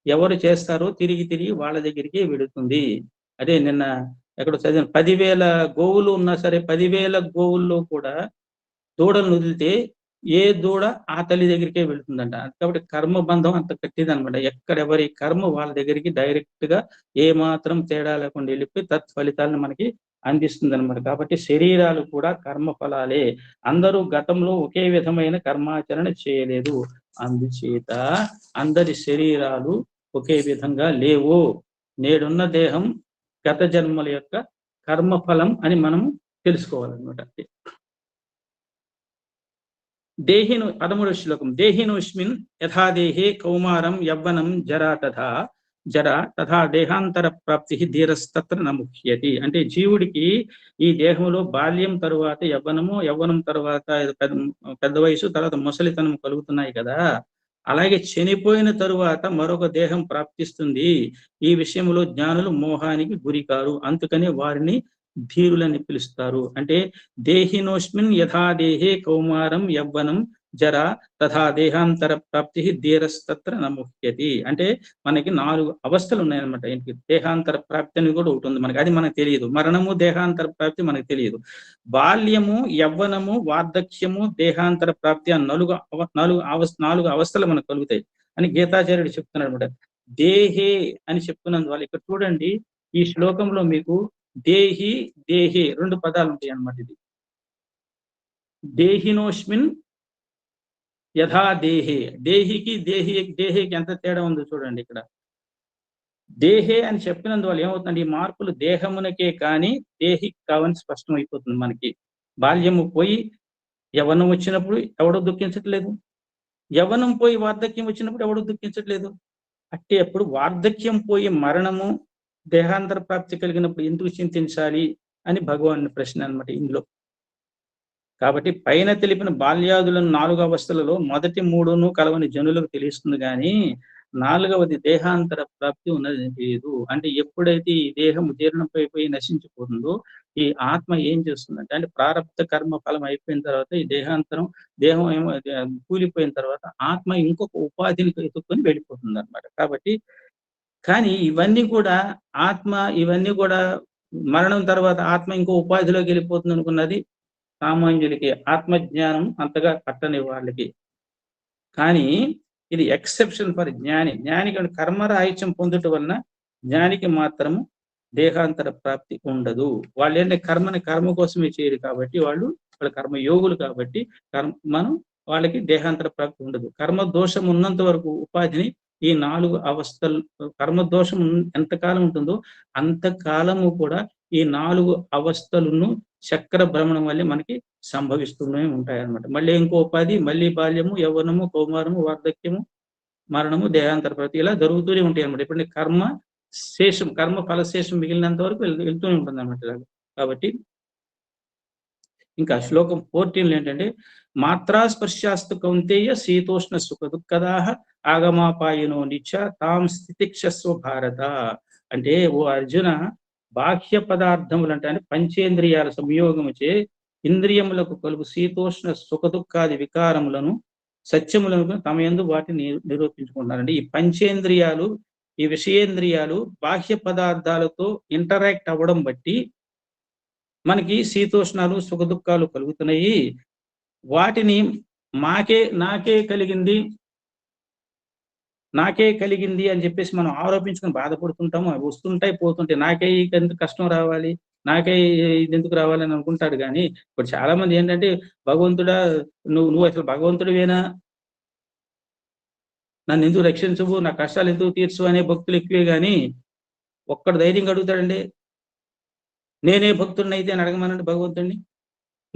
ఎవరు చేస్తారో తిరిగి వాళ్ళ దగ్గరికే వెళుతుంది. అదే నిన్న ఎక్కడో చదివాను. 10,000 గోవులు ఉన్నా సరే 10,000 గోవుల్లో కూడా దూడలను వదిలితే ఏ దూడ ఆ తల్లి దగ్గరికే వెళ్తుందంట. కాబట్టి కర్మ బంధం అంత గట్టిదనమాట. ఎక్కడెవరి కర్మ వాళ్ళ దగ్గరికి డైరెక్ట్ గా ఏ మాత్రం తేడా లేకుండా వెళ్ళిపోయి తత్ఫలితాలను మనకి అందిస్తుందన్నమాట. కాబట్టి శరీరాలు కూడా కర్మ ఫలాలే. అందరూ గతంలో ఒకే విధమైన కర్మాచరణ చేయలేదు. అందుచేత అందరి శరీరాలు ఒకే విధంగా లేవు. నేడున్న దేహం గత జన్మల యొక్క కర్మఫలం అని మనం తెలుసుకోవాలన్నమాట. దేహిను 13వ శ్లోకం. దేహినోస్మిన్ యథా దేహే కౌమారం యవ్వనం జరా తథా దేహాంతర ప్రాప్తి ధీరస్తత్ర నముఖ్యతి. అంటే జీవుడికి ఈ దేహంలో బాల్యం తరువాత యవ్వనం తరువాత పెద్ద వయసు, తర్వాత ముసలితనం కలుగుతున్నాయి కదా. అలాగే చనిపోయిన తరువాత మరొక దేహం ప్రాప్తిస్తుంది. ఈ విషయంలో జ్ఞానులు మోహానికి గురికారు, అందుకనే వారిని ధీరులని పిలుస్తారు. అంటే దేహినోస్మిన్ యథా దేహే కౌమారం యవ్వనం జరా తథా దేహాంతర ప్రాప్తి ధీరస్తత్ర నముఖ్యతి. అంటే మనకి 4 అవస్థలు ఉన్నాయన్నమాట. ఏంటి? దేహాంతర ప్రాప్తి అని కూడా ఒకటి ఉంది మనకి, అది మనకు తెలియదు. మరణము, దేహాంతర ప్రాప్తి మనకు తెలియదు. బాల్యము, యవ్వనము, వార్ధక్యము, దేహాంతర ప్రాప్తి అని 4 అవస్థలు మనకు కలుగుతాయి అని గీతాచార్యుడు చెప్తున్నాడు అనమాట. దేహే అని చెప్తున్నందువల్ల ఇక్కడ చూడండి, ఈ శ్లోకంలో మీకు దేహి, దేహే 2 పదాలు ఉంటాయి అన్నమాట. ఇది దేహినోస్మిన్ యథా దేహే. దేహికి దేహేకి ఎంత తేడా ఉందో చూడండి ఇక్కడ. దేహే అని చెప్పినందువల్ల ఏమవుతుంది? ఈ మార్పులు దేహమునకే కానీ దేహికి కావని స్పష్టం అయిపోతుంది మనకి. బాల్యము పోయి యవ్వనం వచ్చినప్పుడు ఎవడో దుఃఖించట్లేదు, యవ్వనం పోయి వార్ధక్యం వచ్చినప్పుడు ఎవడో దుఃఖించట్లేదు. అంటే అప్పుడు వార్ధక్యం పోయి మరణము, దేహాంతర ప్రాప్తి కలిగినప్పుడు ఎందుకు చింతించాలి అని భగవాన్ ప్రశ్న అన్నమాట ఇందులో. కాబట్టి పైన తెలిపిన బాల్యాదులను 4 అవస్థలలో మొదటి 3ను కలవని జనులకు తెలుస్తుంది కానీ 4వది దేహాంతర ప్రాప్తి ఉన్నది లేదు. అంటే ఎప్పుడైతే ఈ దేహం జీర్ణమైపోయి నశించిపోతుందో ఈ ఆత్మ ఏం చేస్తుందంటే, అంటే ప్రారబ్ధ కర్మ ఫలం అయిపోయిన తర్వాత ఈ దేహం ఏమో కూలిపోయిన తర్వాత ఆత్మ ఇంకొక ఉపాధిని ఎత్తుక్కొని వెళ్ళిపోతుంది అనమాట. కాబట్టి కానీ ఇవన్నీ కూడా మరణం తర్వాత ఆత్మ ఇంకో ఉపాధిలోకి వెళ్ళిపోతుంది అనుకున్నది సామాన్యులకి, ఆత్మజ్ఞానం అంతగా పట్టని వాళ్ళకి. కానీ ఇది ఎక్సెప్షన్ ఫర్ జ్ఞానికి కర్మరాహిత్యం పొందుట వలన జ్ఞానికి మాత్రము దేహాంతర ప్రాప్తి ఉండదు. వాళ్ళు ఏంటంటే కర్మ కోసమే చేయరు కాబట్టి వాళ్ళ కర్మయోగులు కాబట్టి మనం వాళ్ళకి దేహాంతర ప్రాప్తి ఉండదు. కర్మ దోషం ఉన్నంత వరకు ఉపాధిని ఈ 4 అవస్థలు, కర్మదోషం ఎంతకాలం ఉంటుందో అంతకాలము కూడా ఈ 4 అవస్థలను చక్ర భ్రమణం వల్లే మనకి సంభవిస్తూనే ఉంటాయి అన్నమాట. మళ్ళీ ఇంకో ఉపాధి, మళ్ళీ బాల్యము, యవ్వనము, కౌమారము, వార్ధక్యము, మరణము, దేహాంతర ప్రాప్తి ఇలా జరుగుతూనే ఉంటాయి అన్నమాట. ఇప్పుడు కర్మ ఫలశేషం మిగిలినంత వరకు వెళ్తూనే ఉంటుంది అన్నమాట. కాబట్టి ఇంకా శ్లోకం 14 ఏంటంటే, మాత్రా స్పర్శాస్తు కౌంతేయ శీతోష్ణ సుఖ దుఃఖదాహ ఆగమాపాయనో నిత్య తాం స్థితిక్షస్వ భారత. అంటే ఓ అర్జున, బాహ్య పదార్థములు అంటే పంచేంద్రియాల సంయోగముచే ఇంద్రియములకు కలుగు శీతోష్ణ సుఖ దుఃఖాది వికారములను సత్యములను తమ యందు వాటిని నిరూపించుకుంటున్నారండి. ఈ పంచేంద్రియాలు, ఈ విషయేంద్రియాలు బాహ్య పదార్థాలతో ఇంటరాక్ట్ అవ్వడం బట్టి మనకి శీతోష్ణాలు, సుఖ దుఃఖాలు కలుగుతున్నాయి. వాటిని నాకే కలిగింది, నాకే కలిగింది అని చెప్పేసి మనం ఆరోపించుకొని బాధపడుతుంటాము. అవి వస్తుంటాయి, పోతుంటాయి. నాకే ఎందుకు కష్టం రావాలి, నాకే ఇది ఎందుకు రావాలని అనుకుంటాడు. కానీ ఇప్పుడు చాలా మంది ఏంటంటే, భగవంతుడా నువ్వు నువ్వు అసలు భగవంతుడివేనా, నన్ను ఎందుకు రక్షించవు, నా కష్టాలు ఎందుకు తీర్చు అనే భక్తులు ఎక్కువే. కానీ ఒక్కడు ధైర్యంగా అడుగుతాడండి, నేనే భక్తుడిని అయితే అని అడగమనండి భగవంతుడిని.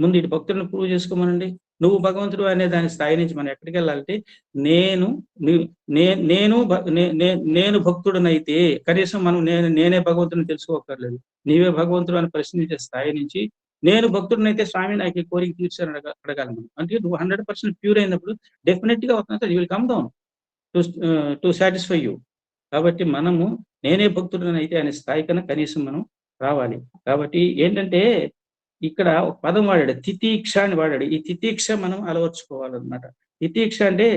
ముందు ఇటు భక్తుడిని ప్రూవ్ చేసుకోమనండి. నువ్వు భగవంతుడు అనే దాని స్థాయి నుంచి మనం ఎక్కడికి వెళ్ళాలంటే, నేను నేను భక్తుడినైతే కనీసం మనం నేనే భగవంతుడిని తెలుసుకోకర్లేదు. నీవే భగవంతుడు అని ప్రశ్నించే స్థాయి నుంచి, నేను భక్తుడినైతే స్వామి నాకు ఈ కోరిక తీర్చారని అడగాలి మనం. అంటే నువ్వు 100% ప్యూర్ అయినప్పుడు డెఫినెట్ గా you will come down to satisfy you. కాబట్టి మనము నేనే భక్తుడినైతే అనే స్థాయి కన్నా కనీసం మనం రావాలి. కాబట్టి ఏంటంటే, ఇక్కడ ఒక పదం వాడాడు, తితీక్ష అని వాడాడు. ఈ తితీక్ష మనం అలవర్చుకోవాలన్నమాట. తితీక్ష అంటే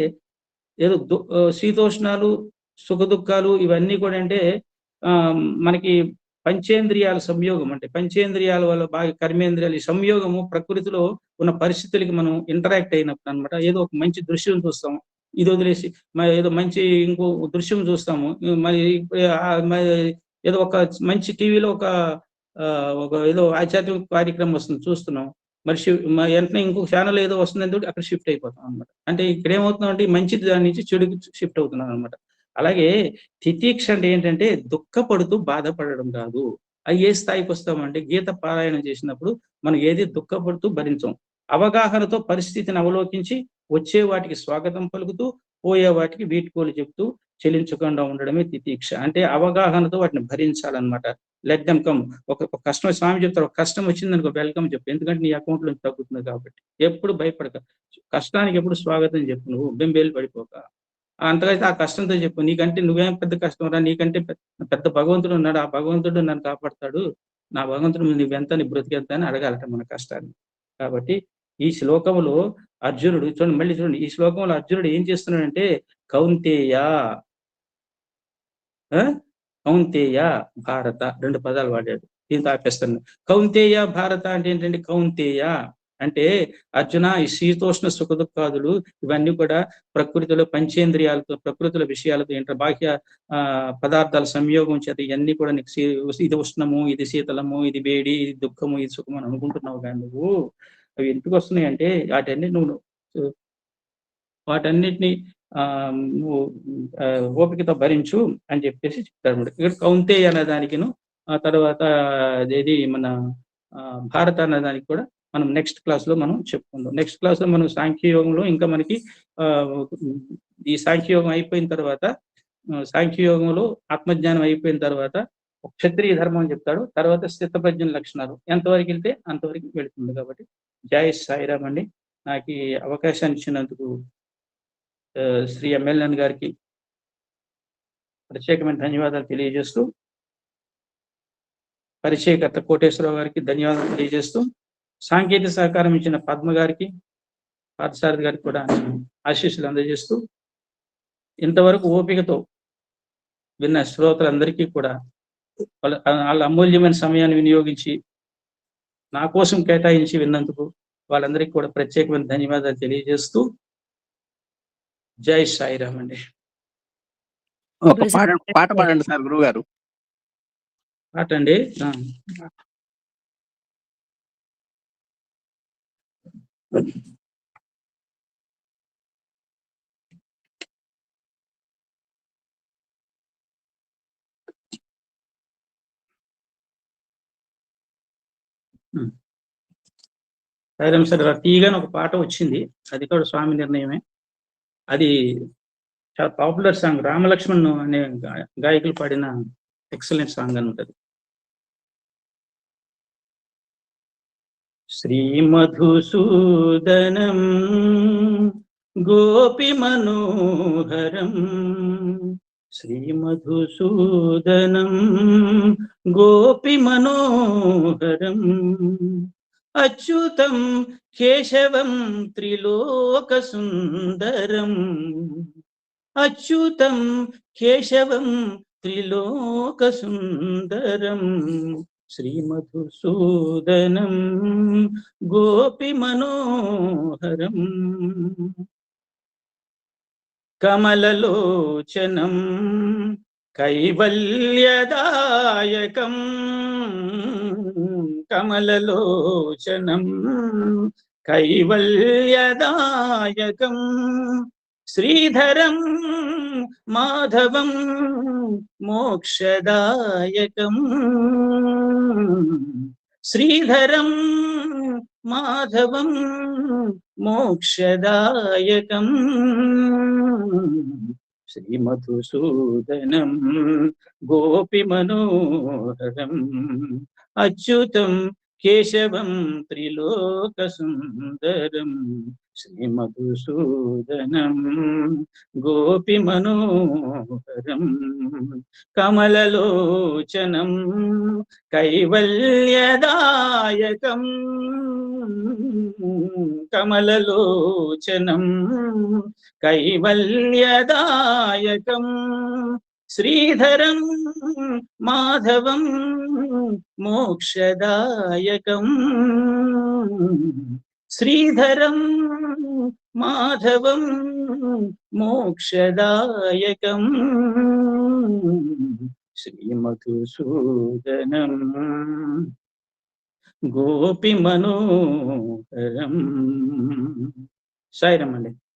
ఏదో శీతోష్ణాలు, సుఖ దుఃఖాలు ఇవన్నీ కూడా అంటే మనకి పంచేంద్రియాల సంయోగం. అంటే పంచేంద్రియాల వల్ల బాగా కర్మేంద్రియాలు ఈ సంయోగము ప్రకృతిలో ఉన్న పరిస్థితులకి మనం ఇంటరాక్ట్ అయినప్పుడు అనమాట. ఏదో ఒక మంచి దృశ్యం చూస్తాం, ఇది వదిలేసి ఏదో మంచి ఇంకో దృశ్యం చూస్తాము, మరి ఏదో ఒక మంచి టీవీలో ఒక ఏదో ఆధ్యాత్మిక కార్యక్రమం వస్తుంది చూస్తున్నాం, మరి వెంటనే ఇంకొక ఛానల్ ఏదో వస్తుందని అక్కడ షిఫ్ట్ అయిపోతాం అనమాట. అంటే ఇక్కడ ఏమవుతున్నాం అంటే మంచిది దాని నుంచి చెడుకి షిఫ్ట్ అవుతున్నాం అనమాట. అలాగే తితీక్ష అంటే ఏంటంటే దుఃఖపడుతూ బాధపడడం కాదు. అది ఏ స్థాయికి వస్తామంటే, గీత పారాయణం చేసినప్పుడు మనం ఏది దుఃఖపడుతూ భరించాం, అవగాహనతో పరిస్థితిని అవలోకించి వచ్చే వాటికి స్వాగతం పలుకుతూ, పోయే వాటికి వీడ్కోలు చెప్తూ చెలించకుండా ఉండడమే తితీక్ష. అంటే అవగాహనతో వాటిని భరించాలన్నమాట. Let them come. ఒక కష్టం స్వామి చెప్తారు, ఒక కష్టం వచ్చిందనుకో వెల్కమ్ చెప్పు, ఎందుకంటే నీ అకౌంట్ లో తగ్గుతుంది కాబట్టి. ఎప్పుడు భయపడక, కష్టానికి ఎప్పుడు స్వాగతం చెప్పు, నువ్వు బెంబేలు పడిపోక. అంతకైతే ఆ కష్టంతో చెప్పు, నీకంటే నువ్వేం పెద్ద కష్టం రా, నీకంటే పెద్ద భగవంతుడు ఉన్నాడు, ఆ భగవంతుడు నన్ను కాపాడతాడు, నా భగవంతుడు నువ్వెంత, నీ బ్రతికెంత అని అడగాలట మన కష్టాన్ని. కాబట్టి ఈ శ్లోకంలో అర్జునుడు చూడండి, మళ్ళీ చూడండి, ఈ శ్లోకంలో అర్జునుడు ఏం చేస్తున్నాడంటే, కౌంతేయ కౌంతేయ భారత 2 పదాలు వాడాడు. దీంతో ఆపేస్తాను. కౌంతేయ భారత అంటే ఏంటంటే, కౌంతేయ అంటే అర్జున, ఈ శీతోష్ణ సుఖ దుఃఖాదులు ఇవన్నీ కూడా ప్రకృతిలో పంచేంద్రియాలతో, ప్రకృతుల విషయాలతో, బాహ్య పదార్థాల సంయోగం చేత ఇవన్నీ కూడా నీకు ఇది ఉష్ణము, ఇది శీతలము, ఇది వేడి, ఇది దుఃఖము, ఇది సుఖము అని అనుకుంటున్నావు. కానీ నువ్వు అవి ఎందుకు వస్తున్నాయి అంటే, వాటన్నిటిని నువ్వు ఓపికతో భరించు అని చెప్పేసి చెప్తారు. ఇక్కడ కౌంతేయ అనే దానికిను, ఆ తర్వాత ఏది మన భారత అనే దానికి కూడా మనం నెక్స్ట్ క్లాస్ లో మనం చెప్పుకుందాం. నెక్స్ట్ క్లాస్ లో మనం సాంఖ్యయోగంలో ఇంకా మనకి ఈ సాంఖ్యయోగం అయిపోయిన తర్వాత, సాంఖ్యయోగంలో ఆత్మజ్ఞానం అయిపోయిన తర్వాత క్షత్రియ ధర్మం అని చెప్తాడు. తర్వాత స్థితప్రజ్ఞ లక్షణాలు ఎంతవరకు వెళ్తే అంతవరకు వెళుతుంది. కాబట్టి జై సాయిరామ్ అండి. నాకు ఈ అవకాశాన్ని ఇచ్చినందుకు శ్రీ ఎమ్మెల్యే గారికి ప్రత్యేకమైన ధన్యవాదాలు తెలియజేస్తూ, పరిచయకర్త కోటేశ్వరరావు గారికి ధన్యవాదాలు తెలియజేస్తూ, సాంకేతిక సహకారం ఇచ్చిన పద్మ గారికి, పార్థసారథి గారికి కూడా ఆశీస్సులు అందజేస్తూ, ఇంతవరకు ఓపికతో విన్న శ్రోతలందరికీ కూడా వాళ్ళ అమూల్యమైన సమయాన్ని వినియోగించి నా కోసం కేటాయించి విన్నందుకు వాళ్ళందరికీ కూడా ప్రత్యేకమైన ధన్యవాదాలు తెలియజేస్తూ, జై సాయిరామ్ అండి. ఒక పాట పాడండి సార్ గురువు గారు. పాట అండి. సాయిరామ్ సార్ తీయగానే ఒక పాట వచ్చింది, అది కూడా స్వామి నిర్ణయమే. అది చాలా పాపులర్ సాంగ్, రామలక్ష్మణ్ అనే గాయకులు పాడిన ఎక్సలెంట్ సాంగ్ అని ఉంటుంది. శ్రీ మధుసూదనం గోపి మనోహరం, శ్రీ మధుసూదనం గోపి మనోహరం, అచ్యుతం కేశవం త్రిలోక సుందరం, అచ్యుతం కేశవం త్రిలోక సుందరం, శ్రీ మధుసూదనం గోపి మనోహరం. కమలలోచనం కైవల్యదాయకం కమలలోచనం కైవల్యదాయకం శ్రీధరం మాధవం మోక్షదాయకం శ్రీధరం మాధవం మోక్షదాయకం శ్రీమధుసూదనం గోపిమనోహరం అచ్యుతం కేశవం త్రిలోకసుందరం శ్రీమధుసూదనం గోపిమనోహరం కమలలోచనం కైవల్యదాయకం కమలలోచనం కైవల్యదాయకం శ్రీధరం మాధవం మోక్షదాయకం శ్రీధరం మాధవం మోక్షదాయకం శ్రీమధుసూదనం గోపిమనోహరం. సాయిరామ్ అండి.